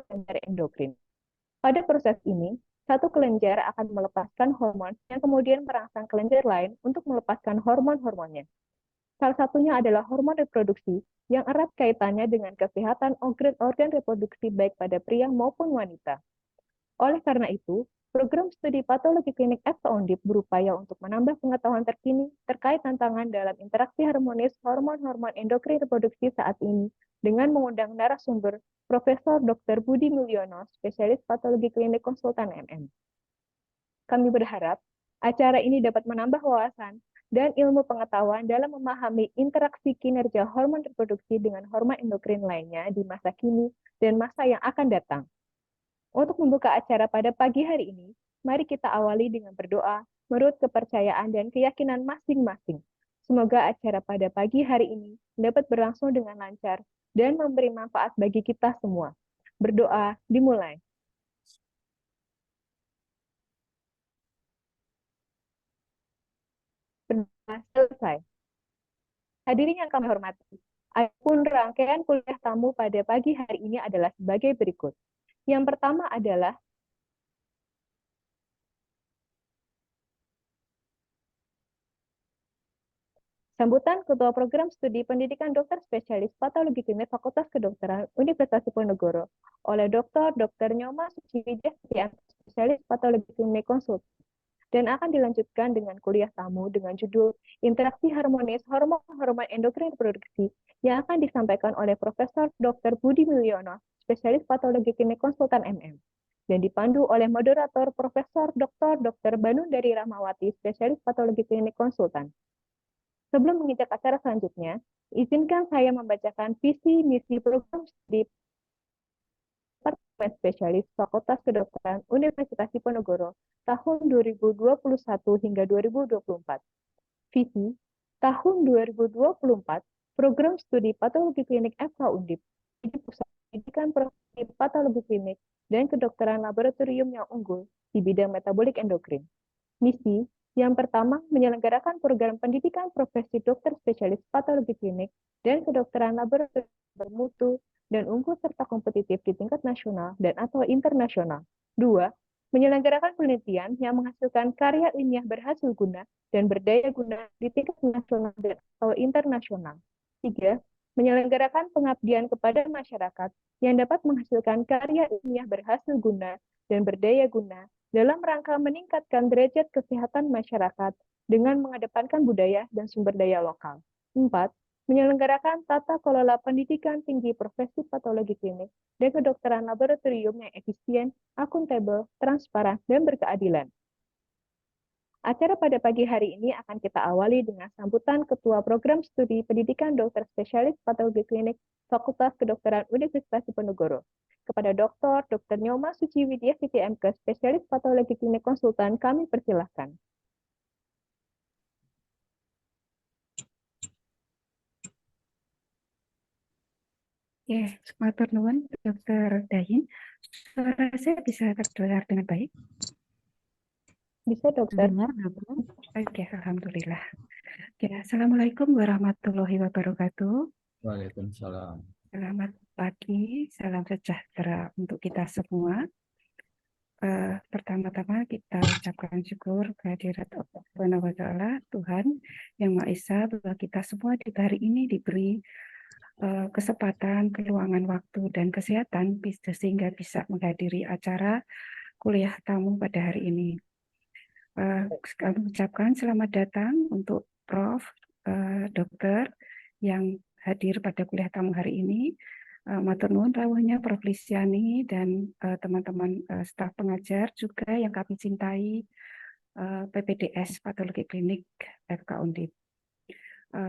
kelenjar endokrin. Pada proses ini, satu kelenjar akan melepaskan hormon yang kemudian merangsang kelenjar lain untuk melepaskan hormon-hormonnya. Salah satunya adalah hormon reproduksi yang erat kaitannya dengan kesehatan organ reproduksi baik pada pria maupun wanita. Oleh karena itu, program studi patologi klinik FK Undip berupaya untuk menambah pengetahuan terkini terkait tantangan dalam interaksi harmonis hormon-hormon endokrin reproduksi saat ini dengan mengundang narasumber Profesor Dr. Budi Mulyono, spesialis patologi klinik konsultan MM. Kami berharap acara ini dapat menambah wawasan dan ilmu pengetahuan dalam memahami interaksi kinerja hormon reproduksi dengan hormon endokrin lainnya di masa kini dan masa yang akan datang. Untuk membuka acara pada pagi hari ini, mari kita awali dengan berdoa menurut kepercayaan dan keyakinan masing-masing. Semoga acara pada pagi hari ini dapat berlangsung dengan lancar dan memberi manfaat bagi kita semua. Berdoa dimulai. Berdoa selesai. Hadirin yang kami hormati, adapun rangkaian kuliah tamu pada pagi hari ini adalah sebagai berikut. Yang pertama adalah sambutan Ketua Program Studi Pendidikan Dokter Spesialis Patologi Klinik Fakultas Kedokteran Universitas Diponegoro oleh Dr. Nyoma Suciwidya, spesialis patologi klinik konsultan, dan akan dilanjutkan dengan kuliah tamu dengan judul Interaksi Harmonis Hormon-Hormon Endokrin Reproduksi yang akan disampaikan oleh Profesor Dr. Budi Mulyono, spesialis patologi klinik konsultan MM, dan dipandu oleh moderator Profesor Dr. Banundari Rahmawati, spesialis patologi klinik konsultan. Sebelum menginjak acara selanjutnya, izinkan saya membacakan visi misi program studi Departemen Spesialis Fakultas Kedokteran Universitas Diponegoro tahun 2021 hingga 2024. Visi tahun 2024, program studi patologi klinik FK Undip di pusat pendidikan profesi patologi klinik dan kedokteran laboratorium yang unggul di bidang metabolik endokrin. Misi yang pertama, menyelenggarakan program pendidikan profesi dokter spesialis patologi klinik dan kedokteran laboratorium bermutu dan unggul serta kompetitif di tingkat nasional dan atau internasional. 2. Menyelenggarakan penelitian yang menghasilkan karya ilmiah berhasil guna dan berdaya guna di tingkat nasional dan atau internasional. 3. Menyelenggarakan pengabdian kepada masyarakat yang dapat menghasilkan karya ilmiah berhasil guna dan berdaya guna dalam rangka meningkatkan derajat kesehatan masyarakat dengan mengedepankan budaya dan sumber daya lokal. 4. Menyelenggarakan tata kelola pendidikan tinggi profesi patologi klinik dan kedokteran laboratorium yang efisien, akuntabel, transparan, dan berkeadilan. Acara pada pagi hari ini akan kita awali dengan sambutan Ketua Program Studi Pendidikan Dokter Spesialis Patologi Klinik Fakultas Kedokteran Universitas Diponegoro. Kepada Dr. Nyoma Suciwidya, VTMK, spesialis patologi klinik konsultan, kami persilahkan. Ya, matur nuwun, Dr. Dayin. Suara saya bisa terdengar dengan baik? Bisa, dokter? Dengar, Dokter? Oke, alhamdulillah. Ya, Assalamualaikum warahmatullahi wabarakatuh. Waalaikumsalam. Selamat pagi, salam sejahtera untuk kita semua. Pertama-tama kita ucapkan syukur kehadirat Allah Subhanahu wa Ta'ala, Tuhan Yang Maha Esa, bahwa kita semua di hari ini diberi kesempatan, keluangan waktu, dan kesehatan sehingga bisa menghadiri acara kuliah tamu pada hari ini. Kami ucapkan selamat datang untuk Prof, Dokter yang hadir pada kuliah tamu hari ini. Matur nuwun rawuhnya Prof Lisyani dan teman-teman staf pengajar juga yang kami cintai, PPDS Patologi Klinik FK Undip.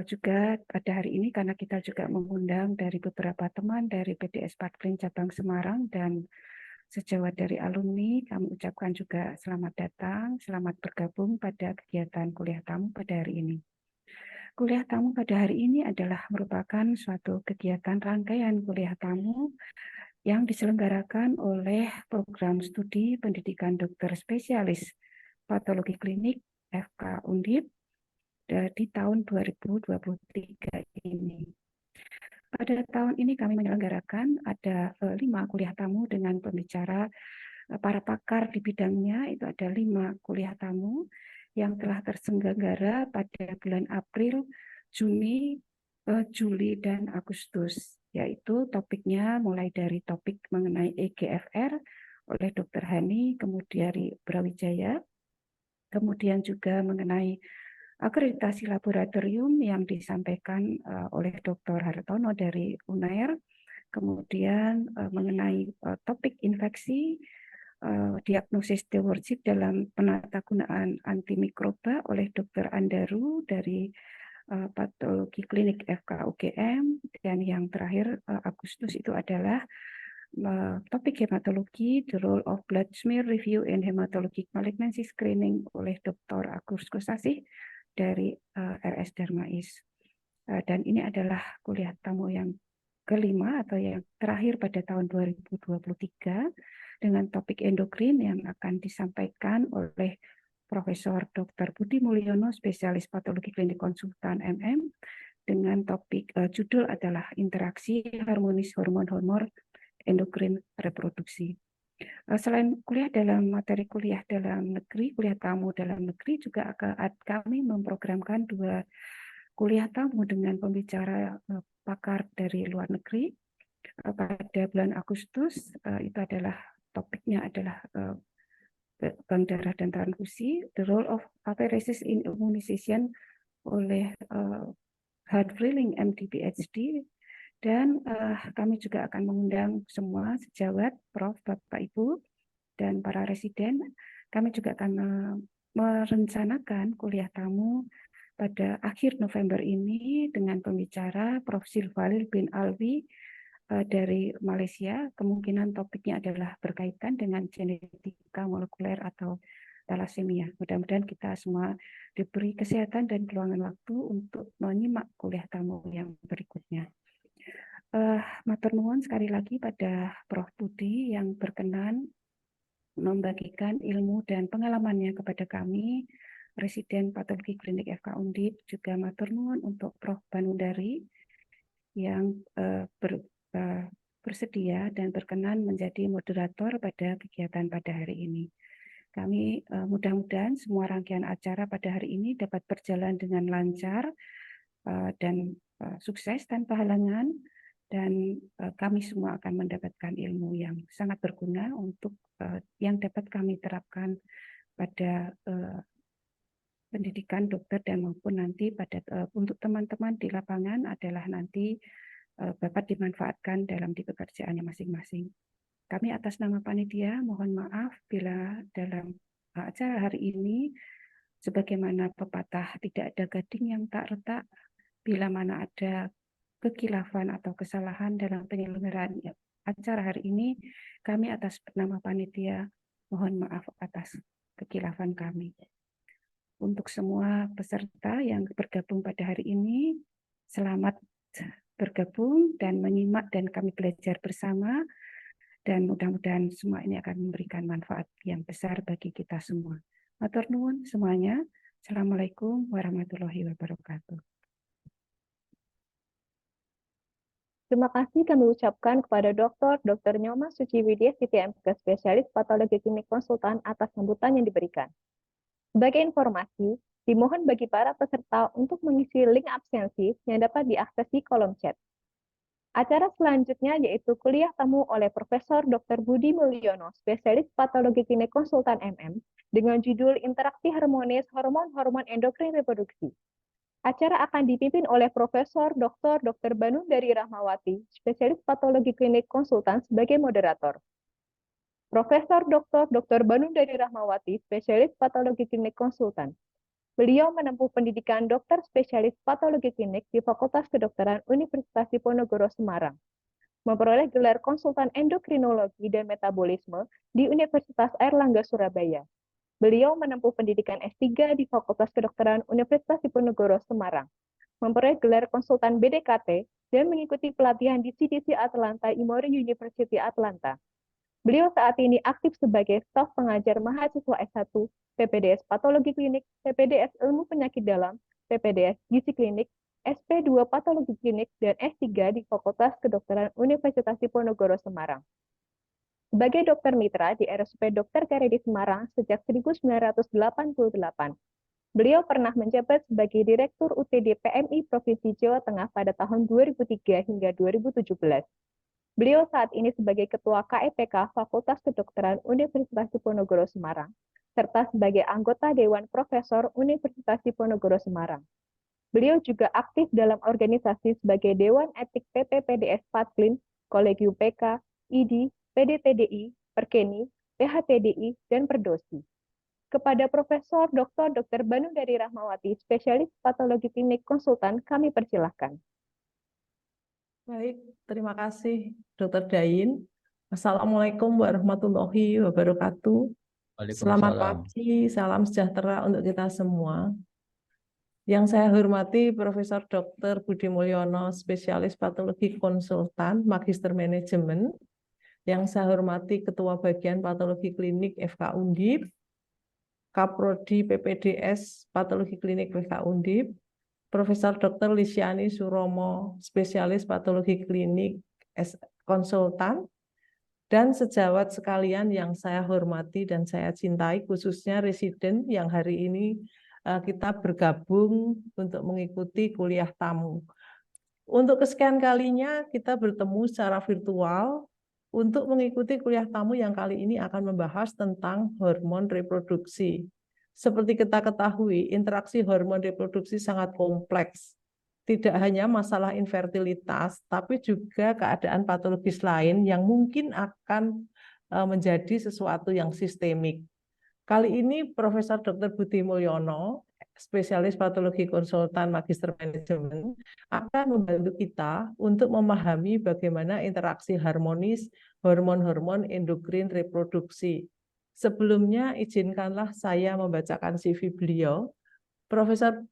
Juga pada hari ini karena kita juga mengundang dari beberapa teman dari PDS Patklin Cabang Semarang dan sejawat dari alumni, kami ucapkan juga selamat datang, selamat bergabung pada kegiatan kuliah tamu pada hari ini. Kuliah tamu pada hari ini adalah merupakan suatu kegiatan rangkaian kuliah tamu yang diselenggarakan oleh Program Studi Pendidikan Dokter Spesialis Patologi Klinik FK Undip di tahun 2023 ini. Pada tahun ini kami menyelenggarakan ada 5 kuliah tamu dengan pembicara para pakar di bidangnya. Itu ada 5 kuliah tamu yang telah terselenggara pada bulan April, Juni, Juli, dan Agustus. Yaitu topiknya mulai dari topik mengenai EGFR oleh Dr. Hani, kemudian dari Brawijaya, kemudian juga mengenai akreditasi laboratorium yang disampaikan oleh Dr. Hartono dari UNAIR, kemudian mengenai topik infeksi, diagnosis stewardship dalam penatagunaan antimikroba oleh Dr. Andaru dari patologi klinik FKUGM, dan yang terakhir Agustus itu adalah topik hematologi, the role of blood smear review in hematologic malignancy screening oleh Dr. Agus Gosasih dari RS Darmais. Dan ini adalah kuliah tamu yang kelima atau yang terakhir pada tahun 2023 dengan topik endokrin yang akan disampaikan oleh Profesor Dr. Budi Mulyono, spesialis patologi klinik konsultan MM, dengan topik judul adalah interaksi harmonis hormon-hormon endokrin reproduksi. Selain kuliah dalam materi kuliah dalam negeri, kuliah tamu dalam negeri, juga kami memprogramkan 2 kuliah tamu dengan pembicara pakar dari luar negeri. Pada bulan Agustus itu adalah topiknya adalah bank darah dan transfusi, the role of apheresis in immunization oleh Hart Vrilling MD PhD. Dan kami juga akan mengundang semua sejawat, Prof, Bapak, Ibu, dan para residen. Kami juga akan merencanakan kuliah tamu pada akhir November ini dengan pembicara Prof. Silvalil bin Alwi dari Malaysia. Kemungkinan topiknya adalah berkaitan dengan genetika molekuler atau thalassemia. Mudah-mudahan kita semua diberi kesehatan dan keluangan waktu untuk menyimak kuliah tamu yang berikutnya. Matur nuwun sekali lagi pada Prof. Budi yang berkenan membagikan ilmu dan pengalamannya kepada kami, Residen Patologi Klinik FK Undip. Juga matur nuwun untuk Prof. Banundari yang bersedia dan berkenan menjadi moderator pada kegiatan pada hari ini. Kami mudah-mudahan semua rangkaian acara pada hari ini dapat berjalan dengan lancar dan sukses tanpa halangan. Dan kami semua akan mendapatkan ilmu yang sangat berguna untuk yang dapat kami terapkan pada pendidikan dokter dan maupun nanti pada untuk teman-teman di lapangan adalah nanti dapat dimanfaatkan dalam di pekerjaannya masing-masing. Kami atas nama panitia mohon maaf bila dalam acara hari ini sebagaimana pepatah tidak ada gading yang tak retak, bila mana ada kekilafan atau kesalahan dalam penyelenggaraan acara hari ini, kami atas nama panitia mohon maaf atas kekilafan kami. Untuk semua peserta yang bergabung pada hari ini, selamat bergabung dan menyimak dan kami belajar bersama, dan mudah-mudahan semua ini akan memberikan manfaat yang besar bagi kita semua. Matur nuwun semuanya. Assalamualaikum warahmatullahi wabarakatuh. Terima kasih kami ucapkan kepada Dr. Nyoma Suci Widya, CTMK spesialis patologi klinik konsultan atas sambutan yang diberikan. Sebagai informasi, dimohon bagi para peserta untuk mengisi link absensi yang dapat diakses di kolom chat. Acara selanjutnya yaitu kuliah tamu oleh Profesor Dr. Budi Mulyono, spesialis patologi klinik konsultan MM, dengan judul Interaksi Harmonis Hormon-Hormon Endokrin Reproduksi. Acara akan dipimpin oleh Profesor Dr. Banundari Rahmawati, spesialis patologi klinik konsultan sebagai moderator. Profesor Dr. Banundari Rahmawati, spesialis patologi klinik konsultan. Beliau menempuh pendidikan dokter spesialis patologi klinik di Fakultas Kedokteran Universitas Diponegoro Semarang. Memperoleh gelar konsultan endokrinologi dan metabolisme di Universitas Airlangga Surabaya. Beliau menempuh pendidikan S3 di Fakultas Kedokteran Universitas Diponegoro Semarang, memperoleh gelar konsultan BDKT, dan mengikuti pelatihan di CDC Atlanta Emory University Atlanta. Beliau saat ini aktif sebagai staf pengajar mahasiswa S1, PPDS Patologi Klinik, PPDS Ilmu Penyakit Dalam, PPDS Gizi Klinik, SP2 Patologi Klinik, dan S3 di Fakultas Kedokteran Universitas Diponegoro Semarang. Sebagai dokter mitra di RSUP Dr. Karyadi Semarang sejak 1988, beliau pernah menjabat sebagai Direktur UTD PMI Provinsi Jawa Tengah pada tahun 2003 hingga 2017. Beliau saat ini sebagai Ketua KEPK Fakultas Kedokteran Universitas Diponegoro Semarang, serta sebagai anggota Dewan Profesor Universitas Diponegoro Semarang. Beliau juga aktif dalam organisasi sebagai Dewan Etik PPPDS Patklin, Kolegium PK, ID, PDTDI, Perkeni, PHTDI, dan Perdosi. Kepada Profesor Dr. Banudari Rahmawati, spesialis patologi klinik konsultan, kami persilahkan. Baik, terima kasih Dr. Dain. Assalamualaikum warahmatullahi wabarakatuh. Selamat pagi, salam sejahtera untuk kita semua. Yang saya hormati Profesor Dr. Budi Mulyono, spesialis patologi konsultan, Magister Manajemen. Yang saya hormati Ketua Bagian Patologi Klinik FK Undip, Kaprodi PPDS Patologi Klinik FK Undip, Profesor Dr. Lisyani Suromo, spesialis patologi klinik konsultan, dan sejawat sekalian yang saya hormati dan saya cintai, khususnya residen yang hari ini kita bergabung untuk mengikuti kuliah tamu. Untuk kesekian kalinya kita bertemu secara virtual untuk mengikuti kuliah tamu yang kali ini akan membahas tentang hormon reproduksi. Seperti kita ketahui, interaksi hormon reproduksi sangat kompleks. Tidak hanya masalah infertilitas, tapi juga keadaan patologis lain yang mungkin akan menjadi sesuatu yang sistemik. Kali ini Profesor Dr. Budi Mulyono, spesialis patologi konsultan Magister Manajemen, akan membantu kita untuk memahami bagaimana interaksi harmonis hormon-hormon endokrin reproduksi. Sebelumnya, izinkanlah saya membacakan CV beliau. Profesor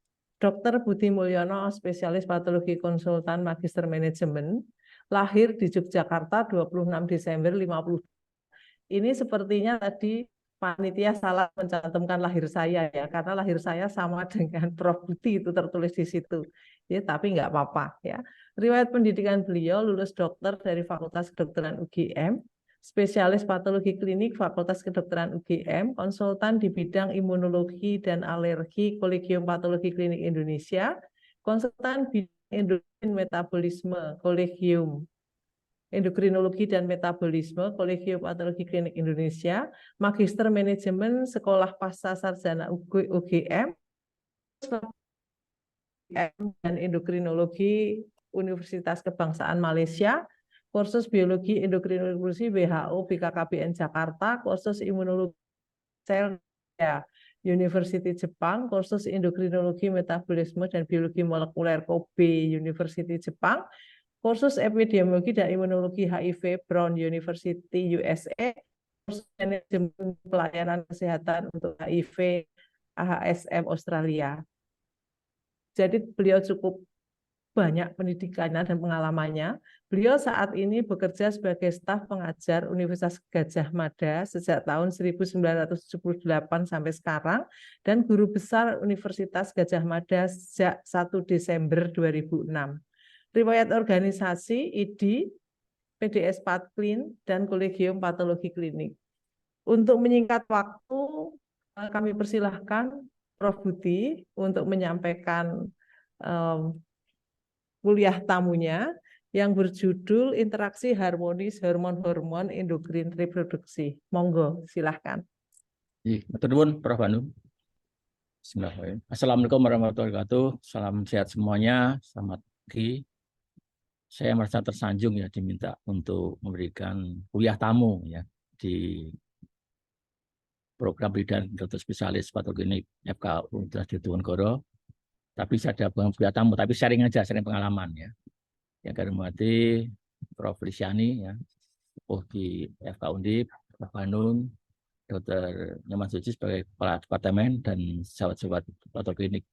Dr. Budi Mulyono, spesialis patologi konsultan Magister Manajemen, lahir di Yogyakarta 26 Desember 50. Ini sepertinya tadi panitia salah mencantumkan lahir saya ya, karena lahir saya sama dengan Prof. Budi itu tertulis di situ. Ya, tapi nggak apa-apa ya. Riwayat pendidikan beliau lulus dokter dari Fakultas Kedokteran UGM, spesialis patologi klinik Fakultas Kedokteran UGM, konsultan di bidang imunologi dan alergi Kolegium Patologi Klinik Indonesia, konsultan bidang endokrin metabolisme Kolegium Endokrinologi dan Metabolisme Kolegium Patologi Klinik Indonesia, Magister Manajemen Sekolah Pasca Sarjana UGM, dan Endokrinologi Universitas Kebangsaan Malaysia, kursus Biologi Endokrinologi WHO BKKBN Jakarta, kursus Imunologi Sel University Jepang, kursus Endokrinologi Metabolisme dan Biologi Molekuler Kobe University Jepang, kursus Epidemiologi dan Imunologi HIV Brown University USA, kursus Manajemen Pelayanan Kesehatan untuk HIV AHSM Australia. Jadi beliau cukup banyak pendidikannya dan pengalamannya. Beliau saat ini bekerja sebagai staf pengajar Universitas Gadjah Mada sejak tahun 1978 sampai sekarang dan guru besar Universitas Gadjah Mada sejak 1 Desember 2006. Riwayat organisasi ID, PDS Patklin, dan Kolegium Patologi Klinik. Untuk menyingkat waktu, kami persilahkan Prof. Budi untuk menyampaikan kuliah tamunya yang berjudul Interaksi Harmonis Hormon-Hormon Endokrin Reproduksi. Monggo, silahkan. Matur nuwun, Prof. Banu. Bismillahirrahmanirrahim. Assalamualaikum warahmatullahi wabarakatuh. Salam sehat semuanya. Selamat pagi. Saya merasa tersanjung ya diminta untuk memberikan kuliah tamu ya di program bidan dokter spesialis patologi FK Universitas Diponegoro. Tapi saya ada kuliah tamu, tapi sharing aja, sharing pengalaman ya. Yang kami hormati Prof. Lisyani ya, di FK Undip, Prof. Hanung, Dr. Nyoman Suci sebagai kepala departemen dan sahabat-sahabat patologi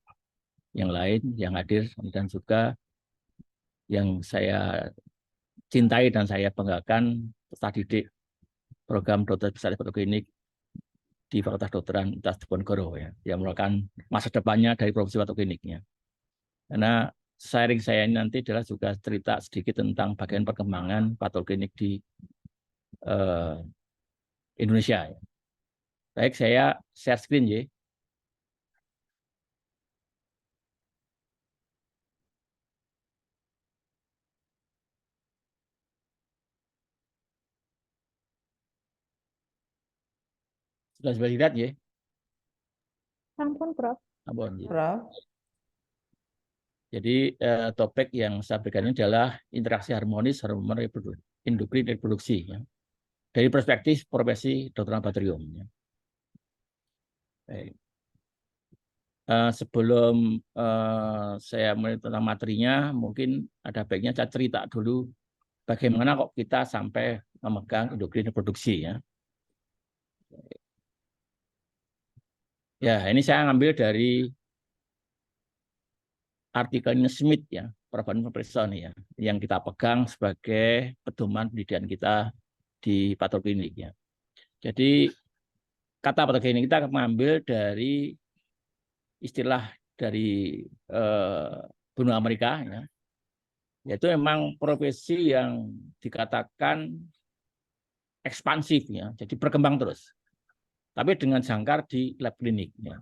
yang lain yang hadir, dan juga yang saya cintai dan saya banggakan peserta didik program dokter spesialis patologi di Fakultas Kedokteran Universitas Diponegoro ya, yang merupakan masa depannya dari profesi patologi kliniknya. Karena sharing saya ini nanti adalah juga cerita sedikit tentang bagian perkembangan patoklinik di Indonesia. Baik, saya share screen ya. Sudah dilihat ya? Sampun, Prof. Ampun, ya. Prof. Jadi topik yang saya berikan ini adalah interaksi harmonis hormon endokrin reproduksi ya. Dari perspektif profesi Dr. Laboratorium. Ya. Baik. Sebelum saya mulai tentang materinya, mungkin ada baiknya saya cerita dulu bagaimana kok kita sampai memegang endokrin reproduksi ya. Ya, ini saya ngambil dari artikelnya Smith ya, Perubahan Person ya, yang kita pegang sebagai pedoman pendidikan kita di patoklinik ya. Jadi kata patoklinik kita mengambil dari istilah dari benua Amerika ya, yaitu memang profesi yang dikatakan ekspansif ya, jadi berkembang terus, tapi dengan jangkar di lab klinik ya.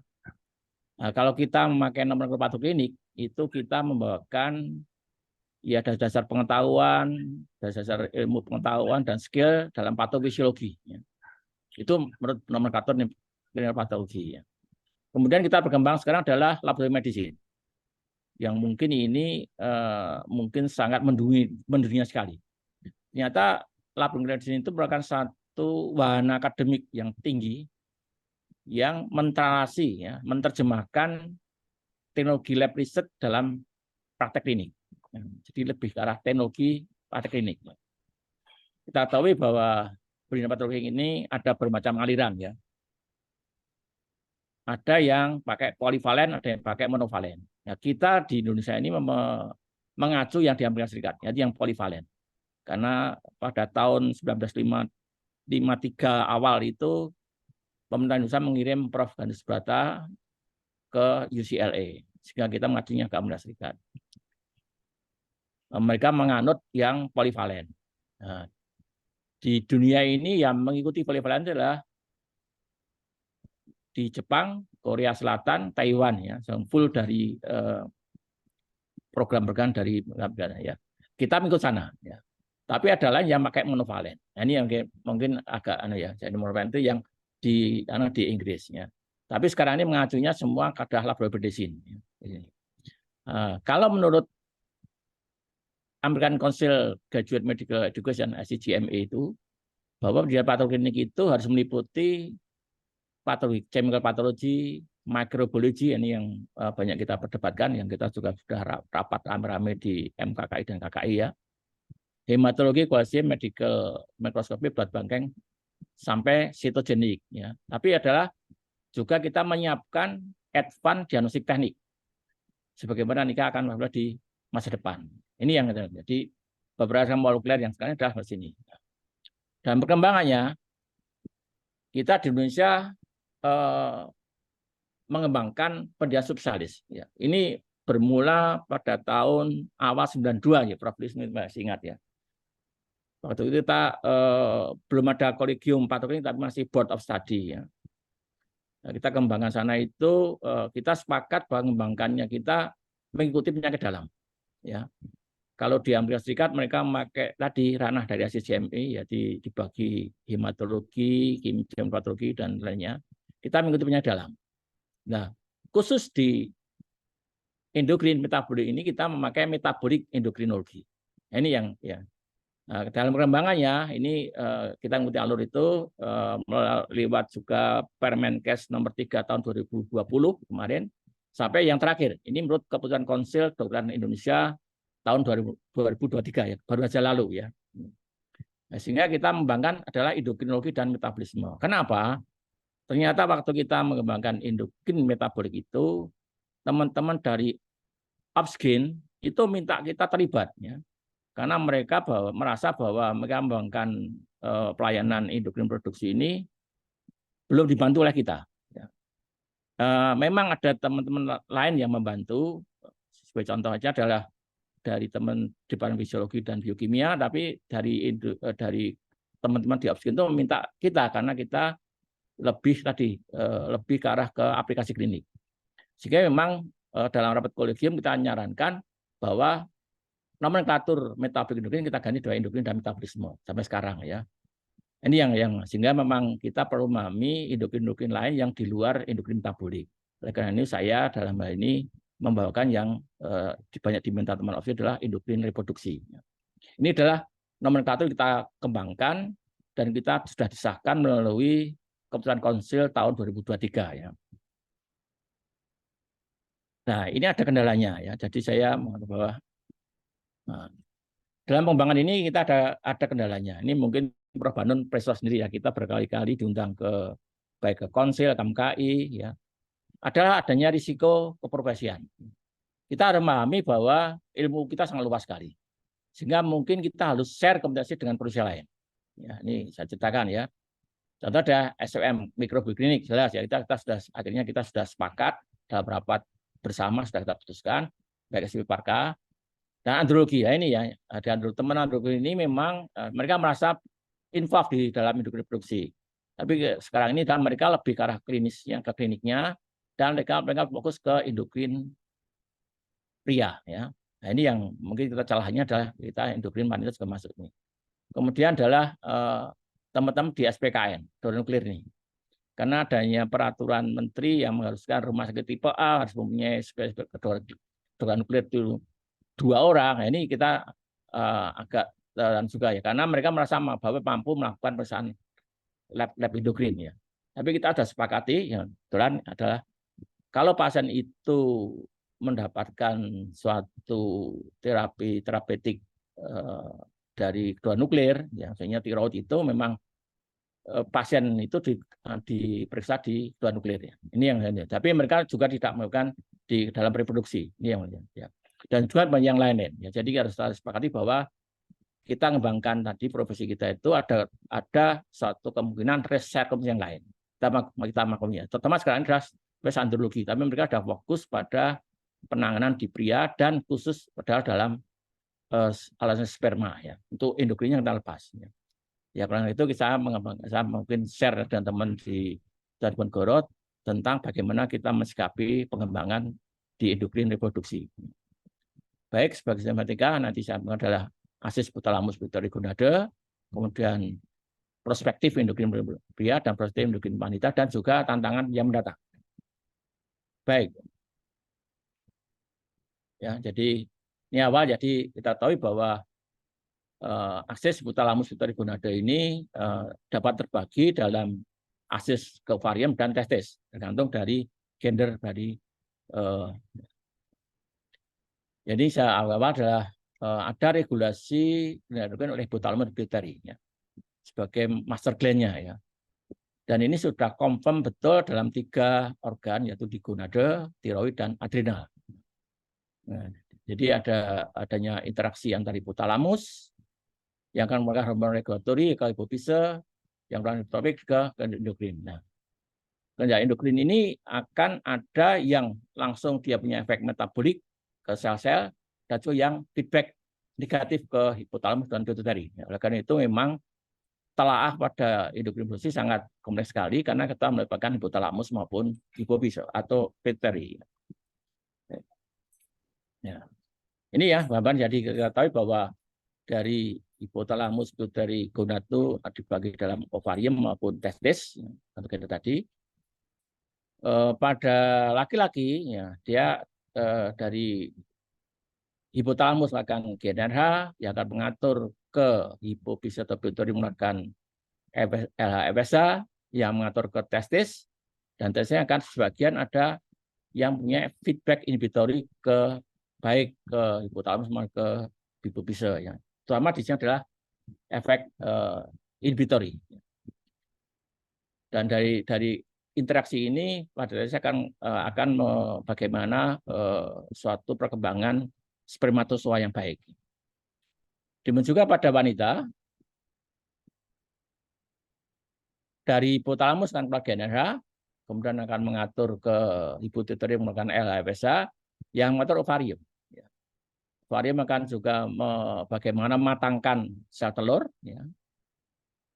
Nah, kalau kita memakai nomenklatur patoklinik itu kita membawakan ya dasar pengetahuan, dasar ilmu pengetahuan dan skill dalam patofisiologi ya. Itu menurut nomenklatur patologi ya. Kemudian kita berkembang sekarang adalah laboratorium medicine yang mungkin ini mungkin sangat mendunia sekali. Ternyata laboratorium medicine itu merupakan satu wahana akademik yang tinggi yang mentranslasi ya, menerjemahkan teknologi lab research dalam praktek klinik. Jadi lebih ke arah teknologi praktek klinik. Kita tahu bahwa pendidikan patologi ini ada bermacam aliran ya. Ada yang pakai polivalen, ada yang pakai monovalen. Ya, kita di Indonesia ini mengacu yang di Amerika Serikat, yaitu yang polivalen. Karena pada tahun 1953 awal itu pemerintah Indonesia mengirim Prof. Gandus Brata ke UCLA, sehingga kita mengacunya ke Amerika Serikat. Mereka menganut yang polivalen. Nah, di dunia ini yang mengikuti polivalen adalah di Jepang, Korea Selatan, Taiwan ya, full dari program-program dari ya. Kita mengikut sana ya. Tapi ada lain yang pakai monovalen. Nah, ini yang mungkin agak ya, jadi monovalen itu yang di Inggris ya. Tapi sekarang ini mengacunya semua ke laboratorium medicine. Ya. Kalau menurut American Council Graduate Medical Education (ACGME) itu bahwa pendidikan patoklinik itu harus meliputi patologi, chemical pathology, microbiology, ini yang banyak kita perdebatkan, yang kita juga sudah rapat rame-rame di MKKI dan KKI ya. Hematologi, quasi medical microscopy, blood banking, sampai sitogenik ya. Tapi adalah juga kita menyiapkan advance diagnostik teknik sebagaimana nikah akan ada di masa depan. Ini yang jadi beberapa molekuler yang sekarang adalah di sini. Dan perkembangannya kita di Indonesia mengembangkan pendidikan subspesialis. Ya. Ini bermula pada tahun awal 92 ya, Prof. Lismi masih ingat ya. Waktu itu kita belum ada kolegium patoklinik tapi masih board of study ya. Nah, kita kembangkan sana itu kita sepakat bahwa mengembangkannya kita mengikuti penyakit dalam. Ya. Kalau di Amerika Serikat mereka memakai tadi ranah dari ACGME ya dibagi hematologi, kimia patologi dan lainnya. Kita mengikuti penyakit dalam. Nah, khusus di endokrin metabolik ini kita memakai metabolik endokrinologi. Ini yang ya. Nah, dalam perkembangannya ini kita mengikuti alur itu lewat juga Permenkes nomor 3 tahun 2020 kemarin sampai yang terakhir. Ini menurut keputusan Konsil Kedokteran Indonesia tahun 2023 ya, baru saja lalu ya. Nah, sehingga kita mengembangkan adalah endokrinologi dan metabolisme. Kenapa? Ternyata waktu kita mengembangkan endokrin metabolik itu, teman-teman dari upstream itu minta kita terlibat, ya. Karena mereka merasa bahwa mereka mengembangkan pelayanan endokrin produksi ini belum dibantu oleh kita. Ya. Memang ada teman-teman lain yang membantu, sebagai contoh aja adalah dari teman Departemen Fisiologi dan Biokimia, tapi dari teman-teman di Upskin itu meminta kita karena kita lebih ke arah ke aplikasi klinik. Sehingga memang dalam rapat kolegium kita menyarankan bahwa nomenklatur metabolik endokrin kita ganti dengan endokrin dan metabolisme sampai sekarang ya. Ini yang sehingga memang kita perlu memahami endokrin lain yang di luar endokrin metabolik. Oleh karena ini saya dalam hal ini membawakan yang banyak diminta teman Opsi adalah endokrin reproduksi. Ini adalah nomenklatur kita kembangkan dan kita sudah disahkan melalui keputusan konsil tahun 2023 ya. Nah, ini ada kendalanya ya. Jadi saya mengatakan bahwa dalam pengembangan ini kita ada kendalanya. Ini mungkin Prof. Banun presor sendiri ya, kita berkali-kali diundang ke baik ke konsil, KMKI ya. Adalah adanya risiko keprofesian. Kita harus memahami bahwa ilmu kita sangat luas sekali. Sehingga mungkin kita harus share kompetensi dengan perusahaan lain. Ya, ini saya ceritakan ya. Contoh ada SOM mikrobiklinik jelas ya, akhirnya kita sudah sepakat dalam rapat bersama sudah kita putuskan baik SP Parka dan andrologi ya, ini ya ada teman andrologi ini memang mereka merasa involved di dalam endokrin reproduksi. Tapi sekarang ini kan mereka lebih ke arah klinisnya, ke kliniknya, dan mereka fokus ke endokrin pria ya. Nah, ini yang mungkin kita celahnya adalah kita endokrin wanita juga masuk ini. Kemudian adalah teman-teman di SPKN, donor nuklir nih. Karena adanya peraturan menteri yang mengharuskan rumah sakit tipe A harus mempunyai donor nuklir itu 2 orang. Nah, ini kita agak dan juga ya, karena mereka merasa bahwa mampu melakukan pemeriksaan lab endokrin ya. Tapi kita sudah sepakati ya, kebetulan adalah kalau pasien itu mendapatkan suatu terapeutik dari donor nuklir, ya, maksudnya tiroid itu memang pasien itu diperiksa di donor nuklir ya. Ini yang lainnya. Tapi mereka juga tidak melakukan di dalam reproduksi. Ini yang lainnya. Ya. Dan juga banyak yang lain ya. Jadi harus sepakati bahwa kita mengembangkan tadi profesi kita itu ada suatu kemungkinan riset yang lain. Kita maklumnya. Terutama sekarang adalah andrologi, tapi mereka sudah fokus pada penanganan di pria dan khusus padahal dalam alasan sperma ya. Untuk endokrinnya kita lepas ya. Ya karena itu saya mungkin share dengan teman di Diponegoro tentang bagaimana kita mensikapi pengembangan di endokrin reproduksi. Baik sebagai sistematika nanti saya adalah asis hipotalamus pituitari gonade, kemudian prospektif endokrin pria dan prospektif endokrin wanita dan juga tantangan yang mendatang. Baik. Ya, jadi ini awal jadi kita tahu bahwa akses hipotalamus pituitari gonade ini dapat terbagi dalam akses ke ovarium dan testis tergantung dari gender dari jadi awal adalah ada regulasi dilakukan oleh hipotalamus pituitari ya, sebagai master gland-nya ya. Dan ini sudah confirm betul dalam 3 organ yaitu di gonade, tiroid dan adrenal. Nah, jadi adanya interaksi antara hipotalamus yang akan melakukan hormon regulatori ke hipofise, yang melakukan topik ke endokrin. Nah, kelenjar endokrin ini akan ada yang langsung dia punya efek metabolik ke sel-sel dan juga yang feedback negatif ke hipotalamus dan pituitari. Ya, oleh karena itu memang telaah pada endokrin reproduksi sangat kompleks sekali karena kita melibatkan hipotalamus maupun hipofise atau pituitari. Ya. Ini ya, Bapak, jadi kita tahu bahwa dari hipotalamus pituitari gonad itu dibagi dalam ovarium maupun testis atau kita tadi. Pada laki-laki ya dia dari hipotalamus melakukan GnRH yang akan mengatur ke hipofise atau pituitari melakukan LH-FSH yang mengatur ke testis dan testisnya akan sebagian ada yang punya feedback inhibitory ke baik ke hipotalamus maupun ke hipofise ya. Terutama di sini adalah efek inhibitory. Dan dari interaksi ini pada dasarnya akan bagaimana suatu perkembangan spermatozoa yang baik. Demikian juga pada wanita dari hipotalamus akan melakukan GnRH, kemudian akan mengatur ke hipofise melakukan LH-FSH yang mengatur ovarium. Ovarium akan juga bagaimana mematangkan sel telur, ya.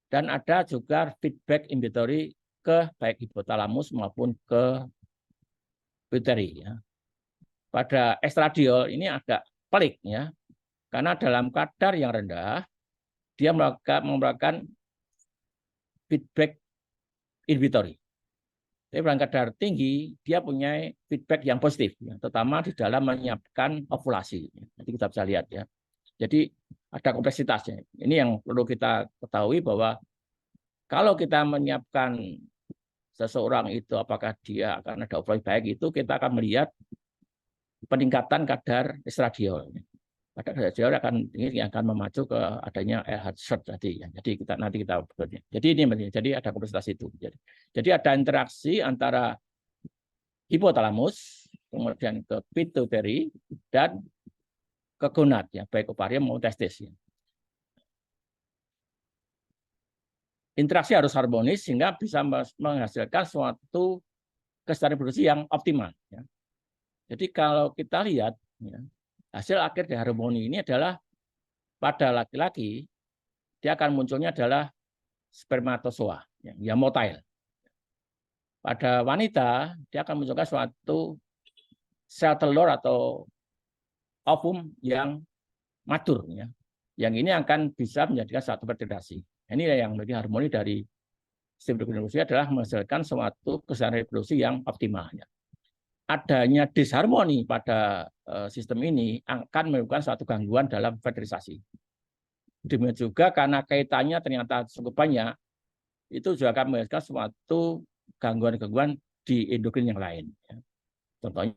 Dan ada juga feedback inhibitory ke baik hipotalamus maupun ke pituitary, ya. Pada estradiol ini agak pelik, ya, karena dalam kadar yang rendah dia merupakan feedback inhibitory. Tapi pada kadar tinggi dia punya feedback yang positif, ya, terutama di dalam menyiapkan ovulasi. Nanti kita bisa lihat, ya. Jadi ada kompleksitasnya. Ini yang perlu kita ketahui bahwa kalau kita menyiapkan seseorang itu apakah dia akan ada ovulasi baik, itu kita akan melihat peningkatan kadar estradiol. Kadar estradiol akan tinggi, yang akan memacu ke adanya LH short tadi, ya. Jadi nanti kita jadi ini jadi ada kompleksitas itu. Jadi ada interaksi antara hipotalamus kemudian ke pituitary dan ke gonad, ya, baik ovarium maupun testis, ya. Interaksi harus harmonis sehingga bisa menghasilkan suatu kesetaraan reproduksi yang optimal, ya. Jadi kalau kita lihat, ya, hasil akhir dari harmoni ini adalah pada laki-laki dia akan munculnya adalah spermatozoa, ya, motile. Pada wanita dia akan munculkan suatu sel telur atau ovum yang matur, ya. Yang ini akan bisa menjadikan satu fertilitasi. Ini yang menjadi harmoni dari sistem reproduksi adalah menghasilkan suatu kesetaraan reproduksi yang optimal, ya. Adanya disharmoni pada sistem ini akan menimbulkan suatu gangguan dalam fertilisasi. Demikian juga karena kaitannya ternyata cukup banyak, itu juga akan menghasilkan suatu gangguan-gangguan di endokrin yang lain, ya. Contohnya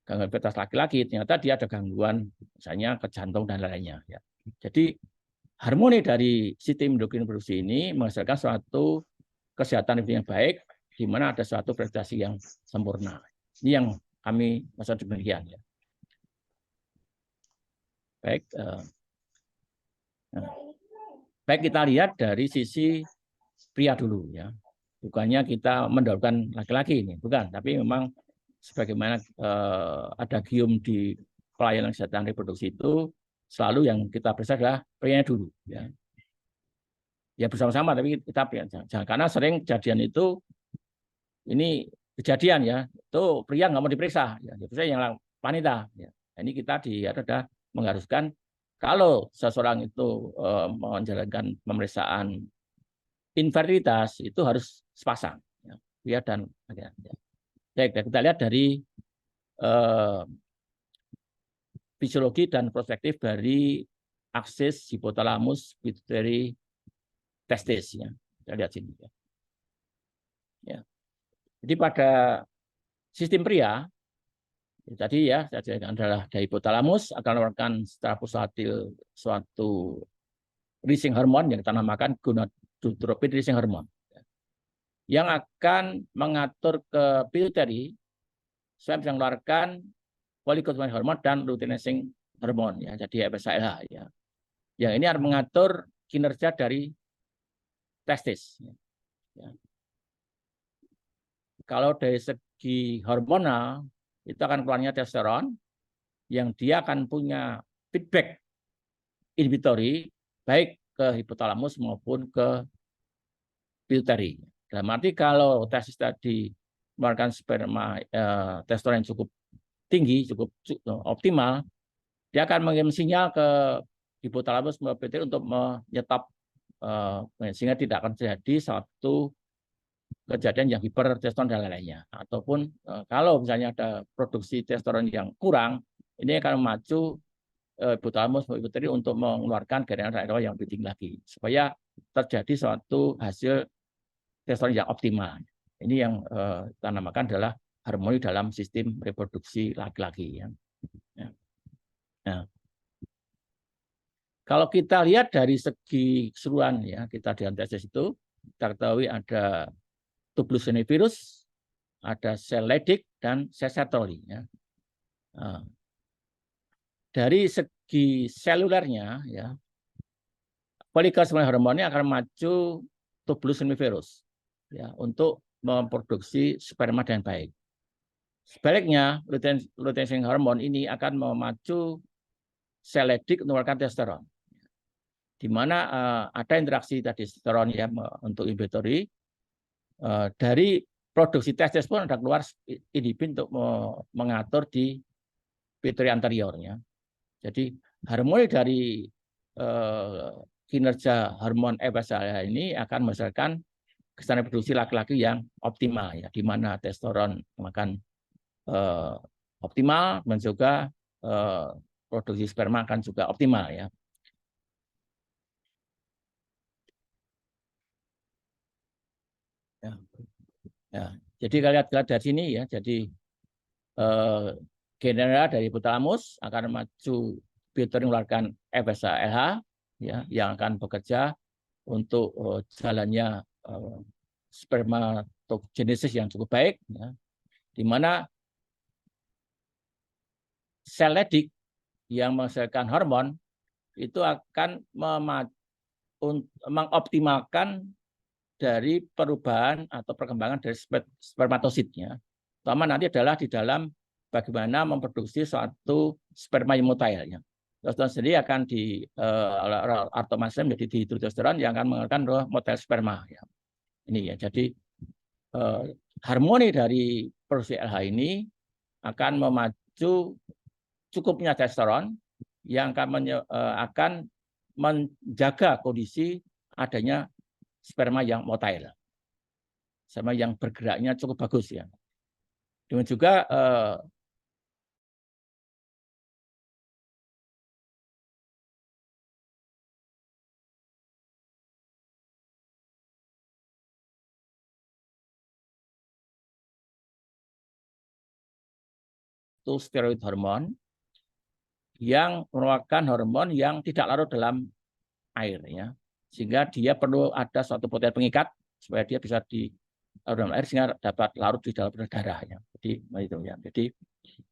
gangguan fertilitas laki-laki, ternyata dia ada gangguan misalnya ke jantung dan lainnya, ya. Jadi harmoni dari sistem endokrin reproduksi ini menghasilkan suatu kesehatan yang baik, di mana ada suatu fertilitasi yang sempurna. Ini yang kami maksud demikian, ya. Baik, baik kita lihat dari sisi pria dulu, ya. Bukannya kita mendahulukan laki-laki ini, bukan. Tapi memang sebagaimana ada gium di pelayanan kesehatan reproduksi itu, selalu yang kita periksa adalah prianya dulu, ya. Ya bersama-sama, tapi kita jangan, karena sering kejadian itu, ini kejadian, ya, itu pria nggak mau diperiksa, ya, diperiksa yang wanita, ya. Ini kita ada mengharuskan kalau seseorang itu menjalankan pemeriksaan infertilitas itu harus sepasang, ya, pria dan laki-laki. Baik, kita lihat dari fisiologi dan perspektif dari aksis hipotalamus pituitary testis, ya. Kita lihat sini, ya. Ya. Jadi pada sistem pria tadi, ya, adalah dari hipotalamus akan mengeluarkan secara pulsatil suatu releasing hormon yang kita namakan gonadotropin releasing hormon, ya, yang akan mengatur ke pituitary supaya bisa mengeluarkan polygotropic hormon dan luteinizing hormon, ya, jadi FSH, ya. Yang ini akan mengatur kinerja dari testis, ya. Kalau dari segi hormonal itu akan keluarnya testosteron yang dia akan punya feedback inhibitory baik ke hipotalamus maupun ke pituitary. Dalam arti kalau testis tadi mengeluarkan sperma testosteron yang cukup tinggi, cukup optimal, dia akan mengirim sinyal ke hipotalamus maupun pituitary untuk menyetop, sehingga tidak akan terjadi suatu kejadian yang hipertestosteron dan lainnya. Ataupun kalau misalnya ada produksi testosteron yang kurang, ini akan memacu hipotalamus maupun pituitary untuk mengeluarkan gairah yang lebih tinggi lagi supaya terjadi suatu hasil testosteron yang optimal. Ini yang kita namakan adalah harmoni dalam sistem reproduksi laki-laki, ya. Nah, kalau kita lihat dari segi keseluruhan, ya, kita di testis itu kita ketahui ada tubulus virus, ada sel Leydig dan sel Sertoli, ya. Nah, dari segi selulernya, ya, polygotropic hormon ini akan maju tubulus virus, ya, untuk memproduksi sperma dengan baik. Sebaliknya, luteinizing hormon ini akan memacu sel Leydig mengeluarkan testosteron, di mana ada interaksi tadi testosteron ya untuk inhibitory dari produksi testosteron ada keluar inhibin untuk mengatur di pituitary anteriornya. Jadi harmoni dari kinerja hormon FSH ini akan menghasilkan kesadaran reproduksi laki-laki yang optimal ya, di mana testosteron akan optimal dan juga produksi sperma akan juga optimal ya. Ya, ya. Jadi kalau lihat dari sini ya, jadi general dari hipotalamus akan maju pituitary mengeluarkan FSH-LH ya, yang akan bekerja untuk jalannya spermatogenesis yang cukup baik ya, di mana sel Leydig yang menghasilkan hormon itu akan mengoptimalkan dari perubahan atau perkembangan dari spermatositnya. Pertama nanti adalah di dalam bagaimana memproduksi suatu sperma yang motile. Ya. Testosteron sendiri akan di artomasem menjadi dihidrotestosteron yang akan mengeluarkan motile sperma. Ya. Ini ya, jadi harmoni dari produksi LH ini akan memacu cukupnya testosteron yang akan menjaga kondisi adanya sperma yang motile, sperma yang bergeraknya cukup bagus ya. Dengan juga steroid hormon yang merupakan hormon yang tidak larut dalam air ya, sehingga dia perlu ada suatu protein pengikat supaya dia bisa di dalam air sehingga dapat larut di dalam darah ya. Jadi itu ya. Jadi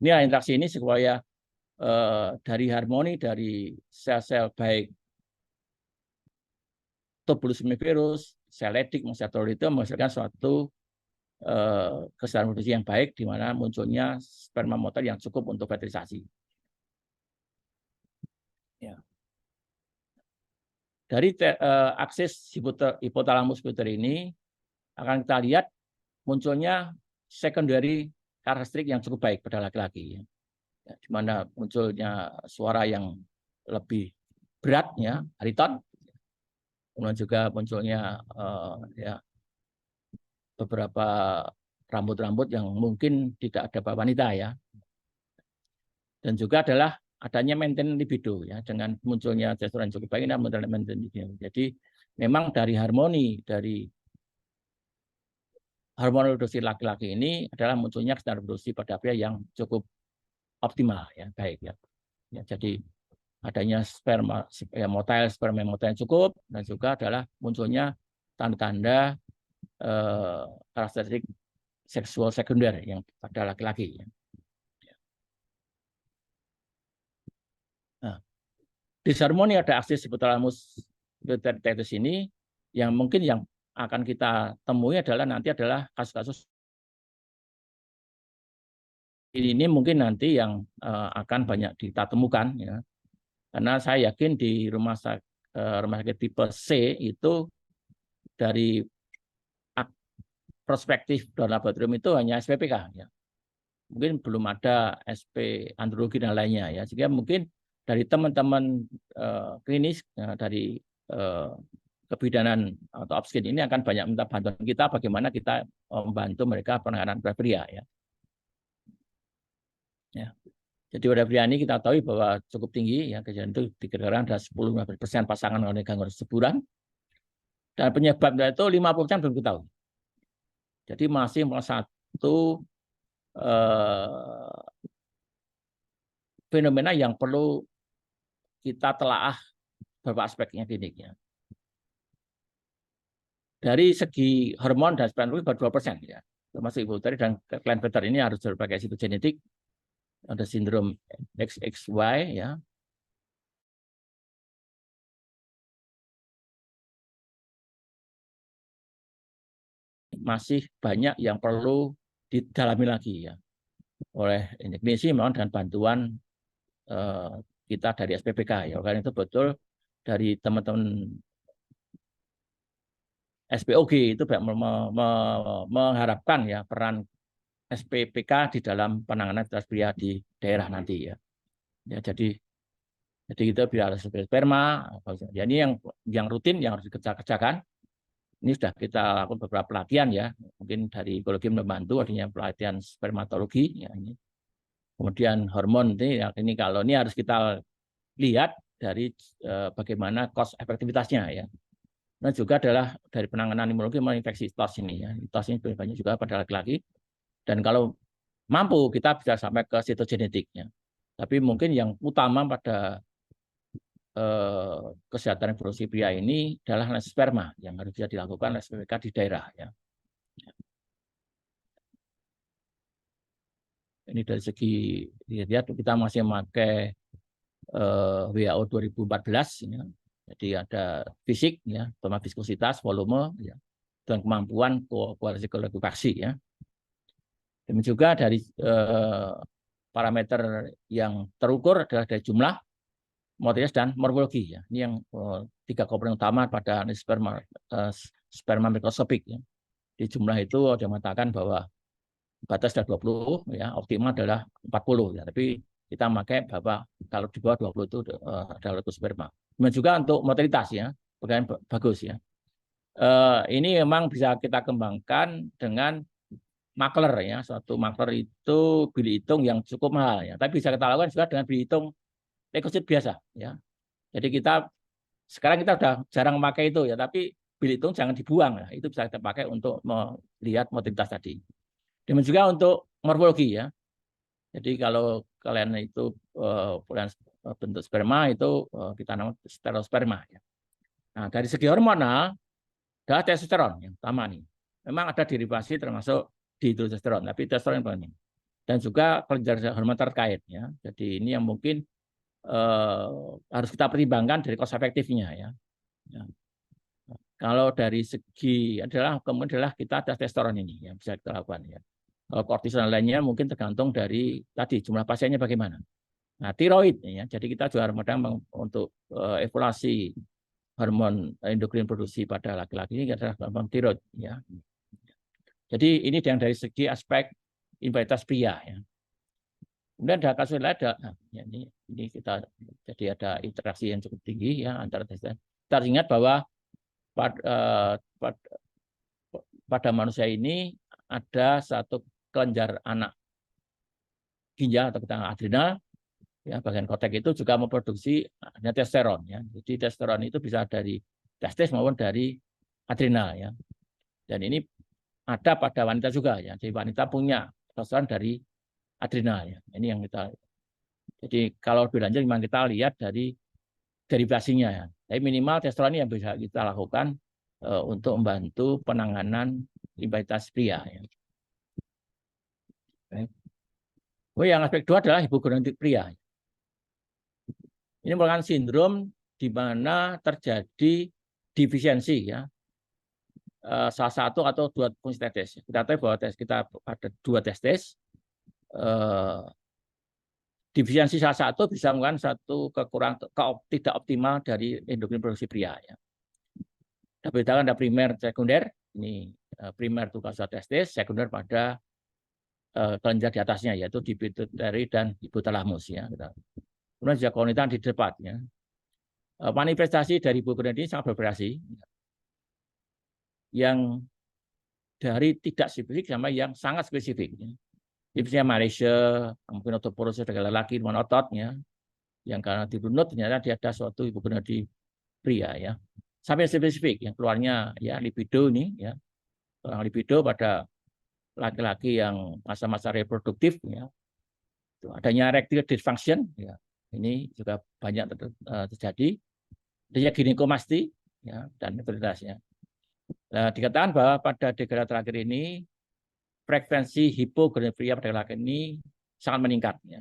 ini interaksi ini supaya dari harmoni dari sel-sel baik tubulus virus, sel Leydig, itu menghasilkan suatu kesadaran reproduksi yang baik di mana munculnya sperma motile yang cukup untuk fertilisasi. Ya. Dari akses hipotalamus pituitary ini akan kita lihat munculnya secondary karakteristik yang cukup baik pada laki-laki, ya, di mana munculnya suara yang lebih berat, ya, bariton, kemudian juga munculnya ya beberapa rambut-rambut yang mungkin tidak ada pada wanita ya. Dan juga adalah adanya maintain libido ya, dengan munculnya testosteron cukup baik dan maintain libido. Jadi memang dari harmoni dari hormon reproduksi laki-laki ini adalah munculnya kesadaran reproduksi pada pria yang cukup optimal ya, baik ya. Ya, jadi adanya sperma yang motile cukup, dan juga adalah munculnya tanda-tanda karakteristik seksual sekunder yang pada laki-laki. Nah, disharmoni ada aksis hipotalamus pituitary ini yang mungkin yang akan kita temui adalah nanti adalah kasus-kasus ini mungkin nanti yang akan banyak kita temukan ya. Karena saya yakin di rumah sakit tipe C itu dari prospektif laboratorium itu hanya SPPK ya. Mungkin belum ada SP andrologi dan lainnya ya. Sehingga mungkin dari teman-teman klinis dari kebidanan atau obskin ini akan banyak minta bantuan kita bagaimana kita membantu mereka penanganan pada pria ya. Ya. Jadi pada pria ini kita tahu bahwa cukup tinggi ya, kejadian itu dikerjakan ada 10-15% pasangan oleh gangguan kesuburan, dan penyebabnya itu 50% belum kita tahu. Jadi masih satu fenomena yang perlu kita telaah beberapa aspeknya kliniknya. Dari segi hormon dan sperma baru 2% ya, termasuk ibu dan Klinefelter ini harus berbagai situ genetik, ada sindrom XXY ya. Masih banyak yang perlu didalami lagi ya. oleh klinisi memang dengan bantuan kita dari SPPK ya. Karena itu betul dari teman-teman SPOG itu mengharapkan ya peran SPPK di dalam penanganan aktivitas pria di daerah nanti ya. Ya jadi kita biar sperma ya, ini yang rutin yang harus dikerjakan. Ini sudah kita lakukan beberapa pelatihan ya, mungkin dari ekologi membantu adanya pelatihan spermatologi ya ini. Kemudian hormon ini kalau ini harus kita lihat dari bagaimana cost efektivitasnya ya. Nah juga adalah dari penanganan imunologi infeksi TOS ini ya. TOS ini banyak juga pada laki-laki. Dan kalau mampu kita bisa sampai ke sitogenetiknya. Tapi mungkin yang utama pada kesehatan reproduksi pria ini adalah analisis sperma yang harus bisa dilakukan oleh SPPK di daerah ya. Ini dari segi lihat kita masih memakai WHO 2014 ya. Jadi ada fisik ya, sama viskositas, volume ya, dan kemampuan koagulasi ya. Dan juga dari parameter yang terukur adalah dari jumlah, mortalitas dan morfologi ya. Ini yang 3 komponen utama pada sperma mikroskopik ya. Di jumlah itu ada mengatakan bahwa batas adalah 20 ya, optimal adalah 40 ya. Tapi kita pakai bahwa kalau di bawah 20 itu adalah sperma. Dan juga untuk mortalitas ya, bagus ya. Ini memang bisa kita kembangkan dengan makler ya. Suatu makler itu bilik hitung yang cukup mahal ya. Tapi bisa kita lakukan juga dengan bilik hitung leukosit biasa ya. Jadi sekarang kita sudah jarang memakai itu ya, tapi bilik hitung jangan dibuang ya. Itu bisa kita pakai untuk melihat mortalitas tadi. Demikian juga untuk morfologi ya. Jadi kalau kalian itu bentuk sperma itu kita namakan stereosperma ya. Nah, dari segi hormonal adalah testosteron yang utama nih. Memang ada derivasi termasuk dihidrotestosteron, tapi testosteron yang paling. Dan juga kelenjar hormon terkait ya. Jadi ini yang mungkin harus kita pertimbangkan dari cost efektifnya ya. Kalau dari segi kemudian adalah kita ada testosteron ini yang bisa kita lakukan ya. Kalau kortisol lainnya mungkin tergantung dari tadi jumlah pasiennya bagaimana. Nah, tiroid ya. Jadi kita juga kadang untuk evaluasi hormon endokrin produksi pada laki-laki ini adalah hormon tiroid ya. Jadi ini yang dari segi aspek invaliditas pria ya. Kemudian ada kasus lain ya, ini kita jadi ada interaksi yang cukup tinggi ya antara testosteron. Kita ingat bahwa pada manusia ini ada satu kelenjar anak ginjal atau kita adrenal ya, bagian kortek itu juga memproduksi testosteron ya. Jadi testosteron itu bisa dari testis maupun dari adrenal ya. Dan ini ada pada wanita juga ya. Jadi wanita punya testosteron dari adrenal ya. Ini yang kita. Jadi kalau lebih lanjut memang kita lihat dari derivasinya ya. Tapi minimal testosteron ini yang bisa kita lakukan untuk membantu penanganan invaliditas pria ya. Yang aspek kedua adalah hipogonadisme pria. Ini merupakan sindrom di mana terjadi defisiensi ya, salah satu atau dua fungsi testis. Kita tahu bahwa kita ada 2 testis. Defisiensi salah satu bisa merupakan satu kekurangan tidak optimal dari endokrin produksi pria. Ya. Kita bedakan ada primer, sekunder. Ini primer itu kasus testis, sekunder pada kelenjar di atasnya yaitu di pituitary dan hipotalamus ya. Kemudian juga kognitan di depannya. Manifestasi dari hipogonadisme ini sangat bervariasi. Yang dari tidak spesifik sama yang sangat spesifik. Misalnya Malaysia, mungkin otoporose pada lelaki dengan ototnya, yang karena dirunut ternyata dia ada suatu hipogonadisme pria ya. Sampai spesifik yang keluarnya ya libido ini ya. Orang libido pada laki-laki yang masa-masa reproduktif ya. Adanya erectile dysfunction ya. Ini juga banyak terjadi. Adanya ginekomasti ya dan fertilitasnya. Nah, dikatakan bahwa pada dekade terakhir ini frekuensi hipogonadisme pria pada laki ini sangat meningkat ya.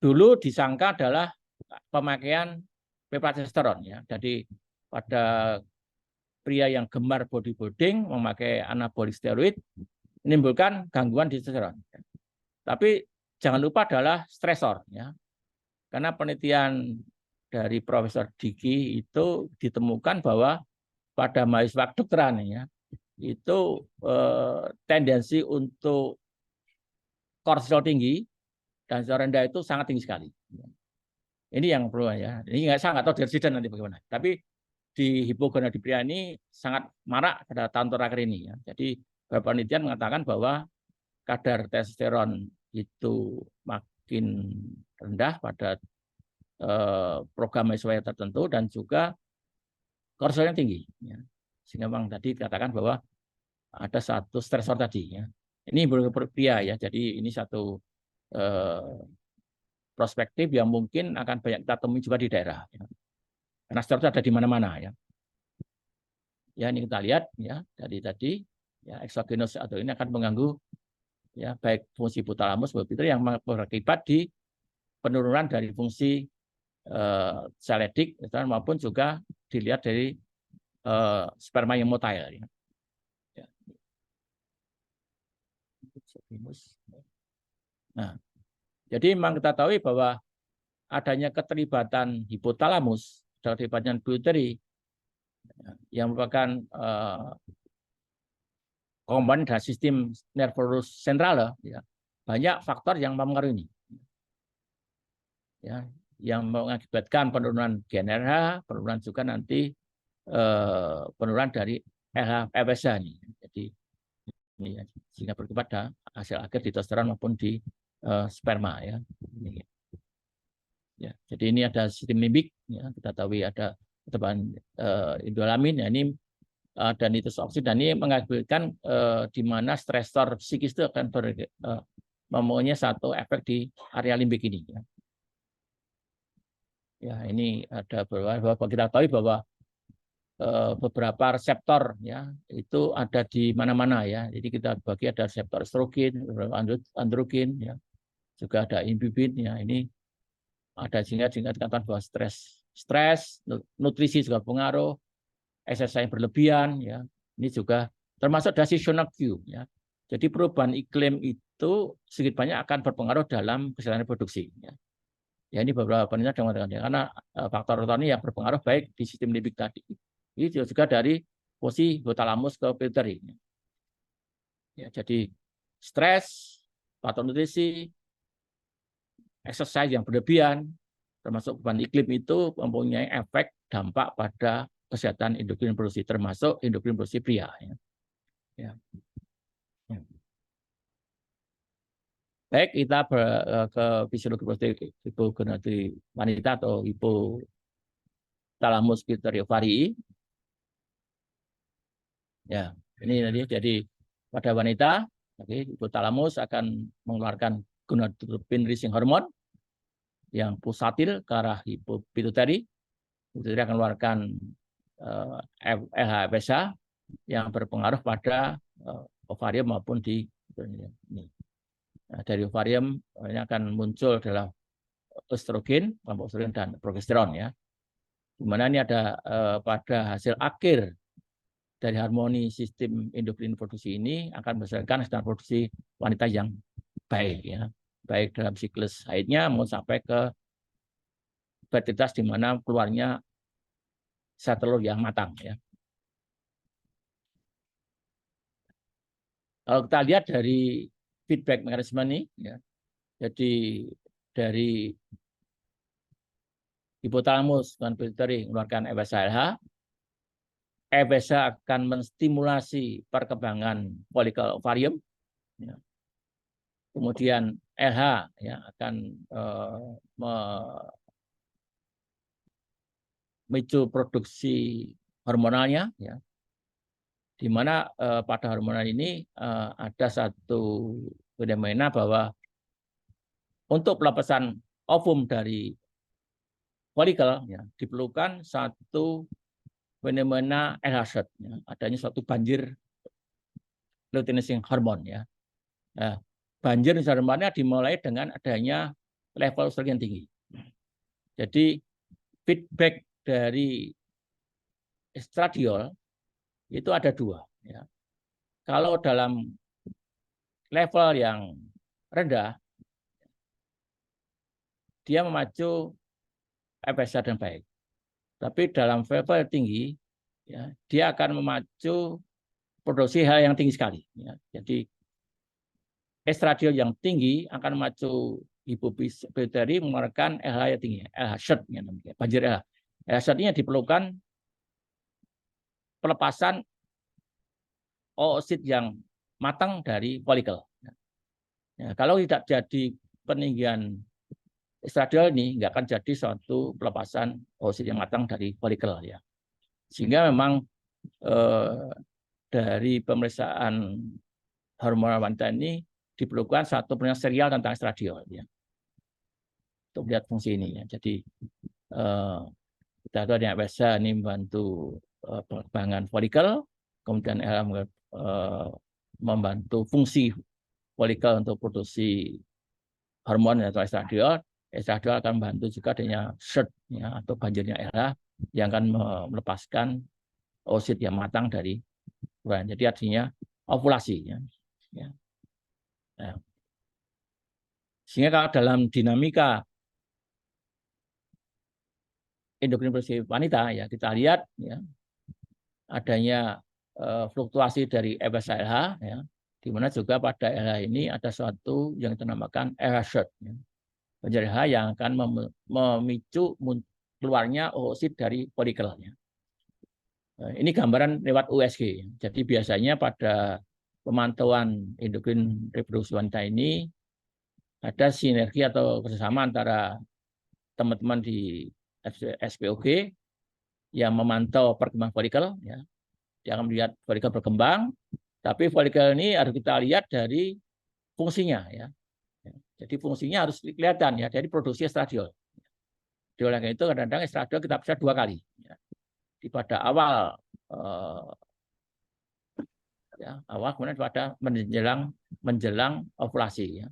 Dulu disangka adalah pemakaian testosteron ya. Jadi pada pria yang gemar bodybuilding memakai anabolik steroid menimbulkan gangguan di testosteron. Tapi jangan lupa adalah stresor ya. Karena penelitian dari Profesor Diki itu ditemukan bahwa pada mahasiswa kedokteran ya, itu tendensi untuk kortisol tinggi dan rendah itu sangat tinggi sekali. Ini yang perlu ya. Ini saya nggak tahu di residen nanti bagaimana. Tapi di hipogonadipria ini sangat marak pada tahun terakhir ini ya. Jadi beberapa penelitian mengatakan bahwa kadar testosteron itu makin rendah pada program mahasiswa tertentu dan juga kortisolnya tinggi. Ya. Sehingga memang tadi dikatakan bahwa ada satu stresor tadi. Ya. Ini berbeda ya. Jadi ini satu perspektif yang mungkin akan banyak kita temui juga di daerah. Ya. Karena stresor ada di mana-mana ya. Ya ini kita lihat ya dari tadi ya eksogenus atau ini akan mengganggu ya baik fungsi hipotalamus maupun yang berakibat di penurunan dari fungsi seledik maupun juga dilihat dari sperma yang motile. Ya. Nah, jadi memang kita tahu bahwa adanya keterlibatan hipotalamus dalam terlibatnya pituitary yang merupakan komponen dari sistem nervus sentral ya, banyak faktor yang mempengaruhi ini. Ya, yang mengakibatkan penurunan GnRH, penurunan juga nanti penurunan dari LH-FSH ini. Jadi ini ya, sehingga berakibat pada hasil akhir di testosteron maupun di sperma ya. Ini. Ya, jadi ini ada sistem limbik ya, kita tahu ada tebalan indolamin ya, ini dan nitrous oxide dan ini mengakibatkan di mana stresor psikis itu akan mempunyai satu efek di area limbik ini ya. Ya, ini ada bahwa kita tahu bahwa beberapa reseptor ya itu ada di mana-mana ya. Jadi kita bagi ada reseptor estrogen, androgen ya. Juga ada inhibin ya. Ini ada sehingga dikatakan bahwa stres, nutrisi juga pengaruh, exercise yang berlebihan ya. Ini juga termasuk dari seasonal cue ya. Jadi perubahan iklim itu sedikit banyak akan berpengaruh dalam kesehatan reproduksi ya. Ya ini beberapa penelitian yang mengatakan karena faktor-faktor ini yang berpengaruh baik di sistem limbik tadi. Ini juga dari posisi hipotalamus ke pituitary. Ya, jadi stres, faktor nutrisi, exercise yang berlebihan, termasuk perubahan iklim itu mempunyai efek dampak pada kesehatan endokrin reproduksi, termasuk endokrin reproduksi pria. Ya. Ya. Ya. Baik, kita ke fisiologi reproduksi hipogonadri wanita atau hipotalamus pituitary ovarii. Ya, ini tadi jadi pada wanita, hipotalamus akan mengeluarkan gonadotropin releasing hormone yang pulsatil ke arah pituitary. Pituitary akan mengeluarkan LH-FSH yang berpengaruh pada ovarium maupun di ini. Nah, dari ovarium ini akan muncul adalah estrogen, kelompok estrogen dan progesteron ya. Di mana ini ada pada hasil akhir dari harmoni sistem endokrin produksi ini akan berdasarkan standar produksi wanita yang baik ya, baik dalam siklus haidnya mau sampai ke fertilitas di mana keluarnya sel telur yang matang ya. Kalau kita lihat dari feedback mekanisme ini ya, jadi dari hipotalamus dan pituitary mengeluarkan FSH-LH, FSH akan menstimulasi perkembangan folikel ovarium. Ya. Kemudian LH ya, akan memicu produksi hormonalnya, ya. Di mana pada hormonal ini ada satu fenomena bahwa untuk pelepasan ovum dari folikel ya, diperlukan satu fenomena LH, ya, adanya suatu banjir luteinizing hormon ya. Nah, banjir hormonnya dimulai dengan adanya level estrogen tinggi. Jadi feedback dari estradiol itu ada dua. Ya. Kalau dalam level yang rendah, dia memacu FSH dengan baik. Tapi dalam level tinggi, ya, dia akan memacu produksi HA yang tinggi sekali. Ya. Jadi estradiol yang tinggi akan memacu hipopituitari mengeluarkan LH yang tinggi, LH short, ya, banjir LH. LH short ini diperlukan pelepasan oosit yang matang dari folikel. Ya, kalau tidak jadi peninggian estradiol ini, nggak akan jadi suatu pelepasan oosit yang matang dari folikel, ya. Sehingga memang dari pemeriksaan hormon wanita ini diperlukan satu pemeriksaan serial tentang estradiol, ya, untuk melihat fungsi ini. Ya. Jadi kita tahu yang FSH ini membantu pengembangan folikel, kemudian membantu fungsi folikel untuk produksi hormon atau estradiol. Estradiol akan membantu juga adanya SERT, ya, atau banjirnya LH yang akan melepaskan oosit yang matang dari uran. Jadi artinya ovulasi. Ya. Ya. Nah. Sehingga kalau dalam dinamika endokrin produksi wanita, ya, kita lihat, ya, adanya fluktuasi dari FSH-LH, ya, di mana juga pada LH ini ada suatu yang dinamakan LH short, ya, banjir LH yang akan memicu keluarnya oosit dari folikelnya. Ini gambaran lewat USG. Jadi biasanya pada pemantauan endokrin reproduksi wanita ini ada sinergi atau kerjasama antara teman-teman di SPOG yang memantau perkembangan folikel, ya. Dia akan melihat folikel berkembang, tapi folikel ini harus kita lihat dari fungsinya, ya. Jadi fungsinya harus kelihatan, ya, dari produksi estradiol. Oleh karena itu kadang-kadang estradiol kita bisa 2 kali, ya. Di pada awal, ya, awal, kemudian pada menjelang ovulasi, ya.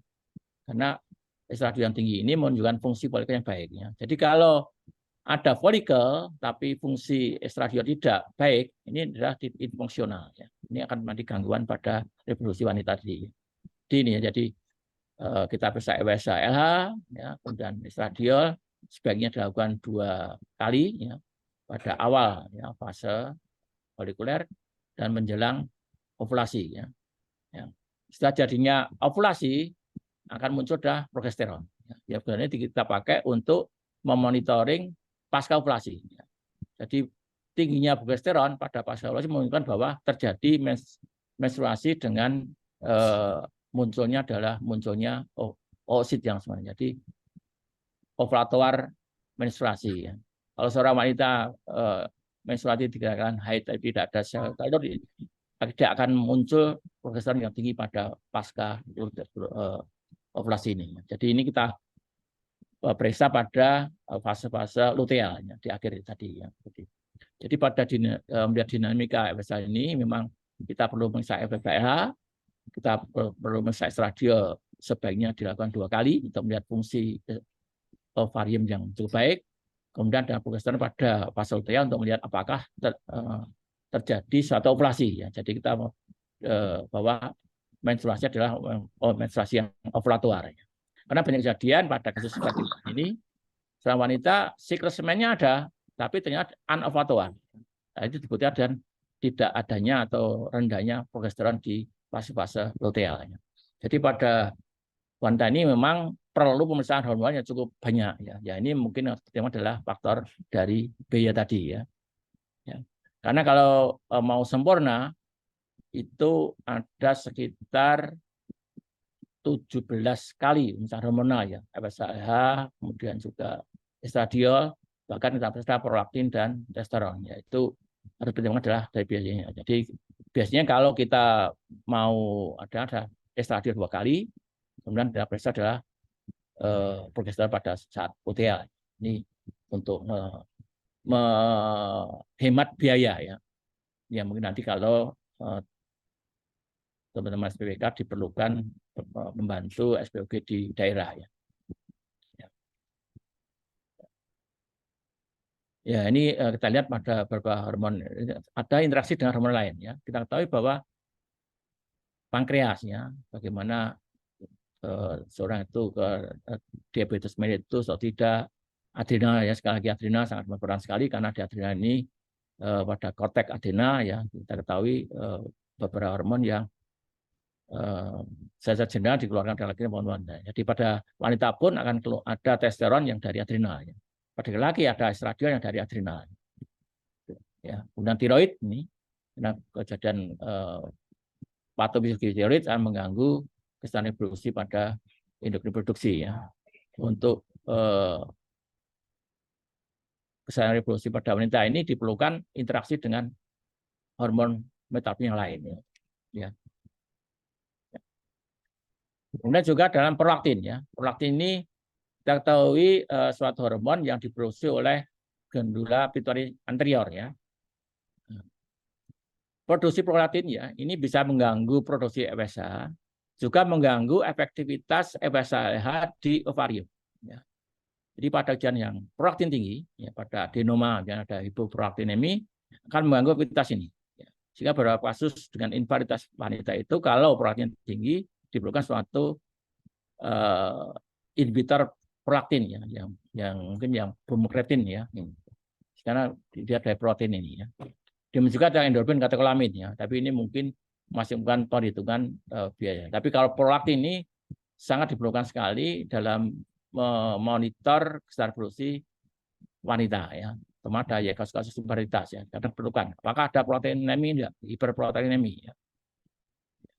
Karena estradiol yang tinggi ini menunjukkan fungsi folikel yang baik, ya. Jadi kalau ada folikel tapi fungsi estradiol tidak baik, ini adalah disfungsional, ya. Ini akan menjadi gangguan pada reproduksi wanita tadi. Ini, ya, jadi kita periksa FSH-LH, ya, kemudian estradiol sebaiknya dilakukan 2 kali, ya, pada awal, ya, fase folikuler dan menjelang ovulasi, ya. Ya. Setelah jadinya ovulasi akan muncul dah progesteron. Ya, sebenarnya kita pakai untuk memonitoring pasca ovulasi. Ya. Jadi tingginya progesteron pada pasca ovulasi menunjukkan bahwa terjadi menstruasi dengan munculnya oosit yang sebenarnya. Jadi ovulatory menstruasi, ya. Kalau seorang wanita menstruasi dikatakan haid tapi tidak ada sel telur, tidak akan muncul progesteron yang tinggi pada pasca ovulasi ini. Jadi ini kita periksa pada fase-fase luteal, ya, di akhir tadi, ya. Jadi pada melihat dinamika FSH ini memang kita perlu periksa FSH, kita perlu periksa estradiol sebaiknya dilakukan 2 kali untuk melihat fungsi ovarium yang cukup baik. Kemudian ada progesteron pada fase luteal untuk melihat apakah terjadi suatu ovulasi, ya. Jadi kita bahwa menstruasi adalah menstruasi yang ovulator, ya. Karena banyak kejadian pada kasus seperti ini, seorang wanita siklus semennya ada, tapi ternyata anovulator. Nah, itu disebutnya dan tidak adanya atau rendahnya progesteron di fase-fase luteal. Jadi pada wanita ini memang perlu pemeriksaan hormon yang cukup banyak, ya. Ya, ini mungkin yang pertama adalah faktor dari biaya tadi, ya. Ya. Karena kalau mau sempurna itu ada sekitar 17 kali pemeriksaan hormonal, ya. FSH, kemudian juga estradiol, bahkan kita periksa prolaktin dan testosteron, yaitu harus pertimbangan adalah dari biayanya. Jadi biasanya kalau kita mau ada estradiol 2 kali, kemudian kita periksa adalah progesteron pada saat luteal. Ini untuk menghemat biaya, ya. Ya mungkin nanti kalau teman-teman SPWK diperlukan membantu SPOG di daerah, ya. Ya, ini kita lihat pada beberapa hormon, ada interaksi dengan hormon lain, ya. Kita ketahui bahwa pankreas, ya, bagaimana seorang itu ke diabetes mellitus atau tidak. Adrenal ya, sekali lagi adrenal sangat berperan sekali karena di adrenal ini pada korteks adrenal ya kita ketahui beberapa hormon yang secara general dikeluarkan dari laki maupun wanita. Jadi pada wanita pun akan ada testosteron yang dari adrenal. Ya. Pada laki ada estradiol yang dari adrenal. Ya, kemudian tiroid ini, karena kejadian patofisiologi tiroid akan mengganggu kesehatan reproduksi pada endokrin produksi ya. Untuk kesehatan reproduksi pada wanita ini diperlukan interaksi dengan hormon metabolik yang lain ya. Ya. Kemudian juga dalam prolaktin ya. Prolaktin ini kita ketahui suatu hormon yang diproduksi oleh glandula pituitari anterior ya. Produksi prolaktin ya, ini bisa mengganggu produksi FSH, juga mengganggu efektivitas FSH di ovarium ya. Jadi pada ujian yang prolaktin tinggi, ya, pada adenoma yang ada hipoprolaktinemi akan mengganggu aktivitas ini. Ya. Sehingga beberapa kasus dengan invaliditas wanita itu kalau prolaktin tinggi diperlukan suatu inhibitor prolaktin ya, yang mungkin yang bromokreatin ya, karena dia dari protein ini ya. Demikian juga ada endorfin katekolamin ya, tapi ini mungkin masih bukan perhitungan biaya. Tapi kalau prolaktin ini sangat diperlukan sekali dalam memonitor kesadaran produksi wanita ya, terutama ada ya kasus-kasus invaliditas ya, kadang perlukan. Apakah ada proteinemi enggak, hiperproteinemi ya.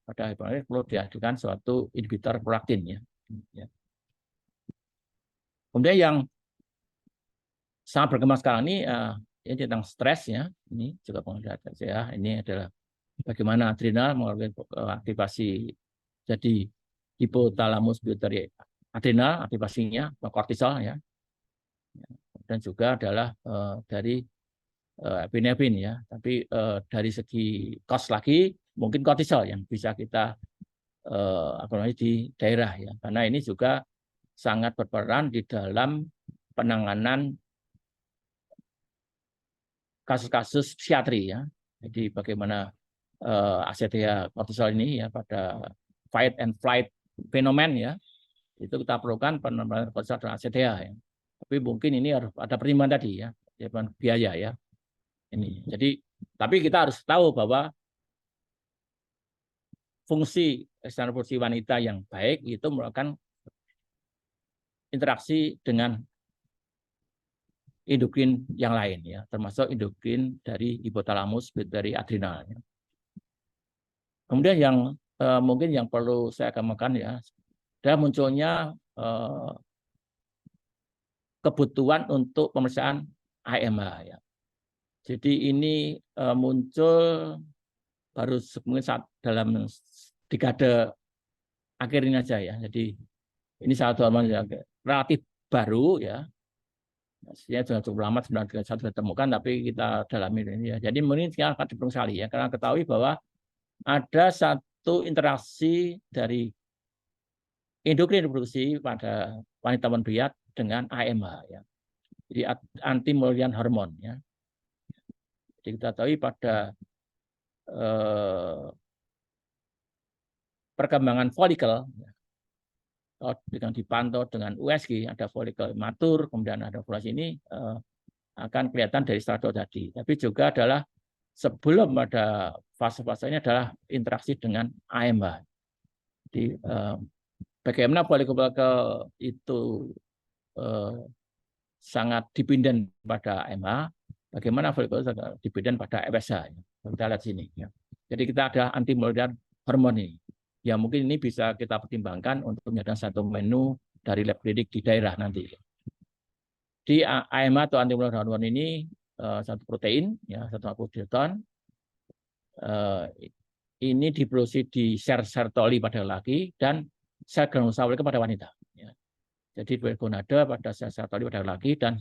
Pada hiperproteinemi perlu dihadirkan suatu inhibitor prolaktin ya. Kemudian yang sangat berkembang sekarang ini ini tentang stres ya. Ini juga pengertian ya. Ini adalah bagaimana adrenal melakukan aktivasi jadi hipotalamus pituitari adrenal aktivasinya kortisol ya. Dan juga adalah dari epinefrin ya. Tapi dari segi cost lagi mungkin kortisol yang bisa kita di daerah ya. Karena ini juga sangat berperan di dalam penanganan kasus-kasus psikiatri ya. Jadi bagaimana ACTH kortisol ini ya pada fight and flight fenomen ya. Itu kita perlukan penambahan kortisol dan ACTH ya. Tapi mungkin ini harus ada pertimbangan tadi ya, biaya ya. Ini. Jadi tapi kita harus tahu bahwa fungsi kesehatan reproduksi wanita yang baik itu merupakan interaksi dengan endokrin yang lain ya, termasuk endokrin dari hipotalamus pituitari adrenal. Ya. Kemudian yang mungkin yang perlu saya kemukakan ya, ada munculnya kebutuhan untuk pemeriksaan AMH ya. Jadi ini muncul baru mungkin saat dalam dekade akhir ini aja ya. Jadi ini satu hormon yang relatif baru ya. Sebenarnya sudah cukup lama sebenarnya sudah ditemukan, tapi kita dalami ini ya. Jadi mungkin akan diperlukan sekali ya, karena ketahui bahwa ada satu interaksi dari endokrin reproduksi pada wanita dan pria dengan AMH ya. Jadi anti Mullerian hormon ya. Jadi kita tahu pada perkembangan folikel ya, dengan dipantau dengan USG ada folikel matur, kemudian ada ovulasi ini akan kelihatan dari stadium tadi. Tapi juga adalah sebelum ada fase-fase ini adalah interaksi dengan AMH. Jadi bagaimana folikel itu sangat dependen pada AMH, bagaimana folikel dependen pada FSH. Ya. Kita lihat sini. Ya. Jadi kita ada anti Mullerian hormon ini. Ya mungkin ini bisa kita pertimbangkan untuk menjadi satu menu dari lab klinik di daerah nanti. Di AMH atau anti Mullerian hormon ini satu protein, ya satu protein. Ini diproduksi di sel sertoli pada laki dan sel granulosa pada wanita. Ya. Jadi gonada pada sel sertoli pada laki dan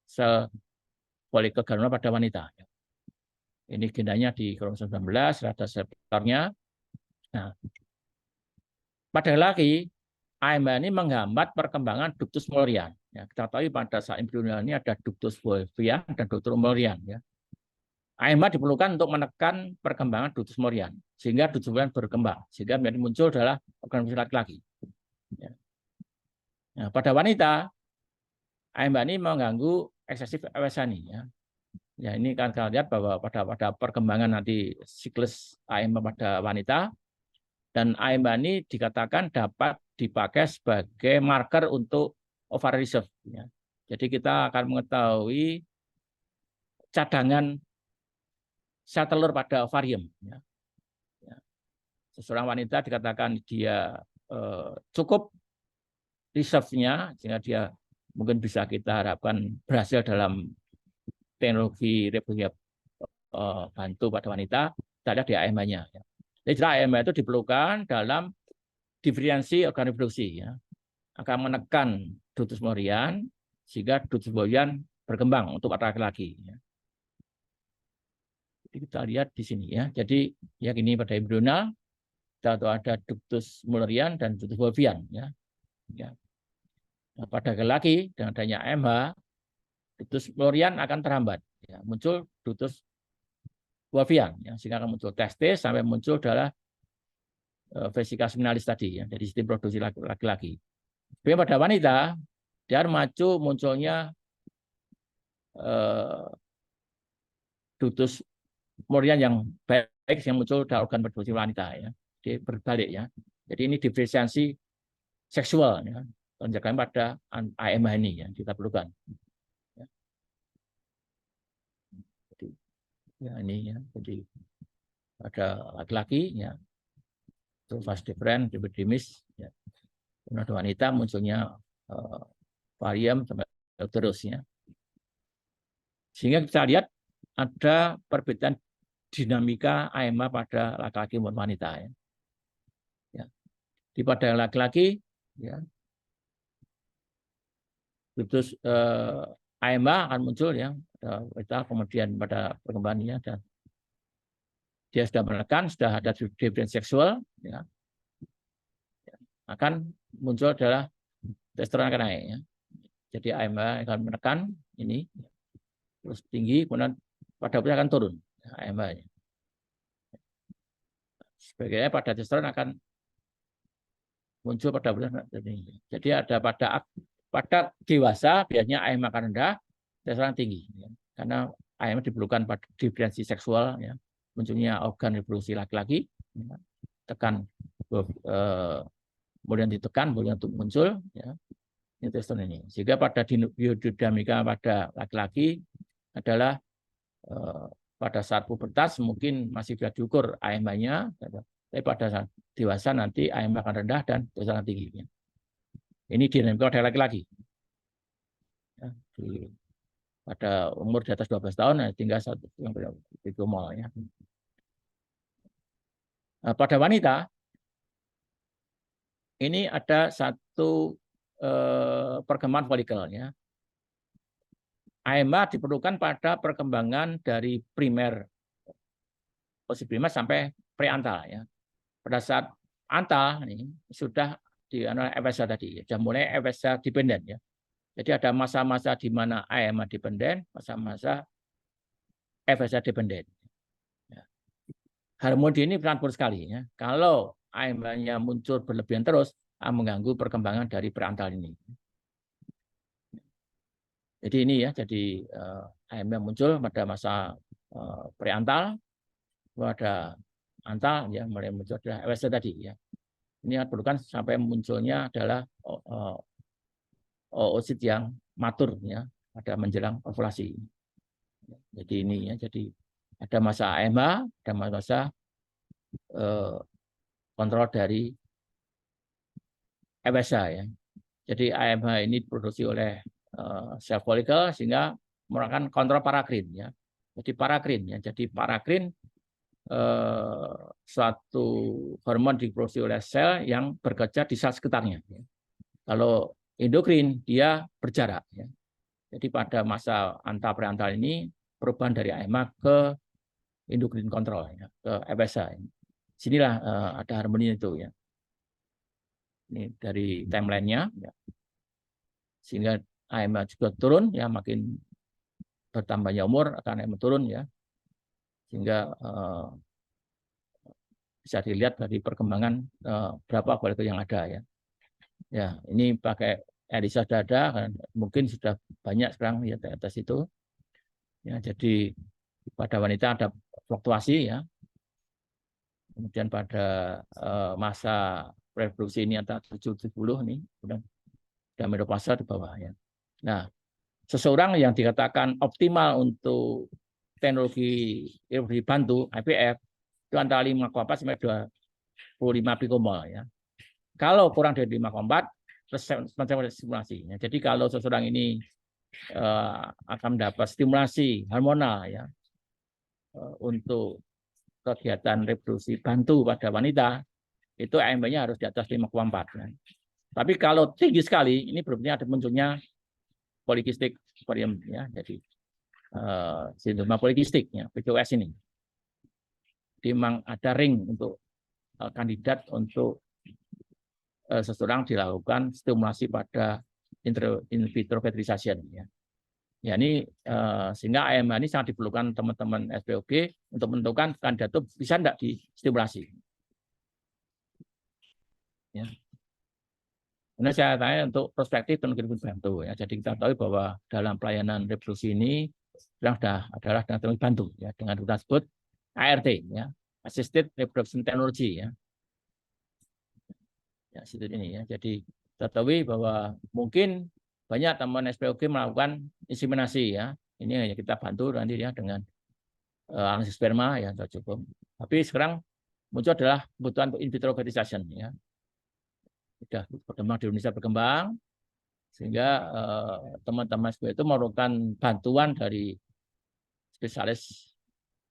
sel folikel granula pada wanita. Ya. Ini gendanya di kromosom 19, rada reseptornya. Nah, pada laki, AMH ini menghambat perkembangan ductus Mullerian. Ya, kita tahu pada saat embrional ini ada ductus Wolffian dan ductus Mullerian. Ya. AMH diperlukan untuk menekan perkembangan ductus Mullerian, sehingga ductus Mullerian berkembang, sehingga menjadi muncul adalah organ laki-laki. Nah, pada wanita, AMH ini mengganggu eksesif FSH nih ya. Ya, ini kan kita lihat bahwa pada perkembangan nanti siklus AMH pada wanita, dan AMH ini dikatakan dapat dipakai sebagai marker untuk ovary reserve. Ya. Jadi kita akan mengetahui cadangan sel telur pada ovarium. Ya. Ya. Seseorang wanita dikatakan dia cukup reserve-nya, sehingga dia mungkin bisa kita harapkan berhasil dalam teknologi reproduksi bantu pada wanita, kita lihat di AMH-nya. Ya. Jadi AMH itu diperlukan dalam diferensiasi organ reproduksi, ya, akan menekan ductus morian sehingga ductus morian berkembang untuk laki-laki. Ya. Jadi kita lihat di sini ya. Jadi ya ini pada embrional kita tahu ada ductus Mullerian dan ductus Wolffian. Ya. Ya. Nah, pada laki-laki dengan adanya AMH, ductus Mullerian akan terhambat. Ya. Muncul ductus Wolffian, ya, sehingga akan muncul testis sampai muncul adalah vesika seminalis tadi, ya, dari sistem produksi laki-laki. Tapi pada wanita, dia maju munculnya ductus Mullerian yang baik yang muncul dalam organ reproduksi wanita, ya. Jadi berbalik, ya. Jadi ini diferensiasi seksual, ya, penjagaan pada AMH ini yang kita perlukan. Ya. Jadi, ya ini ya, jadi pada laki-laki ya itu fase different, epidimis, ya. Pada wanita munculnya varium sampai terusnya. Sehingga kita lihat ada perbedaan dinamika AMH pada laki-laki maupun wanita, ya. Ya. Di pada laki-laki ya ductus AMH akan muncul ya kita kemudian pada perkembangannya dan dia sudah menekan, sudah ada diferensiasi seksual, ya, akan muncul adalah testosteron akan naik, ya. Jadi AMH akan menekan ini terus tinggi, kemudian pada usia akan turun, ya, AMH-nya. Sebagainya pada testosteron akan muncul pada bulan ini. Jadi ada pada dewasa biasanya AMH akan rendah, testosteron tinggi, ya. Karena AMH diperlukan pada diferensiasi seksual, ya. Munculnya organ reproduksi laki-laki, ya. Tekan kemudian ditekan kemudian untuk muncul, ya, ini testosteron ini. Sehingga pada biodinamika pada laki-laki adalah pada saat pubertas mungkin masih bisa diukur AMH-nya, tapi pada saat dewasa nanti AMH akan rendah dan testosteron tinggi. Ya. Ini dinamika pada laki-laki. Ya, pada umur di atas 12 tahun tinggal satu yang mol, ya. Nah, pada wanita ini ada satu perkembangan folikelnya. AMH diperlukan pada perkembangan dari primer, posisi primer sampai preantal, ya. Pada saat antal ini sudah di FSH tadi, sudah mulai FSH dependen, ya. Jadi ada masa-masa di mana AMH dependen, masa-masa FSH dependen. Ya. Harmoni ini bercampur sekali, ya. Kalau AMH-nya muncul berlebihan terus, mengganggu perkembangan dari preantal ini. Jadi ini ya, jadi AMH muncul pada masa preantal, pada antal ya mulai muncul adalah FSH tadi, ya. Ini perlukan sampai munculnya adalah oosit yang matur, ya, pada menjelang ovulasi. Jadi ini ya, jadi ada masa AMH, ada masa kontrol dari FSH, ya. Jadi AMH ini diproduksi oleh sel folikel sehingga merupakan kontrol parakrin, ya. Jadi parakrin, ya. Jadi parakrin suatu hormon diproduksi oleh sel yang bekerja di sel sekitarnya. Ya. Kalau endokrin dia berjarak, ya. Jadi pada masa antar-preantal ini perubahan dari AMH ke endokrin kontrol, ya, ke FSH. Sinilah ada harmoni itu, ya. Ini dari timeline-nya, ya. Sehingga AMH juga turun, ya, makin bertambahnya umur akan AMH turun, ya. Sehingga bisa dilihat dari perkembangan berapa folikel yang ada, ya. Ya, ini pakai ELISA sudah ada, mungkin sudah banyak sekarang ya tes itu. Ya, jadi pada wanita ada fluktuasi ya. Kemudian pada masa reproduksi ini antara 7-10 nih, sudah menopause di bawah ya. Nah, seseorang yang dikatakan optimal untuk teknologi reproduksi bantu IVF itu antara 5,4 sampai 25 pikomol ya. Kalau kurang dari 5,4 stimulasi. Ya. Jadi kalau seseorang ini akan mendapat stimulasi hormonal ya untuk kegiatan reproduksi bantu pada wanita, itu AMP-nya harus di atas 5,4. Ya. Tapi kalau tinggi sekali, ini berarti ada munculnya polikistik ovarium ya, jadi sindroma polikistik ya, PCOS ini. Jadi memang ada ring untuk kandidat untuk seseorang dilakukan stimulasi pada in vitro fertilization ya. Ya ini sehingga AMH ini sangat diperlukan teman-teman SPOG untuk menentukan kandidat itu bisa tidak distimulasi. Ya. Karena saya tanya untuk perspektif teknologi bantu ya. Jadi kita tahu bahwa dalam pelayanan reproduksi ini sudah adalah dengan teknologi bantu ya, dengan kita sebut ART ya, Assisted Reproduction Technology ya. Ya, situ ini ya. Jadi kita tahu bahwa mungkin banyak teman SPOG melakukan inseminasi ya. Ini hanya kita bantu nanti ya dengan analisis sperma ya cukup. Tapi sekarang muncul adalah kebutuhan untuk in vitro fertilization ya. Sudah berkembang di Indonesia berkembang sehingga teman-teman SPOG itu memerlukan bantuan dari spesialis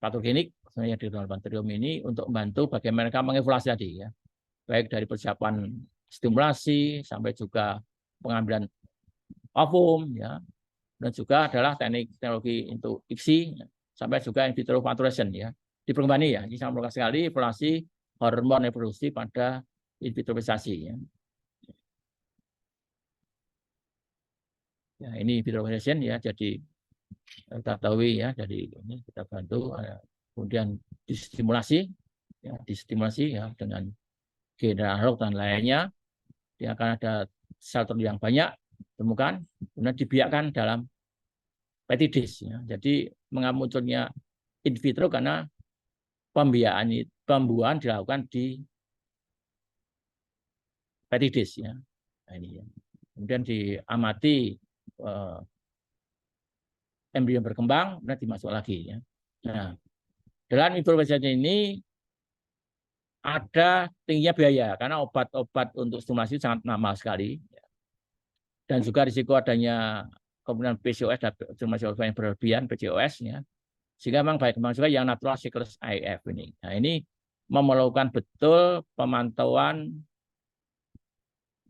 patogenik yang di laboratorium ini untuk membantu bagaimana mereka mengevaluasi tadi ya. Baik dari persiapan stimulasi sampai juga pengambilan ovum ya, dan juga adalah teknologi untuk ICSI sampai juga in vitro maturation ya. Di perkembangan ini ya, ini sangat memerlukan sekali evaluasi hormon reproduksi pada in vitro fertilisasi ya. Ya, ini in vitro fertilization ya, jadi kita tahu ya, jadi ini kita bantu kemudian distimulasi ya dengan general analog dan lainnya, dia akan ada sel telur yang banyak temukan, kemudian dibiakkan dalam petidis. Ya. Jadi mengapa munculnya in vitro karena pembuahan dilakukan di petidis. Ya. Nah, ini ya. Kemudian diamati embrio berkembang, kemudian dimasuk lagi. Ya. Nah, dalam improvisasi ini ada tingginya biaya karena obat-obat untuk stimulasi sangat mahal sekali dan juga risiko adanya kemudian PCOS dan stimulasi yang berlebihan PCOS ya. Sehingga memang baik juga yang natural cycles IVF ini. Nah, ini memerlukan betul pemantauan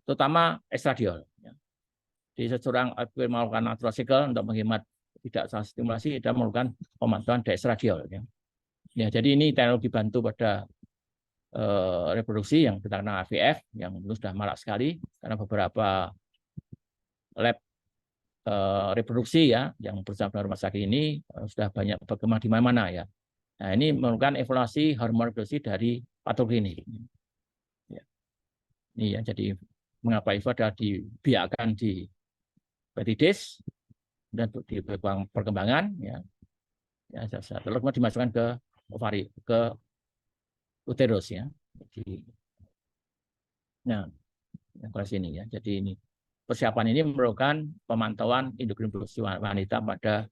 terutama estradiol ya. Jadi seseorang melakukan natural cycle untuk menghemat tidak salah stimulasi dan memerlukan pemantauan estradiol ya. Ya, jadi ini teknologi bantu pada reproduksi yang kita kenal IVF yang sudah marak sekali karena beberapa lab reproduksi ya yang bersama rumah sakit ini sudah banyak berkembang di mana-mana ya. Nah ini memerlukan evaluasi hormon reproduksi dari patogenik. Ya. Ini ya jadi mengapa itu adalah dibiarkan di petidis dan di perkembangan ya. Ya lalu kemudian dimasukkan ke ovari ke uterus ya. Jadi, nah, yang kelas ini ya. Jadi ini persiapan ini memerlukan pemantauan endokrin reproduksi wanita pada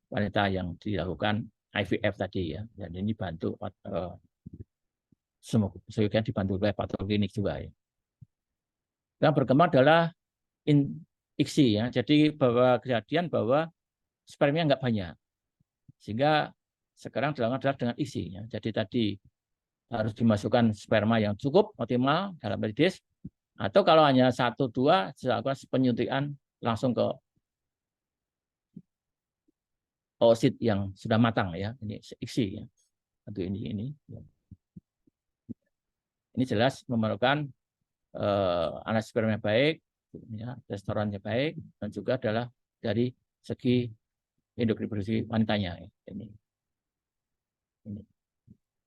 wanita yang dilakukan IVF tadi ya. Dan ini bantu semoga dibantu oleh patogenik juga ya. Yang berkembang adalah ICSI ya. Jadi bahwa kejadian bahwa spermnya nggak banyak. Sehingga sekarang dilakukan adalah dengan ICSI ya. Jadi tadi harus dimasukkan sperma yang cukup optimal dalam petidis atau kalau hanya 1-2 dilakukan penyuntikan langsung ke oosit yang sudah matang ya. Ini ICSI ya. Untuk ini ya. Ini jelas memerlukan analisis sperma baik ya, testosteronnya baik dan juga adalah dari segi endokrin reproduksi wanitanya ya. Ini.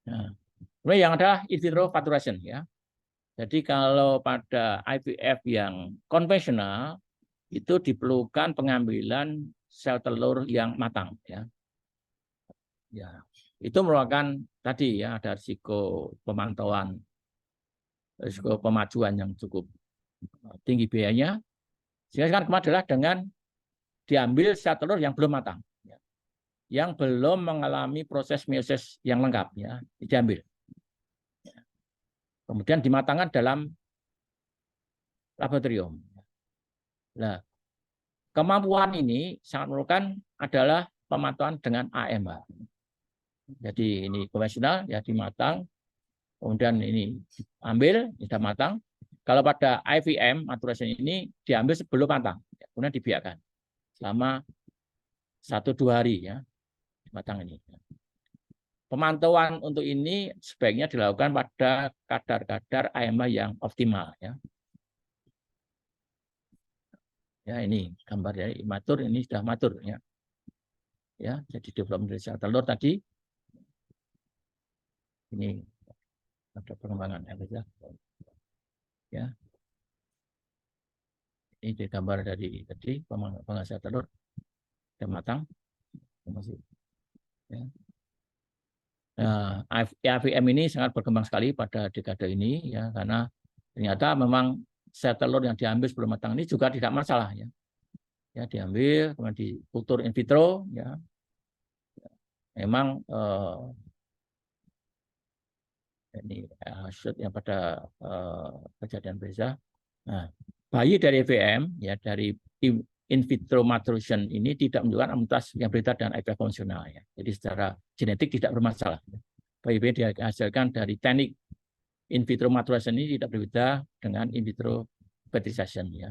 Nah, kemudian yang adalah in vitro fertilization ya. Jadi kalau pada IVF yang konvensional itu diperlukan pengambilan sel telur yang matang, ya. Ya, itu merupakan tadi ya ada risiko pemantauan, risiko pemajuan yang cukup tinggi biayanya. Sehingga sekarang adalah dengan diambil sel telur yang belum matang, ya, yang belum mengalami proses meiosis yang lengkap, ya, diambil. Kemudian dimatangkan dalam laboratorium. Nah, kemampuan ini sangat memerlukan adalah pemantauan dengan AMH. Jadi ini konvensional, ya dimatang, kemudian ini ambil, sudah matang. Kalau pada IVM, maturation ini diambil sebelum matang, kemudian dibiarkan selama 1-2 hari, ya, matang ini. Pemantauan untuk ini sebaiknya dilakukan pada kadar-kadar AMH yang optimal, ya. Ya, ini gambar dari matur, ini sudah matur, ya. Ya, jadi development dari sel telur tadi. Ini ada pengembangan ya. Ya. Ini gambar dari tadi pengembangan sel telur sudah matang. Masih. Ya. Nah, AVM ini sangat berkembang sekali pada dekade ini, ya, karena ternyata memang sel telur yang diambil sebelum matang ini juga tidak masalah, ya. Ya, diambil kemudian dikultur in vitro, ya. Memang ini shoot yang pada kejadian Beza. Nah, bayi dari IVM, ya, dari in vitro maturation ini tidak menunjukkan mutasi yang berbeda dengan IVF konvensional, ya. Jadi secara genetik tidak bermasalah. Bayi-bayi dihasilkan dari teknik in vitro maturation ini tidak berbeda dengan in vitro fertilization, ya.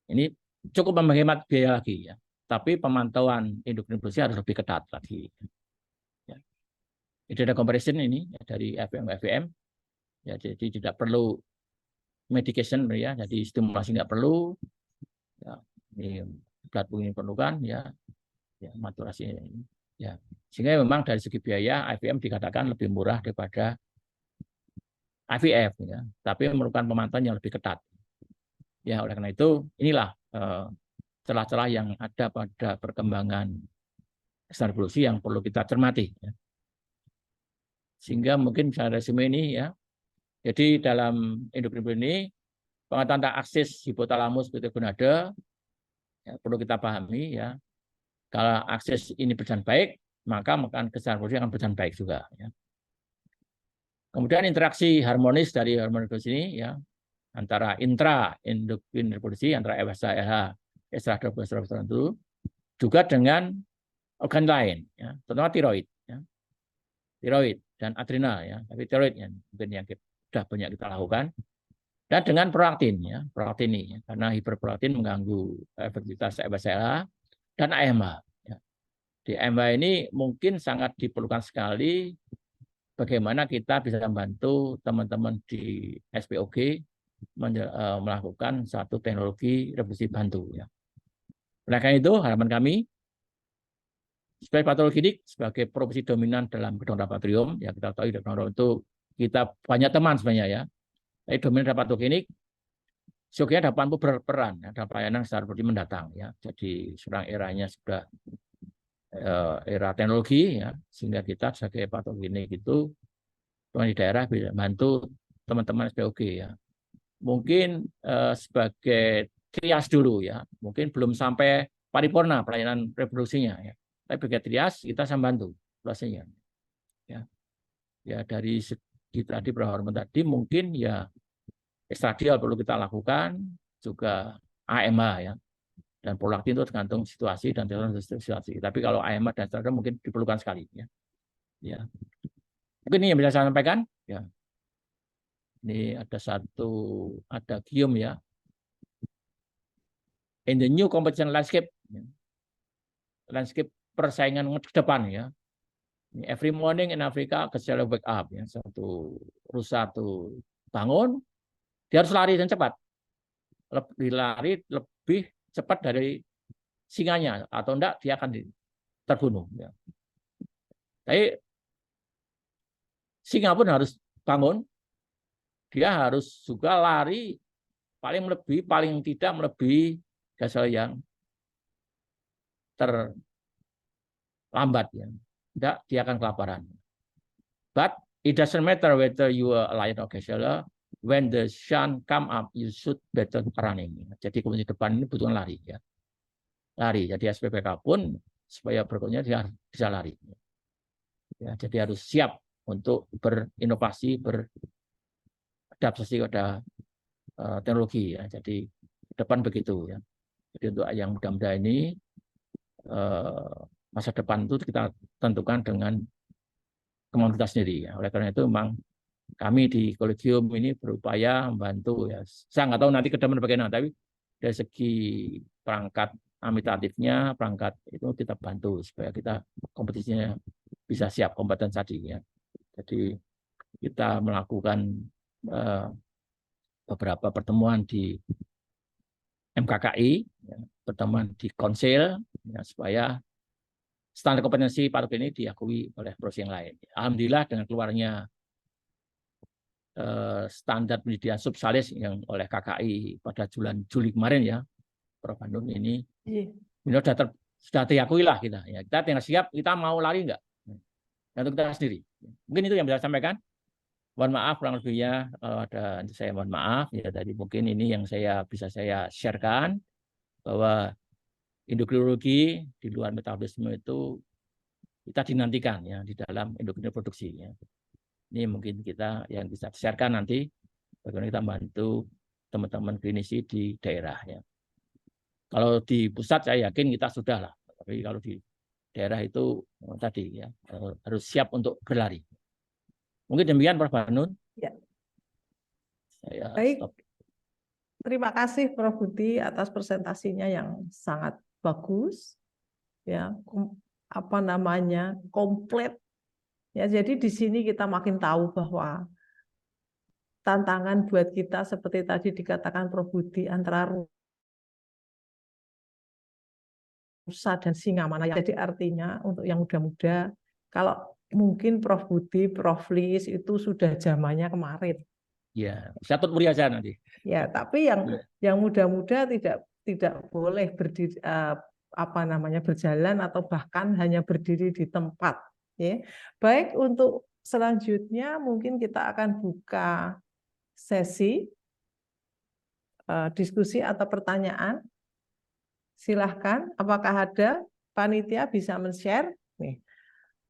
Ini cukup menghemat biaya lagi, ya. Tapi pemantauan endokrin reproduksi harus lebih ketat lagi. Ya. Ini ada comparison ini, ya, dari IVM. Ya, jadi tidak perlu medication, ya, jadi stimulasi nggak perlu. Ya, ini blood pooling ini perlukan, ya, ya, maturasi ini, ya. Sehingga memang dari segi biaya IVM dikatakan lebih murah daripada IVF, ya, tapi memerlukan pemantauan yang lebih ketat. Ya, oleh karena itu inilah celah-celah yang ada pada perkembangan sel reproduksi yang perlu kita cermati, ya. Sehingga mungkin bisa resume ini, ya. Jadi dalam endokrin ini pengetahuan tentang akses hipotalamus pituitary, ya, perlu kita pahami, ya. Kalau akses ini berjalan baik, maka sel reproduksi akan berjalan baik juga, ya. Kemudian interaksi harmonis dari hormon reproduksi ini, ya, antara intra endokrin reproduksi antara FSH, LH, estradiol tertentu juga dengan organ lain, ya, terutama tiroid, ya. Tiroid dan adrenal, ya, tapi tiroid yang mungkin yang sudah banyak kita lakukan. Dan dengan prolaktin, ya, prolaktin ini, ya, karena hiperprolaktin mengganggu efektivitas FSH dan AMH, ya. Di AMH ini mungkin sangat diperlukan sekali bagaimana kita bisa membantu teman-teman di SPOG melakukan satu teknologi reproduksi bantu, ya. Oleh karena itu harapan kami sebagai patologi sebagai profesi dominan dalam kedokteran laboratorium, ya, kita tahu di kedokteran itu kita banyak teman sebenarnya, ya. Tapi dominan dalam patologi seyogianya dapat berperan, ya, dalam pelayanan secara seperti mendatang, ya. Jadi sekarang eranya sudah era teknologi, ya, sehingga kita sebagai patologi itu di daerah bisa bantu teman-teman SPOG, ya. Mungkin sebagai trias dulu, ya, mungkin belum sampai paripurna pelayanan reproduksinya, ya. Tapi sebagai trias kita bisa bantu prosesnya, ya. Ya, dari segi tadi hormon tadi mungkin, ya, estradiol perlu kita lakukan, juga AMH, ya, dan prolaktin itu tergantung situasi dan situasi. Tapi kalau AMH dan estradiol mungkin diperlukan sekali, ya. Ya. Mungkin ini yang bisa saya sampaikan, ya. Ini ada Guillaume, ya. In the new competition landscape, ya. Landscape persaingan ke depan, ya. Every morning in Africa, gazelle wake up, ya. Satu rusa tuh bangun, dia harus lari dan cepat. Lebih cepat dari singanya, atau enggak dia akan terbunuh, ya. Tapi singa pun harus bangun, dia harus juga lari paling tidak melebihi gejala yang terlambat ya. Tidak, dia akan kelaparan. But it doesn't matter whether you are lion or gazelle. When the sun come up, you should better running. Jadi komunitas depan ini butuh lari ya. Lari. Jadi SPPK pun supaya berikutnya dia bisa lari. Ya, jadi harus siap untuk berinovasi, beradaptasi pada teknologi ya. Jadi depan begitu ya. Jadi untuk yang muda-muda ini masa depan itu kita tentukan dengan kemampuan kita sendiri ya. Oleh karena itu memang kami di kolegium ini berupaya membantu ya. Saya nggak tahu nanti ke depan bagaimana, tapi dari segi perangkat administratifnya, perangkat itu kita bantu supaya kita kompetisinya bisa siap kompeten tadi ya. Jadi kita melakukan beberapa pertemuan di MKKI, ya, pertemuan di konsil ya, supaya standar kompetensi patogen ini diakui oleh provinsi yang lain. Alhamdulillah dengan keluarnya standar pendidikan subsalis yang oleh KKI pada bulan Juli kemarin ya, Prof. Hanun ini sudah diakui lah kita. Ya, kita tinggal siap, kita mau lari enggak? Untuk kita sendiri. Mungkin itu yang bisa saya sampaikan. Mohon maaf kurang lebihnya ada saya mohon maaf ya, tadi mungkin ini yang bisa saya sharekan bahwa endokrinologi di luar metabolisme itu kita dinantikan ya di dalam endokrin produksi ya. Ini mungkin kita yang bisa sharekan nanti bagaimana kita membantu teman-teman klinisi di daerah ya. Kalau di pusat saya yakin kita sudah lah, tapi kalau di daerah itu tadi ya harus siap untuk berlari. Mungkin demikian Prof. Hanun. Ya. Saya baik. Stop. Terima kasih Prof. Budi atas presentasinya yang sangat bagus, ya, komplit. Ya, jadi di sini kita makin tahu bahwa tantangan buat kita seperti tadi dikatakan Prof. Budi antara rusa dan singa mana yang jadi artinya untuk yang muda-muda. Kalau mungkin Prof. Budi, Prof. Lis itu sudah zamannya kemarin. Ya, satu mulia aja nanti. Ya, tapi yang muda-muda tidak boleh berdiri berjalan atau bahkan hanya berdiri di tempat. Ya. Baik, untuk selanjutnya mungkin kita akan buka sesi diskusi atau pertanyaan. Silahkan, apakah ada panitia bisa men-share? Nih.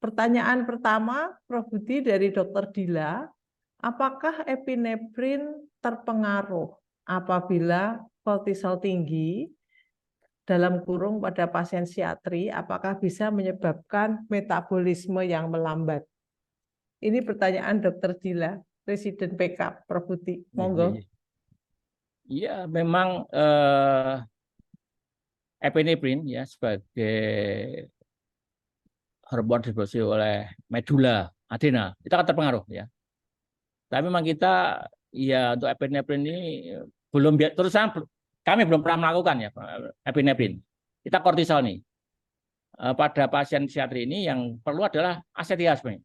Pertanyaan pertama, Prof. Budi dari Dr. Dila, apakah epinefrin terpengaruh apabila kortisol tinggi dalam kurung pada pasien psikiatri, apakah bisa menyebabkan metabolisme yang melambat? Ini pertanyaan Dr. Dila, Presiden PK, Prof. Budi. Monggo. Iya, memang epinefrin ya sebagai hormon diproduksi oleh medula adrenal itu akan terpengaruh ya. Tapi memang kita ya untuk epinefrin ini belum kami belum pernah melakukan ya epinefrin. Kita kortisol nih. Pada pasien psikiatri ini yang perlu adalah asetia sebenarnya.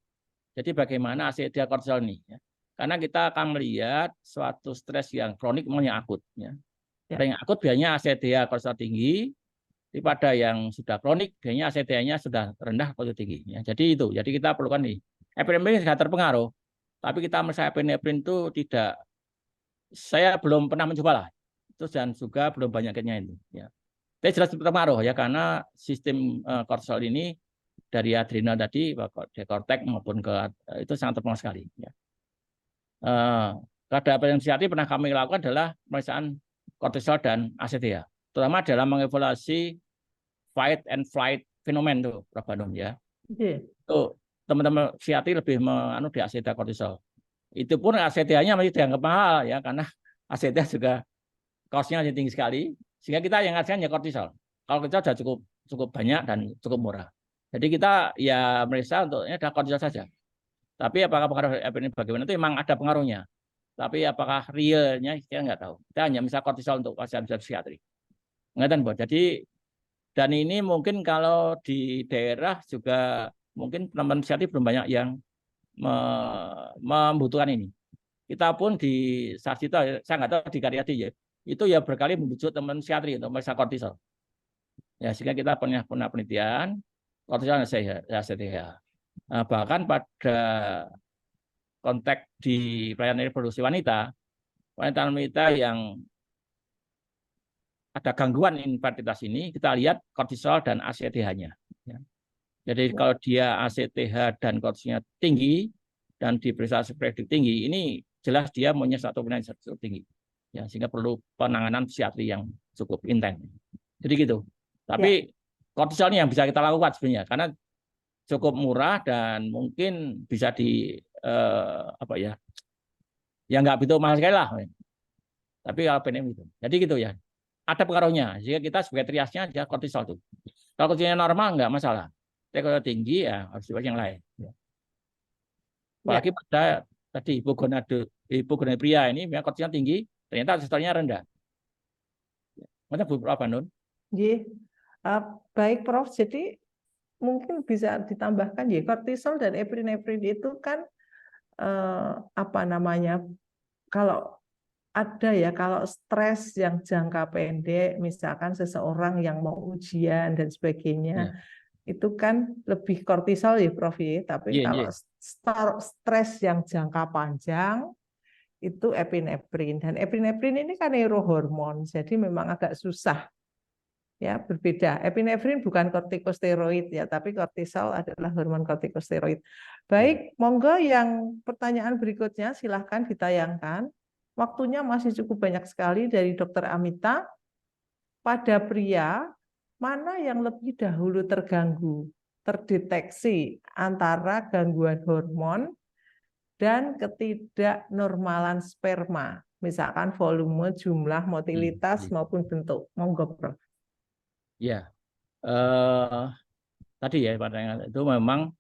Jadi bagaimana asetia kortisol ini ya. Karena kita akan melihat suatu stres yang kronik memang yang akut ya. Yang akut biasanya asetia kortisol tinggi. Pada yang sudah kronik, biasanya ACTA-nya sudah rendah atau tinggi. Ya, jadi itu. Jadi kita perlukan nih. Epinefrin tidak terpengaruh, tapi kita misalnya epinefrin itu tidak. Saya belum pernah mencoba lah. Itu dan juga belum banyaknya itu. Ya. Tapi jelas terpengaruh ya karena sistem kortisol ini dari adrenal tadi, korteks maupun ke itu sangat terpengaruh sekali. Ya. Pada pasien psikiatri pernah kami lakukan adalah pemeriksaan kortisol dan ACTA, terutama dalam mengevaluasi fight and flight fenomen tuh, Prof. Hanun ya. Tuh teman-teman psikiatri lebih di ACTA kortisol. Itu pun ACTA-nya masih dianggap mahal ya karena ACTA juga cost-nya masih tinggi sekali. Sehingga kita yang ngasihkan ya kortisol. Kalau kortisol sudah cukup banyak dan cukup murah. Jadi kita ya meriksa untuknya ada kortisol saja. Tapi apakah pengaruh epinefrin bagaimana itu memang ada pengaruhnya. Tapi apakah realnya kita nggak tahu. Kita hanya misal kortisol untuk pasien psikiatri. Nggak tahu. Jadi dan ini mungkin kalau di daerah juga mungkin teman-teman psikiatri belum banyak yang membutuhkan ini. Kita pun di Sarjito, saya nggak tahu di Karyadi ya, itu ya berkali membujuk teman psikiatri untuk memeriksa kortisol. Ya, sehingga kita pernah penelitian kortisol dan ACTH. Bahkan pada konteks di pelayanan reproduksi wanita yang ada gangguan infertilitas ini, kita lihat kortisol dan ACTH-nya. Ya. Jadi kalau dia ACTH dan kortisolnya tinggi dan diperiksa predik tinggi, ini jelas dia punya satu penyakit tinggi. Ya, sehingga perlu penanganan psikiatri yang cukup intens. Jadi gitu. Tapi kortisol ini yang bisa kita lakukan sebenarnya, karena cukup murah dan mungkin bisa ya nggak begitu mahal sekali lah. Tapi kalau PNM itu, jadi gitu ya. Ada pengaruhnya. Jika kita sebagai triasnya aja kortisol tuh. Kalau kortisolnya normal nggak masalah. Tapi kalau tinggi ya harus dibagi yang lain. Apalagi pada tadi hipogonadria ini, kortisolnya tinggi, ternyata kortisolnya rendah. Mana Bu Prof Nun? Baik Prof. Jadi mungkin bisa ditambahkan ya, kortisol dan epinefrin itu kan kalau ada ya, kalau stres yang jangka pendek, misalkan seseorang yang mau ujian dan sebagainya, itu kan lebih kortisol ya Prof. Tapi kalau stres yang jangka panjang, itu epinefrin. Dan epinefrin ini kan neurohormon, jadi memang agak susah. Ya, berbeda. Epinefrin bukan kortikosteroid ya, tapi kortisol adalah hormon kortikosteroid. Baik, monggo yang pertanyaan berikutnya silahkan ditayangkan. Waktunya masih cukup banyak sekali dari Dr. Amita. Pada pria, mana yang lebih dahulu terdeteksi antara gangguan hormon dan ketidaknormalan sperma, misalkan volume, jumlah, motilitas maupun bentuk. Monggo, Prof. Ya, tadi ya pertanyaan itu memang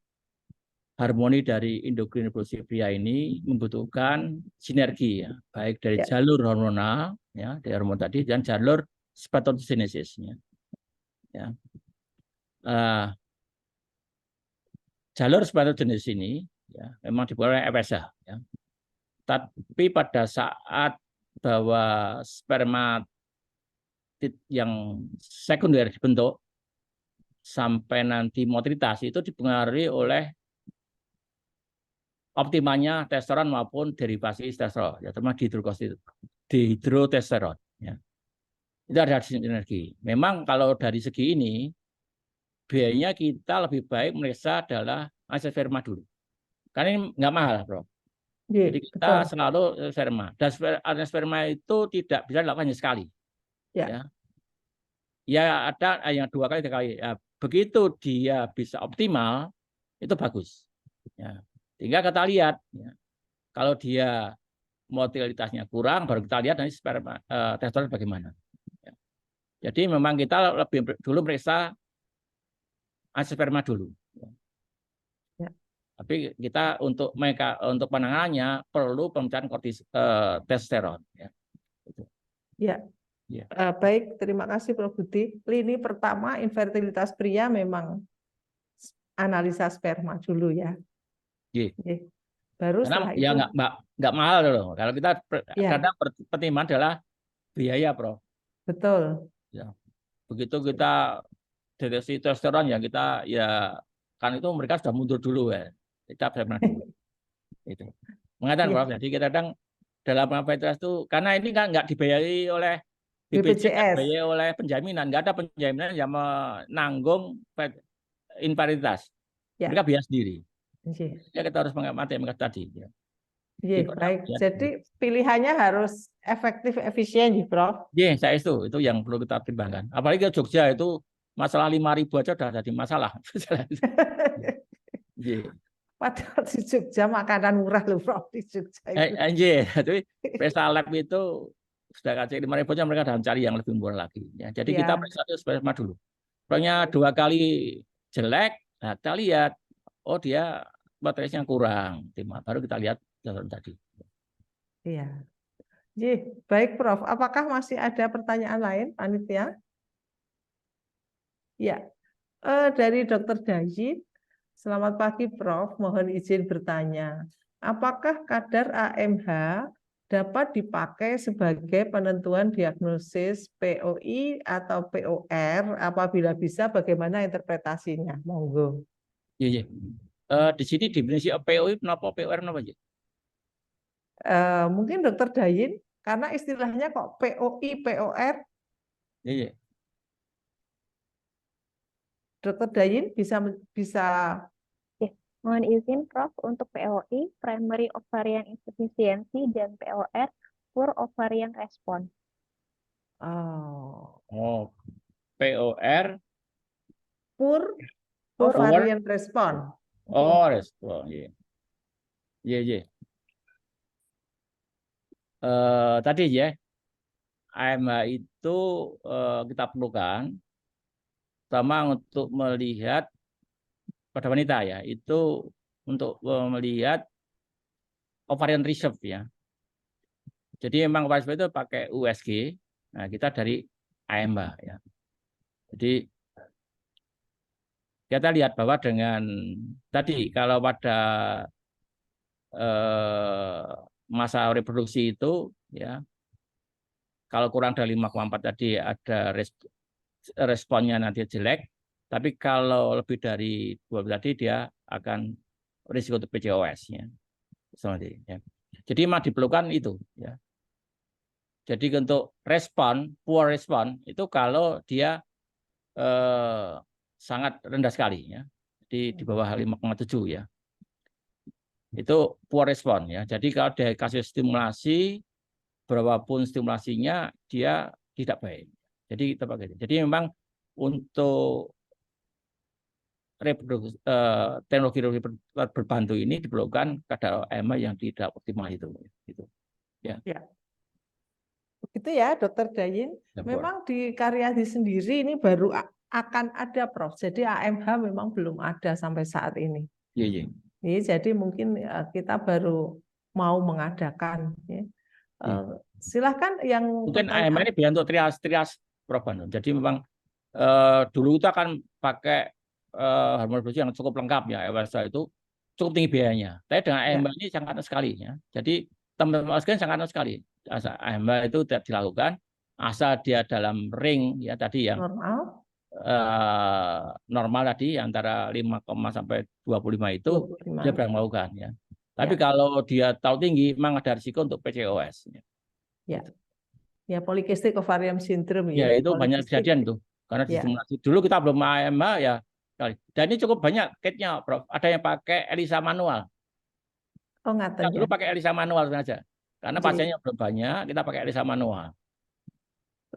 harmoni dari endokrin reproduksi pria ini membutuhkan sinergi ya, baik dari jalur hormonal ya, dari hormon tadi dan jalur spermatogenesisnya. Ya. Jalur spermatogenesis ini ya, memang dibuat oleh FSH ya. Tapi pada saat bahwa sperma yang sekunder dibentuk sampai nanti motilitas itu dipengaruhi oleh optimalnya testosteron maupun derivasi testosteron, ya termasuk dihidrotestosteron. Ya. Itu ada sinergi. Memang kalau dari segi ini, biayanya kita lebih baik meriksa adalah hasil sperma dulu. Karena ini nggak mahal, Bro. Jadi kita selalu sperma. Dan sperma itu tidak bisa dilakukan hanya sekali. Ya ada yang 2 kali, 3 kali. Ya, begitu dia bisa optimal, itu bagus. Ya. Tinggal kita lihat, ya. Kalau dia motilitasnya kurang, baru kita lihat nanti sperma testosteron bagaimana. Ya. Jadi memang kita lebih dulu meriksa hasil sperma dulu. Ya. Tapi kita untuk penanganannya perlu pemeriksaan testosteron. Ya. Ya. Baik, terima kasih Prof. Budi. Lini pertama infertilitas pria memang analisa sperma dulu ya. Baru karena setelah ya itu nggak mahal loh. Kalau kita kadang pertimbangan adalah biaya, Prof. Betul. Ya. Begitu kita deteksi testosteron ya kita ya kan itu mereka sudah mundur dulu ya. Kita sperma dulu. Itu. Mengatakan Prof. Jadi kita kadang dalam infertilitas itu karena ini kan nggak dibayari oleh BPJS, dibayari oleh penjaminan, nggak ada penjaminan yang menanggung infertilitas. Mereka biaya sendiri. Ya kita harus mengamati tadi. Ya. Baik. Jadi pilihannya harus efektif, efisien, Prof. Saya itu yang perlu kita pertimbangkan. Apalagi ke Jogja itu masalah 5.000 aja udah jadi masalah. Padahal di Jogja makanan murah loh, Prof. Di Jogja itu. Pesta lab itu sudah kasih 5.000 aja mereka akan cari yang lebih murah lagi. Ya, jadi kita periksa sperma dulu. Pokoknya 2 kali jelek, nah kita lihat, oh dia baterainya kurang, baru kita lihat tadi. Iya. Baik Prof. Apakah masih ada pertanyaan lain, panitia? Ya. Dari Dr. Dayit. Selamat pagi Prof. Mohon izin bertanya. Apakah kadar AMH dapat dipakai sebagai penentuan diagnosis POI atau POR. Apabila bisa, bagaimana interpretasinya? Monggo. Iya, iya. Di sini definisi POI kenapa POR kenapa aja? Mungkin Dokter Dayin, karena istilahnya kok POI, POR. Iya, iya. Dokter Dayin bisa. Ya, mohon izin Prof untuk POI, Primary Ovarian Insufficiency, dan POR, Poor Ovarian Response. Oh, POR, Poor Poor Ovarian Response. oh, respon, iya. Iya, iya. Tadi ya, AMH itu kita perlukan sama untuk melihat pada wanita ya, itu untuk melihat ovarian reserve ya. Jadi memang ovarian reserve itu pakai USG. Nah, kita dari AMH ya. Jadi kita lihat bahwa dengan tadi kalau pada masa reproduksi itu ya, kalau kurang dari 5,4 tadi ada responnya nanti jelek, tapi kalau lebih dari 12 tadi dia akan risiko untuk PCOS ya. Ya. Jadi memang diperlukan itu ya. Jadi untuk respon, poor respon itu kalau dia sangat rendah sekali ya. Di bawah 5,7 ya. Itu poor respon ya. Jadi kalau dia kasih stimulasi berapapun stimulasinya dia tidak baik. Jadi kita pakai. Jadi memang untuk teknologi berbantu ini diperlukan kadar AMH yang tidak optimal itu. Gitu. Ya. Ya. Begitu ya, Dokter Dayin. Memang di Karyadi sendiri ini baru akan ada, Prof. Jadi AMH memang belum ada sampai saat ini. Iya, iya. Jadi mungkin kita baru mau mengadakan. Ya. Silahkan yang mungkin AMH ini biar untuk trias proban. Jadi memang dulu kita akan pakai hormon reproduksi yang cukup lengkap ya, EWSA itu cukup tinggi biayanya. Tapi dengan AMH ini sangat sekali ya. Jadi teman-teman sekalian sangat sekali. AMH itu tidak dilakukan asal dia dalam ring ya tadi yang normal tadi antara 5, sampai 25 itu 25. Dia berani melakukan ya. Tapi kalau dia tahu tinggi memang ada risiko untuk PCOS. Ya. Ya, polycystic ovarian syndrome ya. Ya, itu banyak kejadian tuh. Karena distimulasi. Dulu kita belum AMH ya. Dan ini cukup banyak kitnya, Prof. Ada yang pakai ELISA manual. Oh, ngaten. Dulu pakai ELISA manual saja. Karena pasiennya belum banyak, kita pakai ELISA manual.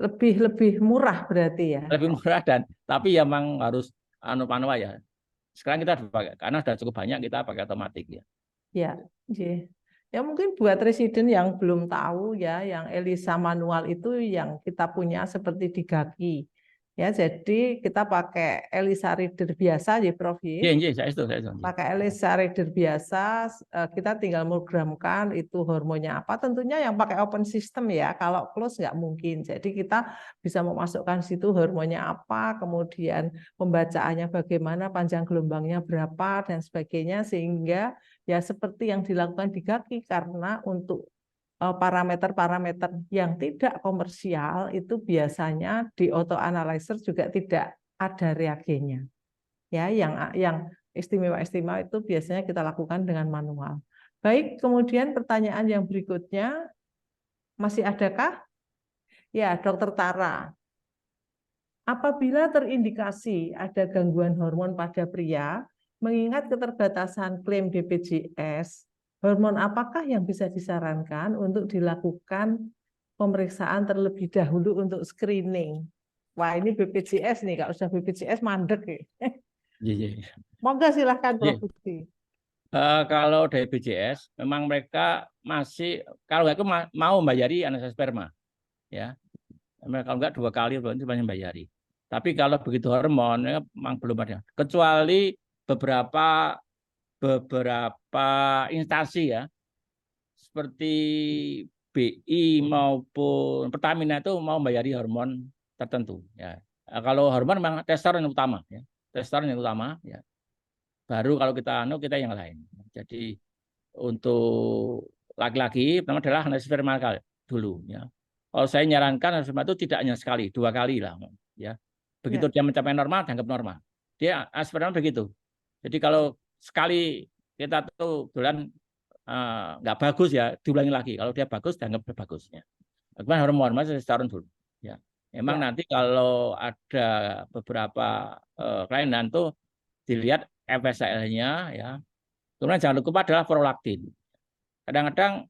Lebih murah berarti ya. Lebih murah tapi ya memang harus manual ya. Sekarang kita pakai karena sudah cukup banyak kita pakai otomatis ya. Ya, ya mungkin buat residen yang belum tahu ya, yang ELISA manual itu yang kita punya seperti di Gaki. Ya, jadi kita pakai ELISA reader biasa ya, Prof. Iya, saya itu. Pakai ELISA reader biasa, kita tinggal programkan itu hormonnya apa. Tentunya yang pakai open system ya, kalau close nggak mungkin. Jadi kita bisa memasukkan situ hormonnya apa, kemudian pembacaannya bagaimana, panjang gelombangnya berapa, dan sebagainya, sehingga ya seperti yang dilakukan di Gaki, karena untuk parameter-parameter yang tidak komersial itu biasanya di autoanalyzer juga tidak ada reagennya. Ya, yang istimewa-istimewa itu biasanya kita lakukan dengan manual. Baik, kemudian pertanyaan yang berikutnya, masih adakah? Ya, Dokter Tara. Apabila terindikasi ada gangguan hormon pada pria, mengingat keterbatasan klaim BPJS, hormon apakah yang bisa disarankan untuk dilakukan pemeriksaan terlebih dahulu untuk screening? Wah, ini BPJS nih, kalau sudah BPJS mandek ya. Iya. Monggo silahkan, Prof. Budi. Kalau dari BPJS, memang mereka masih kalau nggak mau membayari analisis sperma, ya. Kalau nggak 2 kali berarti banyak bayari. Tapi kalau begitu hormon memang belum ada. Kecuali beberapa instansi ya, seperti BI maupun Pertamina itu mau membayari hormon tertentu. Ya. Kalau hormon memang testosteron yang utama, ya. Testosteron yang utama, ya. Baru kalau kita yang lain. Jadi untuk laki-laki pertama adalah analisis sperma dulu ya. Kalau saya nyarankan analisis sperma itu tidak hanya sekali, 2 kali lah ya. Begitu dia mencapai normal dianggap normal. Dia sperma begitu. Jadi kalau sekali kita tuh bulan nggak bagus ya, diulangi lagi. Kalau dia bagus dianggap bagusnya. Kemudian hormon testosteron dulu ya. Memang nanti kalau ada beberapa kelainan tuh dilihat FSH-nya ya. Kemudian jangan lupa adalah prolaktin. Kadang-kadang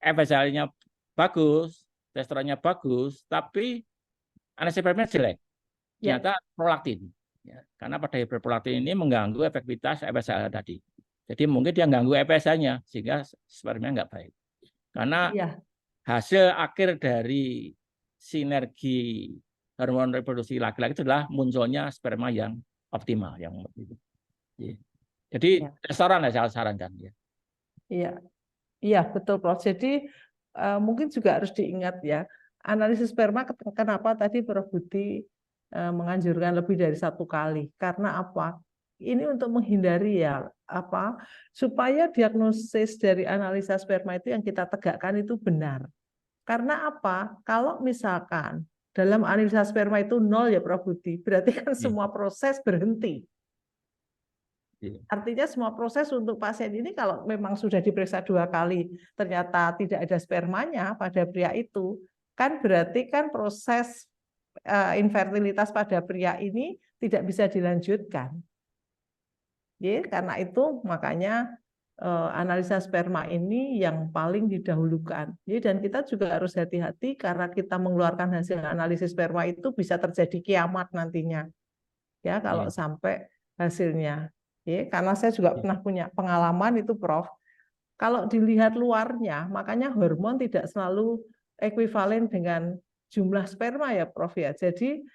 FSH-nya bagus, testosteronnya bagus, tapi analisis sperma jelek. Ternyata prolaktin. Ya, karena pada hiperprolaktin ini mengganggu efektivitas FSH tadi. Jadi mungkin dia ganggu FSH-nya sehingga spermanya nggak baik. Karena hasil akhir dari sinergi hormon reproduksi laki-laki itu adalah munculnya sperma yang optimal, yang itu. Jadi testosteron saya sarankan ya. Iya betul Prof. Jadi mungkin juga harus diingat ya, analisis sperma kenapa tadi Prof Budi menganjurkan lebih dari 1 kali? Karena apa? Ini untuk menghindari supaya diagnosis dari analisa sperma itu yang kita tegakkan itu benar. Karena apa? Kalau misalkan dalam analisa sperma itu 0 ya Prof Budi, berarti kan semua proses berhenti. Artinya semua proses untuk pasien ini kalau memang sudah diperiksa 2 kali ternyata tidak ada spermanya pada pria itu, kan berarti kan proses infertilitas pada pria ini tidak bisa dilanjutkan. Karena itu makanya analisa sperma ini yang paling didahulukan. Dan kita juga harus hati-hati karena kita mengeluarkan hasil analisis sperma itu bisa terjadi kiamat nantinya. Ya, kalau sampai hasilnya. Karena saya juga pernah punya pengalaman itu Prof. Kalau dilihat luarnya, makanya hormon tidak selalu ekuivalen dengan jumlah sperma ya Prof ya. Jadi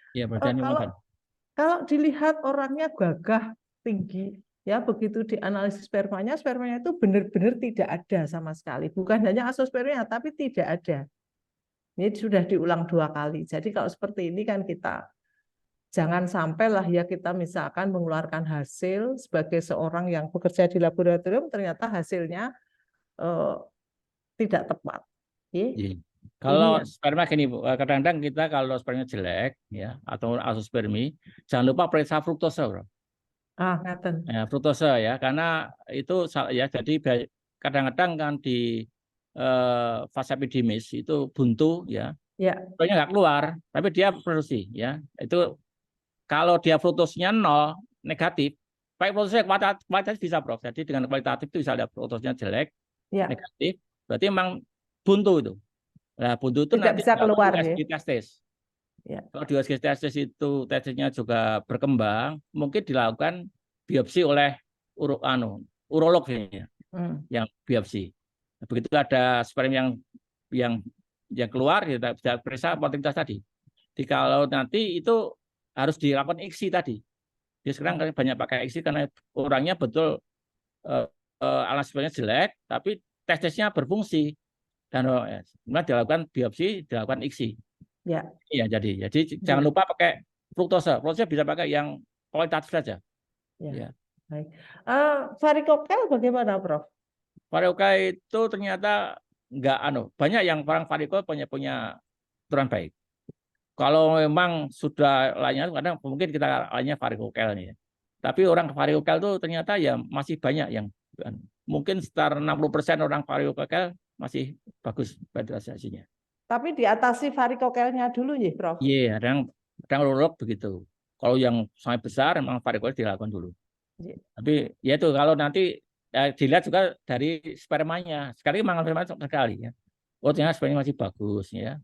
kalau dilihat orangnya gagah, tinggi, ya begitu dianalisis spermanya itu benar-benar tidak ada sama sekali. Bukan hanya azoospermia, tapi tidak ada. Ini sudah diulang 2 kali. Jadi kalau seperti ini kan kita jangan sampailah ya kita misalkan mengeluarkan hasil sebagai seorang yang bekerja di laboratorium ternyata hasilnya tidak tepat. Kalau sperma gini Bu, kadang-kadang kita kalau sperma jelek ya atau azoospermi, jangan lupa periksa fruktosa, Bro. Ya, fruktosa ya, karena itu ya jadi kadang-kadang kan di fase epidemis itu buntu ya. Spermanya nggak keluar, tapi dia produksi ya. Itu kalau dia fruktosnya 0 negatif, baik fruktosnya kualitatif bisa Prof. Jadi dengan kualitatif itu bisa ada fruktosnya jelek, negatif, berarti memang buntu itu. Nah, buntu itu tidak nanti bisa keluar ya. Testis. Kalau di USG testis itu testisnya juga berkembang, mungkin dilakukan biopsi oleh urolog yang biopsi. Begitu ada sperma yang keluar, kita bisa periksa fertilitas tadi. Jadi kalau nanti itu harus dilakukan ICSI tadi. Jadi sekarang banyak pakai ICSI karena orangnya betul alas spermanya jelek, tapi testisnya berfungsi dan kemudian dilakukan biopsi, dilakukan ICSI. Iya, jadi jangan lupa pakai fruktosa. Fruktosa bisa pakai yang kualitatif saja. Baik. Varikokel bagaimana, Prof? Varikokel itu ternyata enggak banyak yang orang varikokel punya aturan baik. Kalau memang sudah lainnya kadang mungkin kita lainnya varikokel nih. Tapi orang varikokel itu ternyata ya masih banyak yang mungkin sekitar 60% orang varikokel masih bagus hasilnya. Tapi diatasi varikokelnya dulu ya, Prof? Iya, kadang urolog begitu. Kalau yang sangat besar memang varikokel dilakukan dulu. Tapi ya itu kalau nanti dilihat juga dari spermanya. Sekali memang sperma sekali ya. Oh ternyata spermanya masih bagus ya.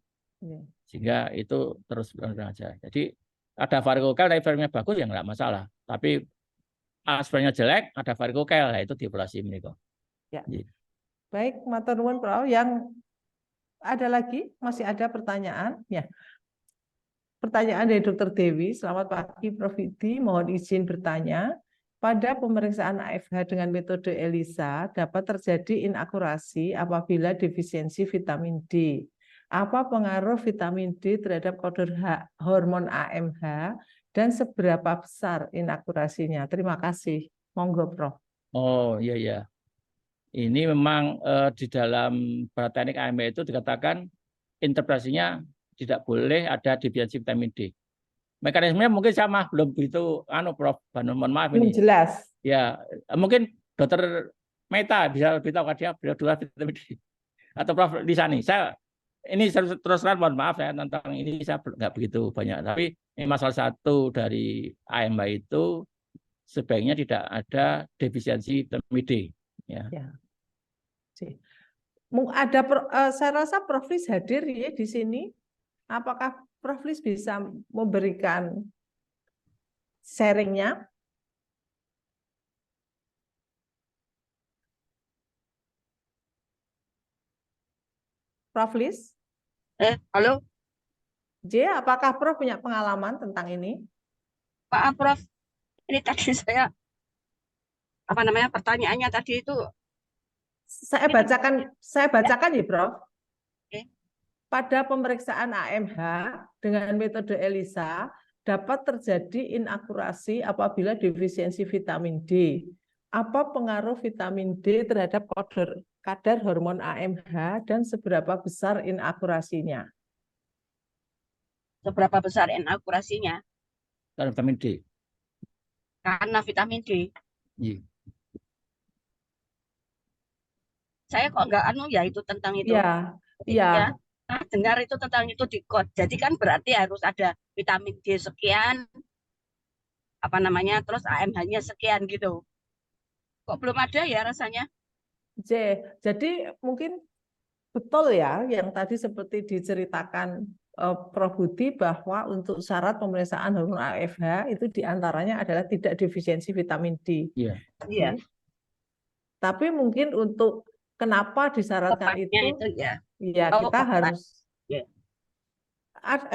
Sehingga itu terus berjalan aja. Jadi ada varikokel tapi spermanya bagus ya nggak masalah. Tapi spermanya jelek ada varikokel, itu dioperasi mereka. Baik, matur nuwun Prof. Yang ada lagi? Masih ada pertanyaan? Ya. Pertanyaan dari Dr. Dewi. Selamat pagi Prof. Vidi. Mohon izin bertanya. Pada pemeriksaan AFH dengan metode ELISA dapat terjadi inakurasi apabila defisiensi vitamin D. Apa pengaruh vitamin D terhadap kadar hormon AMH dan seberapa besar inakurasinya? Terima kasih. Monggo, Prof. Oh iya ya. Ini memang di dalam teknik AMH itu dikatakan interpretasinya tidak boleh ada deviasi vitamin D. Mekanismenya mungkin sama, belum begitu Prof. Mohon maaf Belum ini. jelas. Ya, mungkin Dokter Meta bisa lebih tahu kan dia beliau dua vitamin D. Atau Prof. Lisa nih. Saya ini terus terang mohon maaf saya tentang ini saya nggak begitu banyak. Tapi ini masalah satu dari AMH itu sebaiknya tidak ada defisiensi vitamin D. Ya. Ada saya rasa Prof. Lis hadir ya di sini. Apakah Prof. Lis bisa memberikan sharingnya? Prof. Lis? Halo, J, apakah Prof punya pengalaman tentang ini? Pak Prof. Ini tadi saya pertanyaannya tadi itu Saya bacakan ya, Prof. Oke. Pada pemeriksaan AMH dengan metode ELISA dapat terjadi inakurasi apabila defisiensi vitamin D. Apa pengaruh vitamin D terhadap kadar hormon AMH dan seberapa besar inakurasinya? seberapa besar inakurasinya Karena vitamin D. karena vitamin D. Iya. Saya kok nggak ya itu tentang itu. Iya, Ya, iya. dengar itu tentang itu di kod. Jadi kan berarti harus ada vitamin D sekian, terus AMH-nya sekian gitu. Kok belum ada ya rasanya? J, jadi mungkin betul ya yang tadi seperti diceritakan Prof. Budi bahwa untuk syarat pemeriksaan hormon AFH itu diantaranya adalah tidak defisiensi vitamin D. Iya. Iya. Tapi mungkin untuk kenapa disyaratkan Tepatnya itu ya. ya Oh, kita harus ya.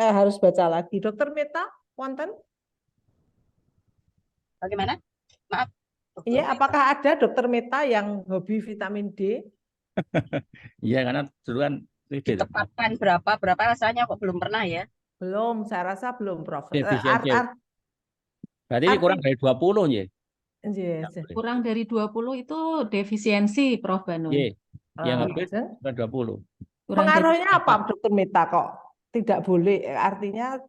harus baca lagi. Dokter Meta, wonten? Bagaimana? Maaf. Iya, apakah ada Dokter Meta yang hobi vitamin D? Iya, karena dulu kan Ditepatkan berapa rasanya kok belum pernah ya? Belum, saya rasa belum, Prof. defisiensi. Berarti ini kurang dari 20 ya? Kurang dari 20 itu defisiensi, Prof. Banu. Iya, yang habis kurang 20. Pengaruhnya apa, Dokter Meta, kok tidak boleh? Artinya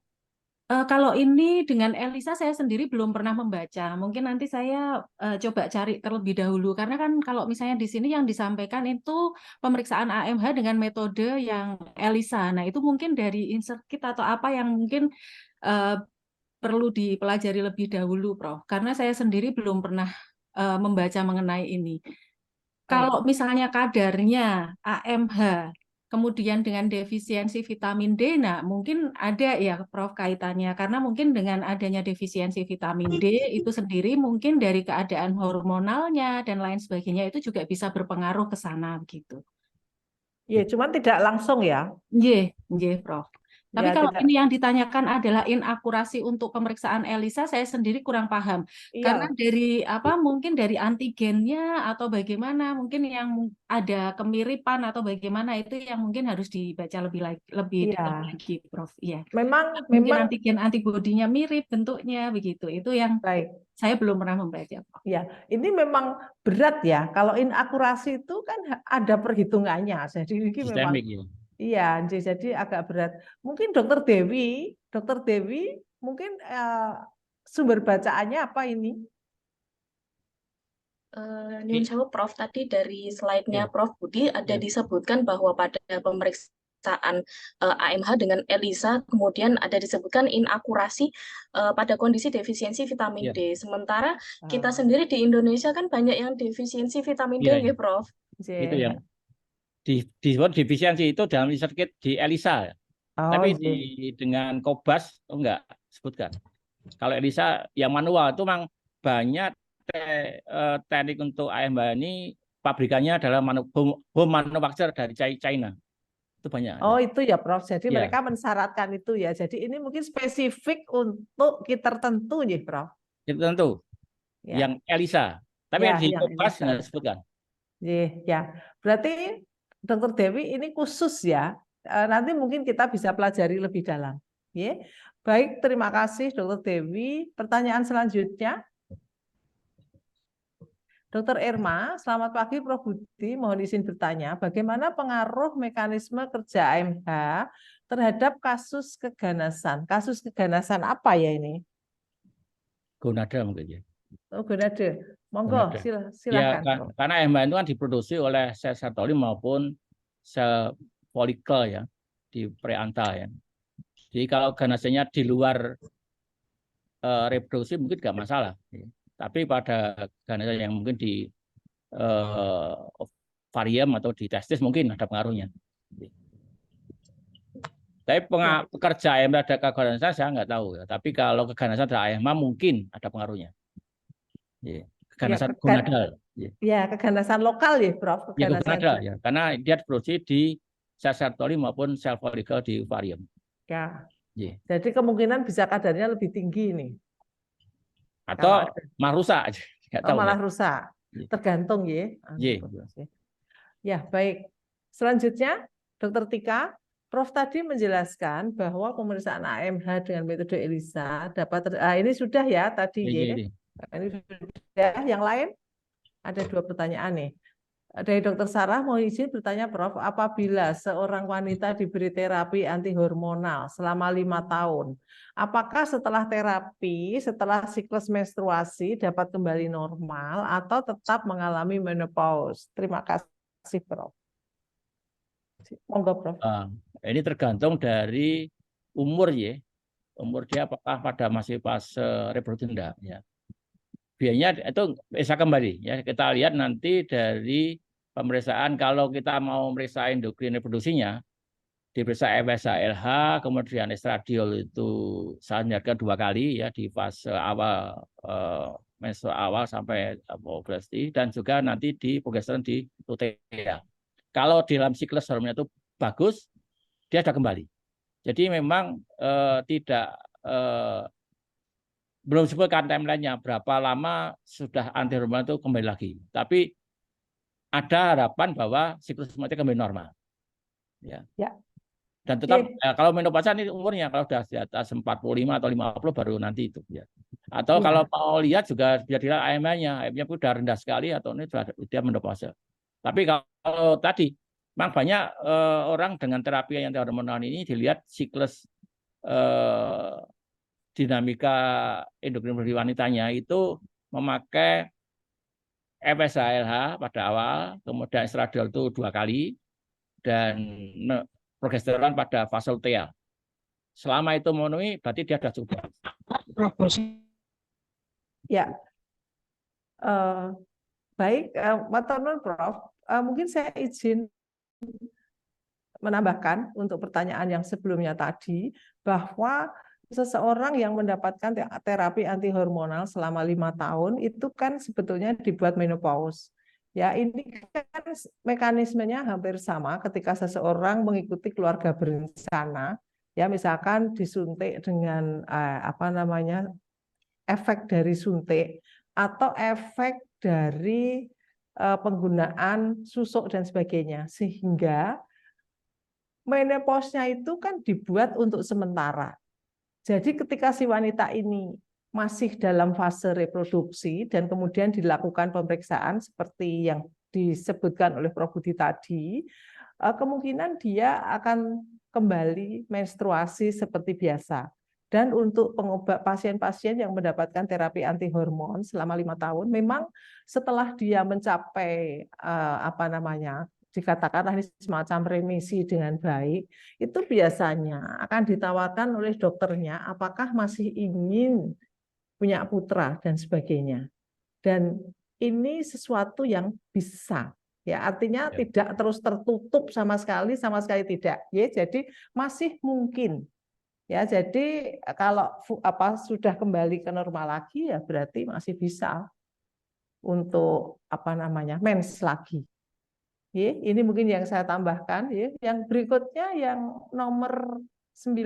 kalau ini dengan ELISA saya sendiri belum pernah membaca. Mungkin nanti saya coba cari terlebih dahulu. Karena kan kalau misalnya di sini yang disampaikan itu pemeriksaan AMH dengan metode yang ELISA. Nah itu mungkin dari insert kit atau apa yang mungkin perlu dipelajari lebih dahulu, Prof. Karena saya sendiri belum pernah membaca mengenai ini. Kalau misalnya kadarnya AMH kemudian dengan defisiensi vitamin D, nah mungkin ada ya Prof kaitannya, karena mungkin dengan adanya defisiensi vitamin D itu sendiri mungkin dari keadaan hormonalnya dan lain sebagainya itu juga bisa berpengaruh ke sana gitu. Iya, cuman tidak langsung ya. Iya, Prof. Tapi Ya, kalau tidak. ini yang ditanyakan adalah inakurasi untuk pemeriksaan ELISA, saya sendiri kurang paham. Karena dari mungkin dari antigennya atau bagaimana, mungkin yang ada kemiripan atau bagaimana itu yang mungkin harus dibaca lebih dalam lagi, Prof. Iya. Memang antigen antibodinya mirip bentuknya begitu. Itu yang saya belum pernah membaca, Prof. Ya, ini memang berat ya. Kalau inakurasi itu kan ada perhitungannya. Jadi ini memang iya, jadi agak berat. Mungkin Dokter Dewi mungkin sumber bacaannya apa ini? Nyun sewu Prof, tadi dari slide-nya Prof Budi ada disebutkan bahwa pada pemeriksaan AMH dengan ELISA kemudian ada disebutkan inakurasi pada kondisi defisiensi vitamin D. Sementara kita sendiri di Indonesia kan banyak yang defisiensi vitamin D ya, Prof. Itu yang defisiensi itu dalam insert kit di ELISA. Tapi dengan Kobas enggak sebutkan. Kalau ELISA yang manual itu memang banyak teknik untuk AMH ini pabrikannya adalah home manufacture dari China. Itu banyak. Oh, itu ya, Prof. Jadi mereka mensyaratkan itu ya. Jadi ini mungkin spesifik untuk kit tertentu nih, Prof. Kit tertentu. Yang ELISA. Tapi di Kobas enggak disebutkan. Ya. Berarti Dokter Dewi ini khusus ya. Nanti mungkin kita bisa pelajari lebih dalam. Baik, terima kasih Dokter Dewi. Pertanyaan selanjutnya. Dr. Irma, selamat pagi Prof. Budi, mohon izin bertanya, bagaimana pengaruh mekanisme kerja AMH terhadap kasus keganasan? Kasus keganasan apa ya ini? Gonada mungkin ya. Oh, gonade. Monggo, Gonada. silakan. Ya, karena AMH itu kan diproduksi oleh sel Sertoli maupun sel folikel ya, di preantal ya. Jadi kalau ganasenya di luar reproduksi mungkin nggak masalah. Tapi pada ganasa yang mungkin di ovarium atau di testis mungkin ada pengaruhnya. Tapi pekerja AMH ada keganasan saya nggak tahu ya. Tapi kalau keganasan ada AMH mungkin ada pengaruhnya. Keganasan gonadal. Ya, keganasan lokal ya, Prof. Ya, gonadal ya, karena dia diproduksi di sel Sertoli maupun sel folikel di ovarium. Ya. Jadi kemungkinan bisa kadarnya lebih tinggi nih. Atau malah rusak. Malah rusak. Tergantung ya. Ya, baik. Selanjutnya, Dr. Tika, Prof tadi menjelaskan bahwa pemeriksaan AMH dengan metode ELISA dapat ini sudah ya tadi ya. Ini sudah. Yang lain ada 2 pertanyaan nih. Dari Dr. Sarah mau izin bertanya Prof, apabila seorang wanita diberi terapi antihormonal selama 5 tahun, apakah setelah terapi, setelah siklus menstruasi dapat kembali normal atau tetap mengalami menopause? Terima kasih Prof. Monggo Prof. Ini tergantung dari umur ya. Umur dia apakah pada masih fase reproduksi enggak ya. Biayanya itu bisa kembali ya. Kita lihat nanti dari pemeriksaan, kalau kita mau meriksa endokrin reproduksinya, diperiksa FSH-LH, kemudian estradiol itu saya nyatakan 2 kali ya di fase awal menstruasi awal sampai ovulasi, dan juga nanti di progesteron di lutea. Kalau di dalam siklus hormonnya itu bagus, dia sudah kembali. Jadi memang tidak belum sebutkan timeline-nya berapa lama sudah antihormonal itu kembali lagi. Tapi ada harapan bahwa siklus hormonnya kembali normal. Ya. Dan tetap kalau menopause ini umurnya kalau sudah di atas 45 atau 50 baru nanti itu ya. Atau kalau mau lihat juga bisa dilihat AMH-nya. AMH-nya sudah rendah sekali atau ini sudah dia menopause. Tapi kalau tadi memang banyak orang dengan terapi yang hormonal ini dilihat siklus dinamika endokrin wanitanya itu memakai FSH-LH pada awal, kemudian estradiol itu 2 kali, dan progesteron pada fase luteal. Selama itu memenuhi, berarti dia sudah cukup. Ya, baik, matur nuwun Prof. Mungkin saya izin menambahkan untuk pertanyaan yang sebelumnya tadi, bahwa seseorang yang mendapatkan terapi antihormonal selama 5 tahun itu kan sebetulnya dibuat menopause. Ya, ini kan mekanismenya hampir sama ketika seseorang mengikuti keluarga berencana, ya misalkan disuntik dengan efek dari suntik atau efek dari penggunaan susuk dan sebagainya, sehingga menopause-nya itu kan dibuat untuk sementara. Jadi ketika si wanita ini masih dalam fase reproduksi dan kemudian dilakukan pemeriksaan seperti yang disebutkan oleh Prof Budi tadi, kemungkinan dia akan kembali menstruasi seperti biasa. Dan untuk pengobat pasien-pasien yang mendapatkan terapi antihormon selama 5 tahun, memang setelah dia mencapai dikatakanlah ini semacam remisi dengan baik, itu biasanya akan ditawarkan oleh dokternya apakah masih ingin punya putra dan sebagainya. Dan ini sesuatu yang bisa, ya artinya tidak terus tertutup sama sekali tidak. Ya, jadi masih mungkin. Ya, jadi kalau sudah kembali ke normal lagi ya berarti masih bisa untuk mens lagi. Ini mungkin yang saya tambahkan. Yang berikutnya yang nomor 9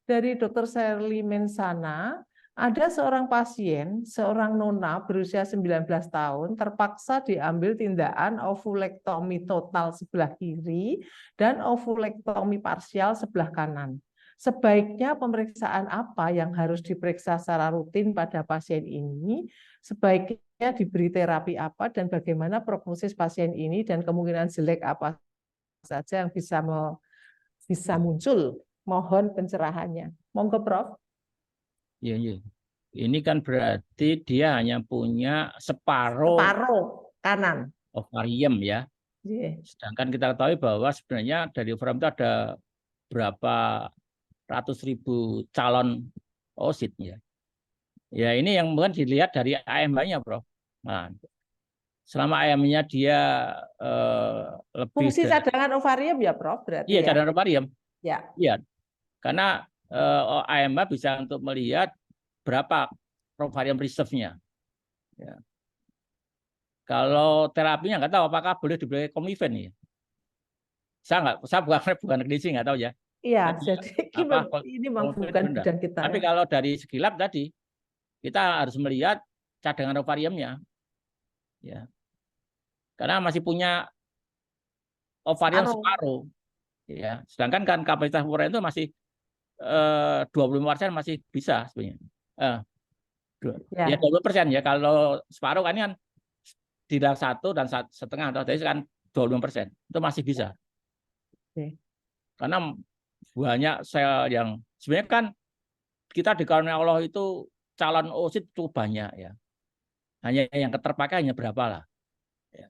dari Dr. Sherly Mensana, ada seorang pasien, seorang nona berusia 19 tahun terpaksa diambil tindakan ovulektomi total sebelah kiri dan ovulektomi parsial sebelah kanan. Sebaiknya pemeriksaan apa yang harus diperiksa secara rutin pada pasien ini? Sebaiknya diberi terapi apa dan bagaimana prognosis pasien ini dan kemungkinan jelek apa saja yang bisa muncul. Mohon pencerahannya. Monggo Prof. Iya, iya. Ini kan berarti dia hanya punya separuh kanan ovarium ya. Yeah. Sedangkan kita ketahui bahwa sebenarnya dari ovarium itu ada berapa ratus ribu calon oosit ya. Ya ini yang mungkin dilihat dari AMH-nya, Prof. Nah, selama AMH-nya dia lebih fungsi cadangan ovarium ya, Prof, berarti iya, ya? cadangan ovarium. Ya. Iya. Karena AMH bisa untuk melihat berapa ovarium reserve-nya. Ya. Kalau terapinya nggak tahu apakah boleh diberi Clomifene ya. Saya bukan klinisi nggak tahu ya. Iya, jadi ini memang bukan bidang kita. Tapi kalau dari segi lab tadi, kita harus melihat cadangan ovariumnya. Ya. Karena masih punya ovarium separuh. Ya. Sedangkan kan kapasitas ovarium itu masih 25% masih bisa sebenarnya. Ya 20% ya. Kalau separuh kan tidak 1 dan 1,5 jadi kan 25%. Itu masih bisa. Karena banyak sel yang sebenarnya kan kita dikaruniai Allah itu calon oosit cukup banyak ya. Hanya yang terpakai hanya berapa lah. Ya.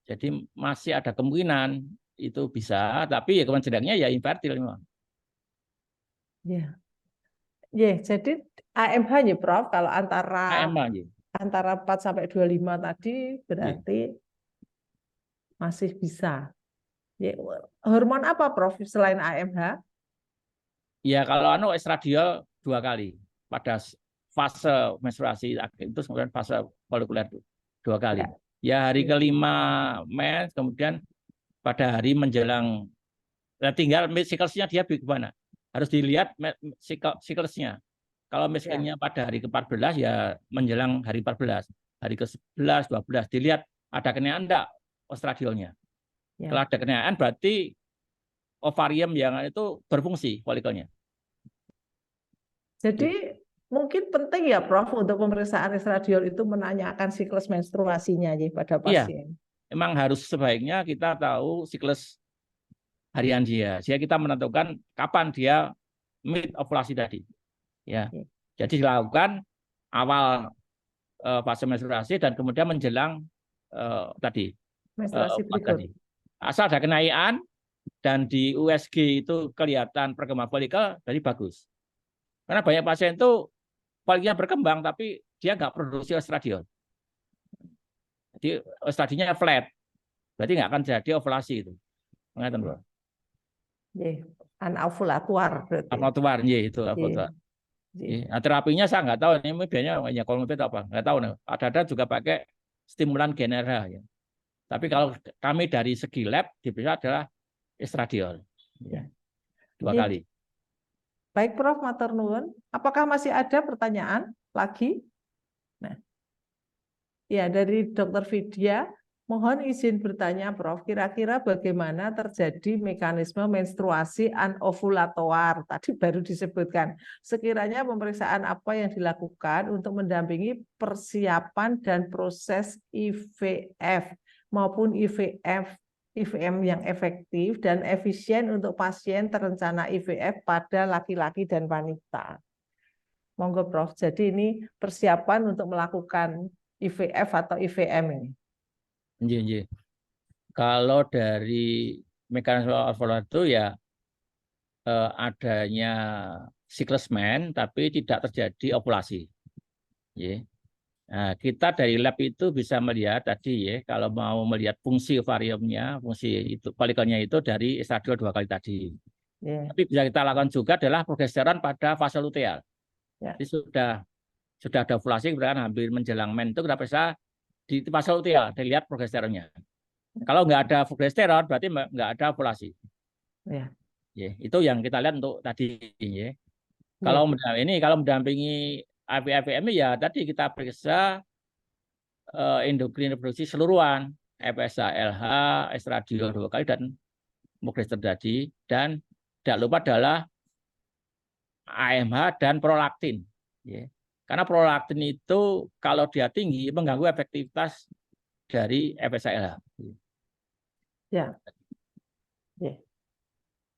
Jadi masih ada kemungkinan itu bisa, tapi ya jeleknya ya infertil memang. Ya. Ya, jadi AMH ya Prof, kalau antara 4 sampai 25 tadi berarti masih bisa. Ya, hormon apa Prof selain AMH? Ya kalau estradiol 2 kali pada fase menstruasi itu kemudian fase folikuler 2 kali. Ya hari kelima mens, kemudian pada hari menjelang tinggal siklesnya dia bagaimana. Harus dilihat siklesnya. Kalau misalnya pada hari ke-14 ya menjelang hari 14, hari ke-11, 12 dilihat ada kenaikan enggak estradiolnya. Kalau ada kenaikan berarti ovarium yang itu berfungsi folikelnya. Jadi mungkin penting ya Prof untuk pemeriksaan estradiol itu menanyakan siklus menstruasinya ya pada pasien. Iya, emang harus sebaiknya kita tahu siklus harian dia. Sehingga kita menentukan kapan dia mid ovulasi tadi. Ya. Jadi dilakukan awal fase menstruasi dan kemudian menjelang tadi menstruasi berikut. Asal ada kenaikan dan di USG itu kelihatan perkembangan folikel, jadi bagus. Karena banyak pasien itu folikelnya berkembang tapi dia nggak produksi estradiol. Jadi estradiolnya flat, berarti nggak akan jadi ovulasi itu. Mengerti, Bro? Anovulatuar berarti. Anovulatuar, itu anovulatuar. Nah, terapinya saya nggak tahu ini biasanya hanya Clomifene apa, nggak tahu. Ada juga pakai stimulan Genera ya. Tapi kalau kami dari segi lab diperiksa adalah estradiol. Ya. 2 kali. Baik Prof, matur nuwun. Apakah masih ada pertanyaan lagi? Nah. Ya, dari Dr. Vidya, mohon izin bertanya Prof, kira-kira bagaimana terjadi mekanisme menstruasi anovulatoar? Tadi baru disebutkan. Sekiranya pemeriksaan apa yang dilakukan untuk mendampingi persiapan dan proses IVF maupun IVM yang efektif dan efisien untuk pasien terencana IVF pada laki-laki dan wanita. Monggo Prof. Jadi ini persiapan untuk melakukan IVF atau IVM ini. Iya. Kalau dari mekanisme ovulasi itu ya adanya siklus men tapi tidak terjadi ovulasi. Ya. Nah, kita dari lab itu bisa melihat tadi ya, kalau mau melihat fungsi ovariumnya, fungsi itu folikelnya itu dari estradiol 2 kali tadi. Tapi bisa kita lakukan juga adalah progesteron pada fase luteal. Jadi sudah ada ovulasi, kemudian hampir menjelang men itu kita periksa di fase luteal, dilihat progesteronnya. Kalau nggak ada progesteron berarti nggak ada ovulasi. Ya, itu yang kita lihat untuk tadi ya. Kalau mendampingi IVM ya tadi kita periksa endokrin reproduksi seluruhan, FSH, LH, estradiol 2 kali dan progesteron tadi, dan tidak lupa adalah AMH dan prolaktin. Ya. Karena prolaktin itu kalau dia tinggi mengganggu efektivitas dari FSH. Ya. Ya.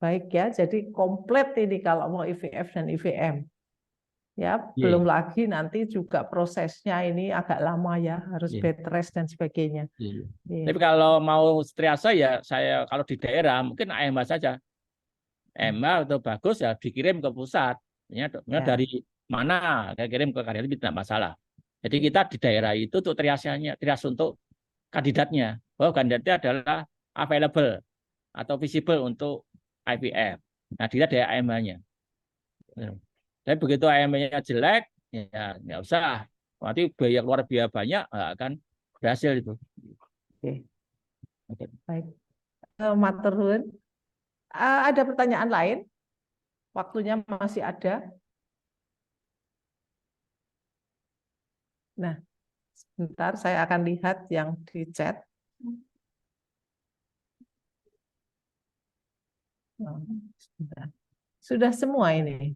Baik ya, jadi komplit ini kalau mau IVF dan IVM. Ya, belum lagi nanti juga prosesnya ini agak lama ya, harus bed rest dan sebagainya. Tapi kalau mau triase ya saya kalau di daerah mungkin AMH saja. AMH itu bagus ya dikirim ke pusat. Ya. Dari mana saya kirim ke Karyadi tidak masalah. Jadi kita di daerah itu untuk triase untuk kandidatnya. Bahwa kandidatnya adalah available atau visible untuk IVF. Nah, dilihat dari AMH-nya. Tapi begitu AMH-nya jelek, ya nggak usah. Nanti keluar biaya banyak, nggak akan berhasil itu. Oke. Baik. Matur nuwun. Ada pertanyaan lain? Waktunya masih ada. Nah, sebentar saya akan lihat yang di chat. Sudah semua ini.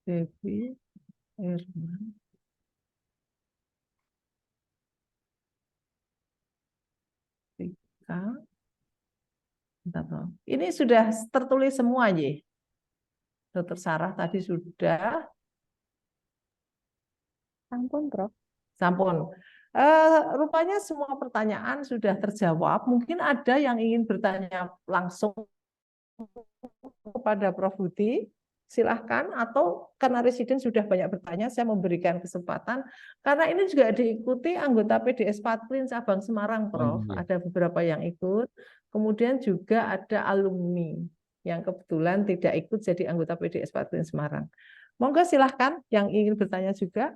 Devi, Irma. Ini sudah tertulis semua, Ye. Dokter Sarah tadi sudah. Sampun, Prof. Sampun. Rupanya semua pertanyaan sudah terjawab. Mungkin ada yang ingin bertanya langsung kepada Prof. Budi. Silahkan, atau karena residen sudah banyak bertanya, saya memberikan kesempatan. Karena ini juga diikuti anggota PDS Patklin Cabang Semarang, Prof. Ada beberapa yang ikut. Kemudian juga ada alumni yang kebetulan tidak ikut jadi anggota PDS Patklin Semarang. Monggo silahkan yang ingin bertanya juga.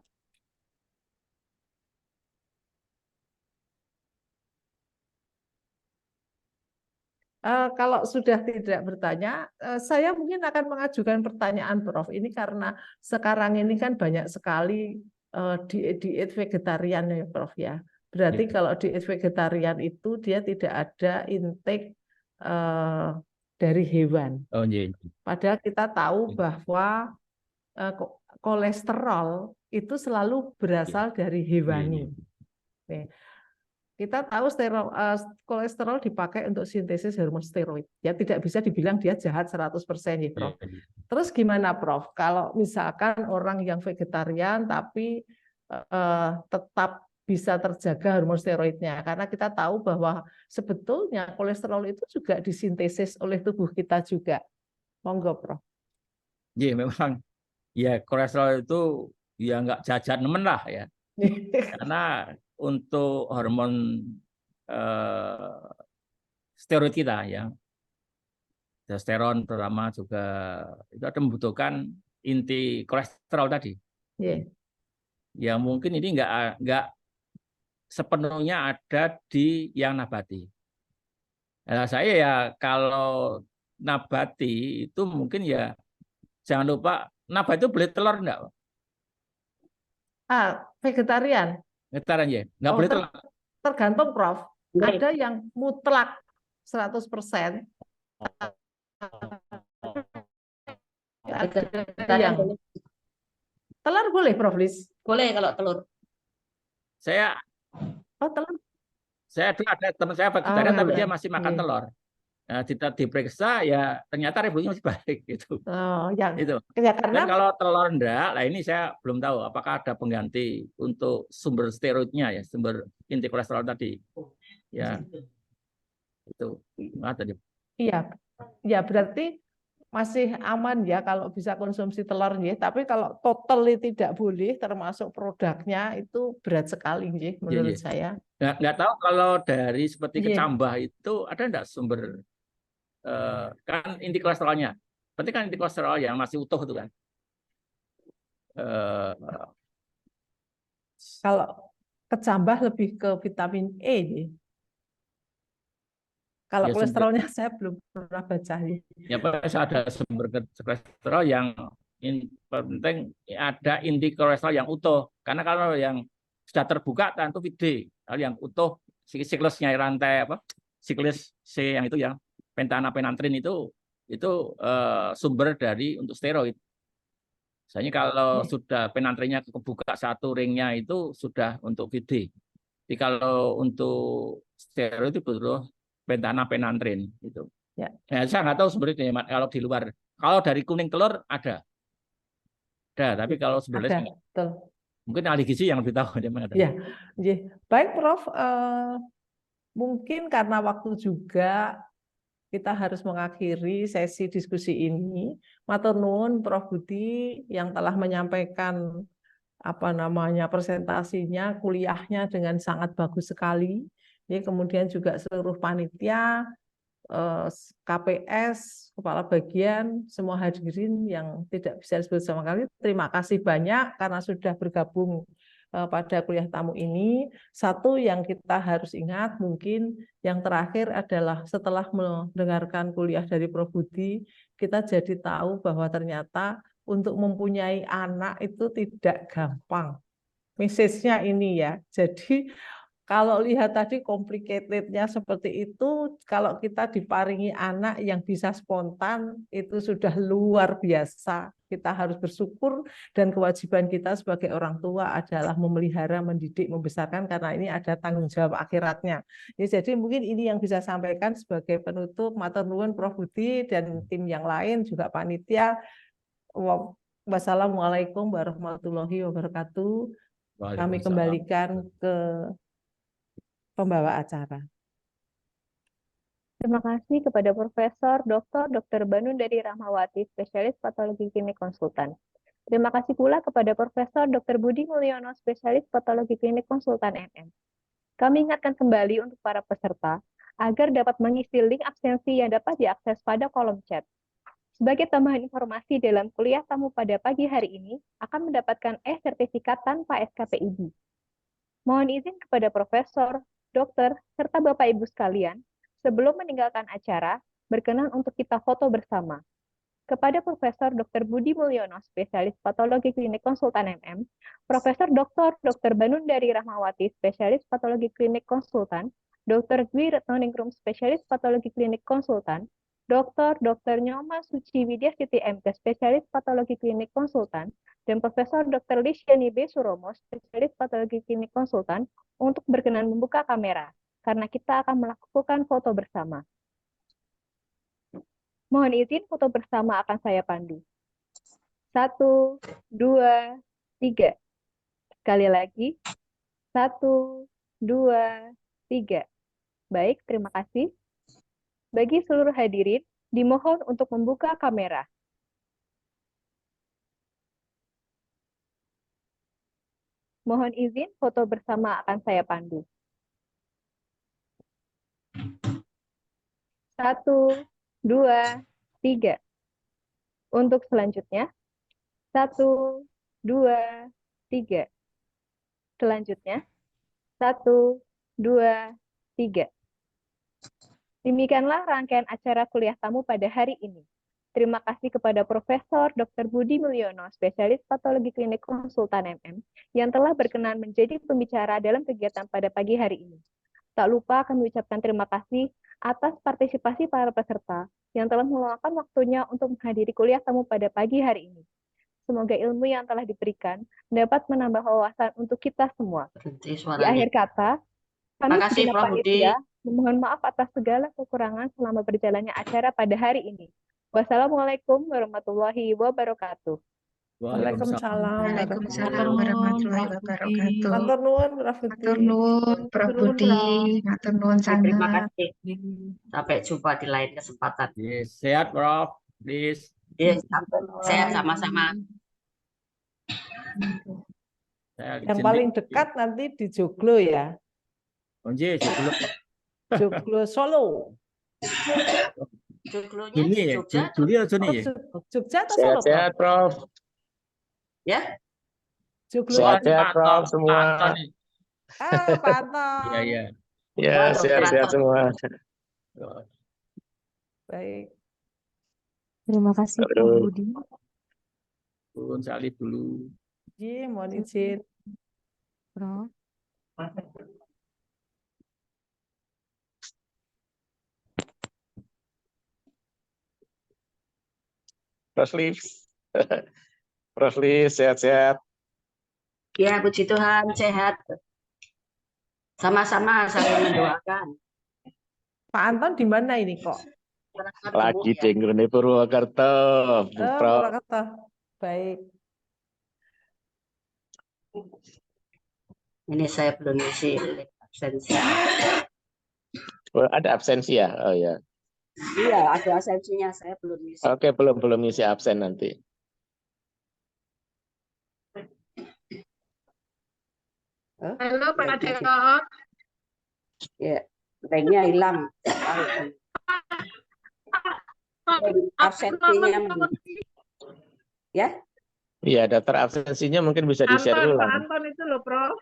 Kalau sudah tidak bertanya, saya mungkin akan mengajukan pertanyaan, Prof. Ini karena sekarang ini kan banyak sekali diet vegetarian ya, Prof. Ya. Berarti kalau diet vegetarian itu dia tidak ada intake dari hewan. Padahal kita tahu bahwa kolesterol itu selalu berasal dari hewani. Kita tahu kolesterol dipakai untuk sintesis hormon steroid. Ya tidak bisa dibilang dia jahat 100% ya, Prof. Terus gimana, Prof? Kalau misalkan orang yang vegetarian tapi tetap bisa terjaga hormon steroidnya, karena kita tahu bahwa sebetulnya kolesterol itu juga disintesis oleh tubuh kita juga. Monggo, Prof. Iya, memang ya kolesterol itu ya nggak jajan nemen lah ya. Karena untuk hormon steroid kita ya, testosteron terutama juga itu ada membutuhkan inti kolesterol tadi. Ya mungkin ini nggak sepenuhnya ada di yang nabati. Nah, saya ya kalau nabati itu mungkin ya jangan lupa nabati itu boleh telur enggak? Vegetarian. Vegetarian ya, nggak boleh telur. Tergantung, Prof. Ada yang mutlak 100%. Yang telur boleh, Prof. Lis? Boleh kalau telur. Telur. Saya ada teman saya vegetarian tapi dia masih makan telur. Nah, kita diperiksa ya ternyata reproduksinya masih baik gitu. Itu. Ya, karena dan kalau telur enggak, lah ini saya belum tahu apakah ada pengganti untuk sumber steroidnya ya, sumber inti kolesterol tadi. Ya. Itu. Tadi. Iya. Ya berarti masih aman ya kalau bisa konsumsi telur ya. Tapi kalau totally tidak boleh termasuk produknya itu berat sekali ya, menurut saya. Nggak tahu kalau dari seperti kecambah itu ada enggak sumber kan inti kolesterolnya. Penting kan inti kolesterol yang masih utuh itu kan. Kalau kecambah lebih ke vitamin E. Kalau kolesterolnya saya belum pernah baca. Ya, ada sumber kolesterol yang penting ada inti kolesterol yang utuh. Karena kalau yang sudah terbuka tentu D. Kalau yang utuh siklusnya rantai siklus C yang itu yang pentanapenantrin itu itu sumber dari untuk steroid. Misalnya kalau sudah penantrenya kebuka satu ringnya itu sudah untuk VD. Jadi kalau untuk steroid itu betul pentana penantrin itu. Ya. Nah, saya nggak tahu sebenarnya kalau di luar. Kalau dari kuning telur ada, tapi kalau sebenarnya betul. Mungkin ahli gizi yang lebih tahu. Ya, baik Prof. Mungkin karena waktu juga kita harus mengakhiri sesi diskusi ini. Matur nuwun Prof. Budi yang telah menyampaikan presentasinya, kuliahnya dengan sangat bagus sekali. Kemudian juga seluruh panitia, KPS, kepala bagian, semua hadirin yang tidak bisa disebut sama kali. Terima kasih banyak karena sudah bergabung pada kuliah tamu ini. Satu yang kita harus ingat mungkin yang terakhir adalah setelah mendengarkan kuliah dari Prof. Budi, kita jadi tahu bahwa ternyata untuk mempunyai anak itu tidak gampang. Message-nya ini ya. Jadi kalau lihat tadi complicated-nya seperti itu, kalau kita diparingi anak yang bisa spontan, itu sudah luar biasa. Kita harus bersyukur dan kewajiban kita sebagai orang tua adalah memelihara, mendidik, membesarkan karena ini ada tanggung jawab akhiratnya. Jadi mungkin ini yang bisa sampaikan sebagai penutup. Matur nuwun Prof. Budi dan tim yang lain juga panitia. Wassalamualaikum warahmatullahi wabarakatuh. Kami kembalikan ke pembawa acara. Terima kasih kepada Profesor Dr. Banundari Rahmawati, spesialis patologi klinik konsultan. Terima kasih pula kepada Profesor Dr. Budi Mulyono, spesialis patologi klinik konsultan MM. Kami ingatkan kembali untuk para peserta agar dapat mengisi link absensi yang dapat diakses pada kolom chat. Sebagai tambahan informasi dalam kuliah tamu pada pagi hari ini akan mendapatkan e-sertifikat tanpa SKPID. Mohon izin kepada Profesor, Dokter, serta Bapak Ibu sekalian, sebelum meninggalkan acara, berkenan untuk kita foto bersama. Kepada Profesor Dr. Budi Mulyono, spesialis patologi klinik konsultan MM, Profesor Dr. Banundari Rahmawati, spesialis patologi klinik konsultan, Dr. Dwi Retnoningrum, spesialis patologi klinik konsultan, Dr. Nyoma Suci Widyastiti MK, spesialis patologi klinik konsultan, dan Profesor Dr. Lisyani B. Suromo, spesialis patologi klinik konsultan, untuk berkenan membuka kamera, karena kita akan melakukan foto bersama. Mohon izin foto bersama akan saya pandu. 1, 2, 3. Sekali lagi. 1, 2, 3. Baik, terima kasih. Bagi seluruh hadirin, dimohon untuk membuka kamera. Mohon izin foto bersama akan saya pandu. 1, 2, 3. Untuk selanjutnya, 1, 2, 3. Selanjutnya, 1, 2, 3. Demikianlah rangkaian acara kuliah tamu pada hari ini. Terima kasih kepada Profesor Dr. Budi Mulyono, spesialis patologi klinik konsultan MM, yang telah berkenan menjadi pembicara dalam kegiatan pada pagi hari ini. Tak lupa kami ucapkan terima kasih atas partisipasi para peserta yang telah meluangkan waktunya untuk menghadiri kuliah tamu pada pagi hari ini. Semoga ilmu yang telah diberikan dapat menambah wawasan untuk kita semua. Di akhir kata, kami segenap panitia memohon maaf atas segala kekurangan selama berjalannya acara pada hari ini. Wassalamualaikum warahmatullahi wabarakatuh. Waalaikumsalam warahmatullahi wabarakatuh. Matur nuwun Prof. Matur nuwun Prof. Budi, matur nuwun Terima sangat. kasih. Sampai jumpa di lain kesempatan. Yes, sehat Prof. Please. Yes, sehat sama-sama. Yang paling dekat nanti di Joglo ya. Joglo. Joglo Solo. Joglonya Jogja. Jogja atau Solo? Sehat, Prof. Ya. Joglo Sehat, Prof. Semua. Pak Anton. Iya. Ya, sehat-sehat semua. Baik. Terima kasih Prof. Budi. Turun salib dulu. Iya, mohon izin. Prof. Roslis. Roslis, sehat-sehat. Ya, puji Tuhan, sehat. Sama-sama saling mendoakan. Pak Anton di mana ini kok? Lagi di Ngrene Purwokerto, Bu Oh, Prof. Purwokerto. Baik. Ini saya belum isi absensi. Oh, ada absensi ya? Oh ya. Iya, ada absensinya, saya belum isi. Oke, belum isi absen nanti. Halo Pak Dewa. Ya, linknya hilang. Absensinya ya? Iya, daftar absensinya mungkin bisa di-share Anton, Pak ulang. Anton itu loh, Prof.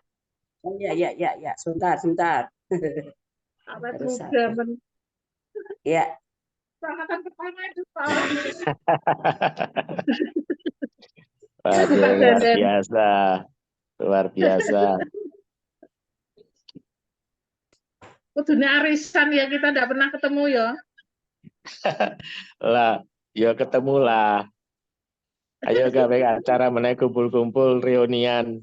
Oh ya. Sebentar. Awet Terus muda, ya. Angkatan pertama itu, Pak. Waduh, Pak luar Dandan. biasa. Luar biasa. Kudunya arisan ya, kita tidak pernah ketemu ya. Lah, ya ketemulah. Ayo gawe acara menaik kumpul-kumpul reunian.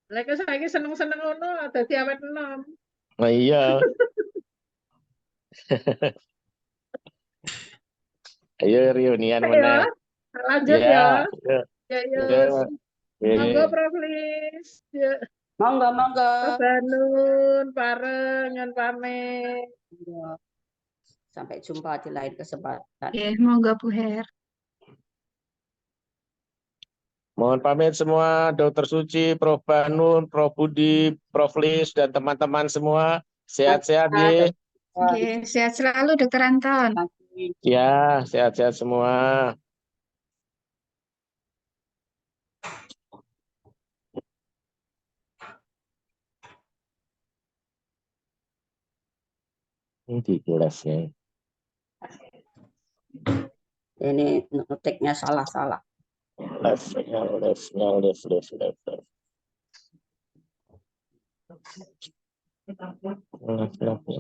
Lagi saya seneng-seneng ngono, dadi awet enom. Nah, iya. Ayo reunian Ya, menaik. lanjut ya. Ya. Ya, Ya. monggo Prof Lis. Ya, Monggo. Prof Banun, bareng ngan pamit. Sampai jumpa di lain kesempatan. Monggo Bu Her. Mohon pamit semua, Dr. Suci, Prof. Banun, Prof. Budi, Prof. Lis, dan teman-teman semua. Sehat-sehat, ya. Sehat selalu Dokter Anton. Ya, sehat-sehat semua. Ini di kelasnya. Ini ngetiknya salah. Left.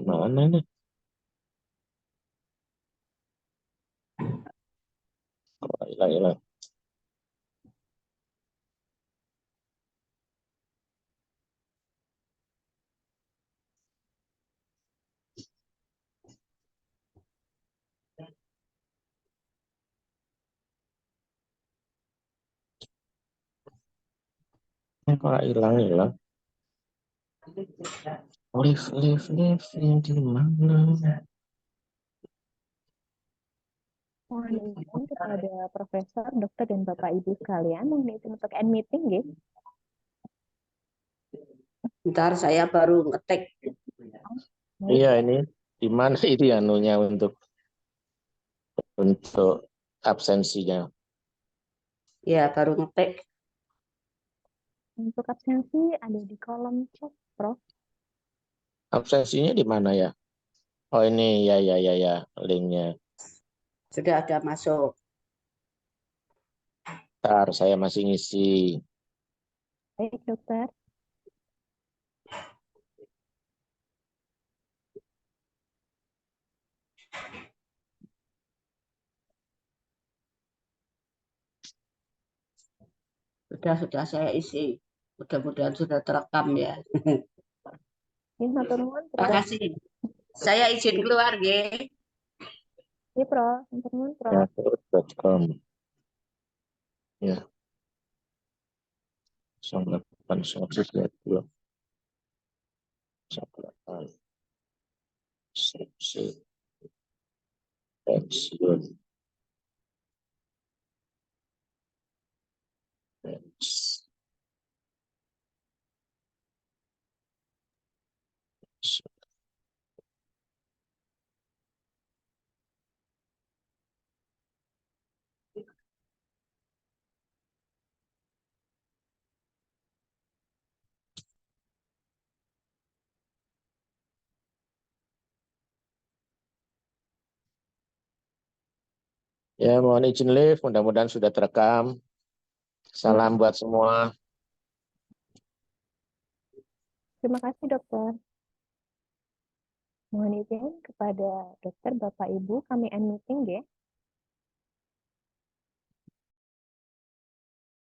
Mana nih? Oh, hilang. Kok hilang? Live yang di mana? Mohon izin kepada Profesor, Dokter, dan Bapak Ibu sekalian, mohon izin untuk end meeting, ya. Ntar saya baru ngetik. Iya, ini di mana itu anunya untuk absensinya? Ya, baru ngetik. Untuk absensi ada di kolom chat, Prof. Absensinya di mana ya? Oh, ini ya, linknya. Sudah ada masuk. Ntar saya masih ngisi. Baik, Dokter. Sudah saya isi. Mudah-mudahan sudah terekam ya. Ini matur nuwun, Terima Prof. kasih. Saya izin keluar, ya. Ini, Prof. Matur nuwun, Prof. Ya, terus.com. Ya. 08 122 18 skripsi pensiun ya, mohon izin live, mudah-mudahan sudah terekam. Salam buat semua. Terima kasih, Dokter. Mohon izin kepada Dokter, Bapak, Ibu, kami end meeting, ya.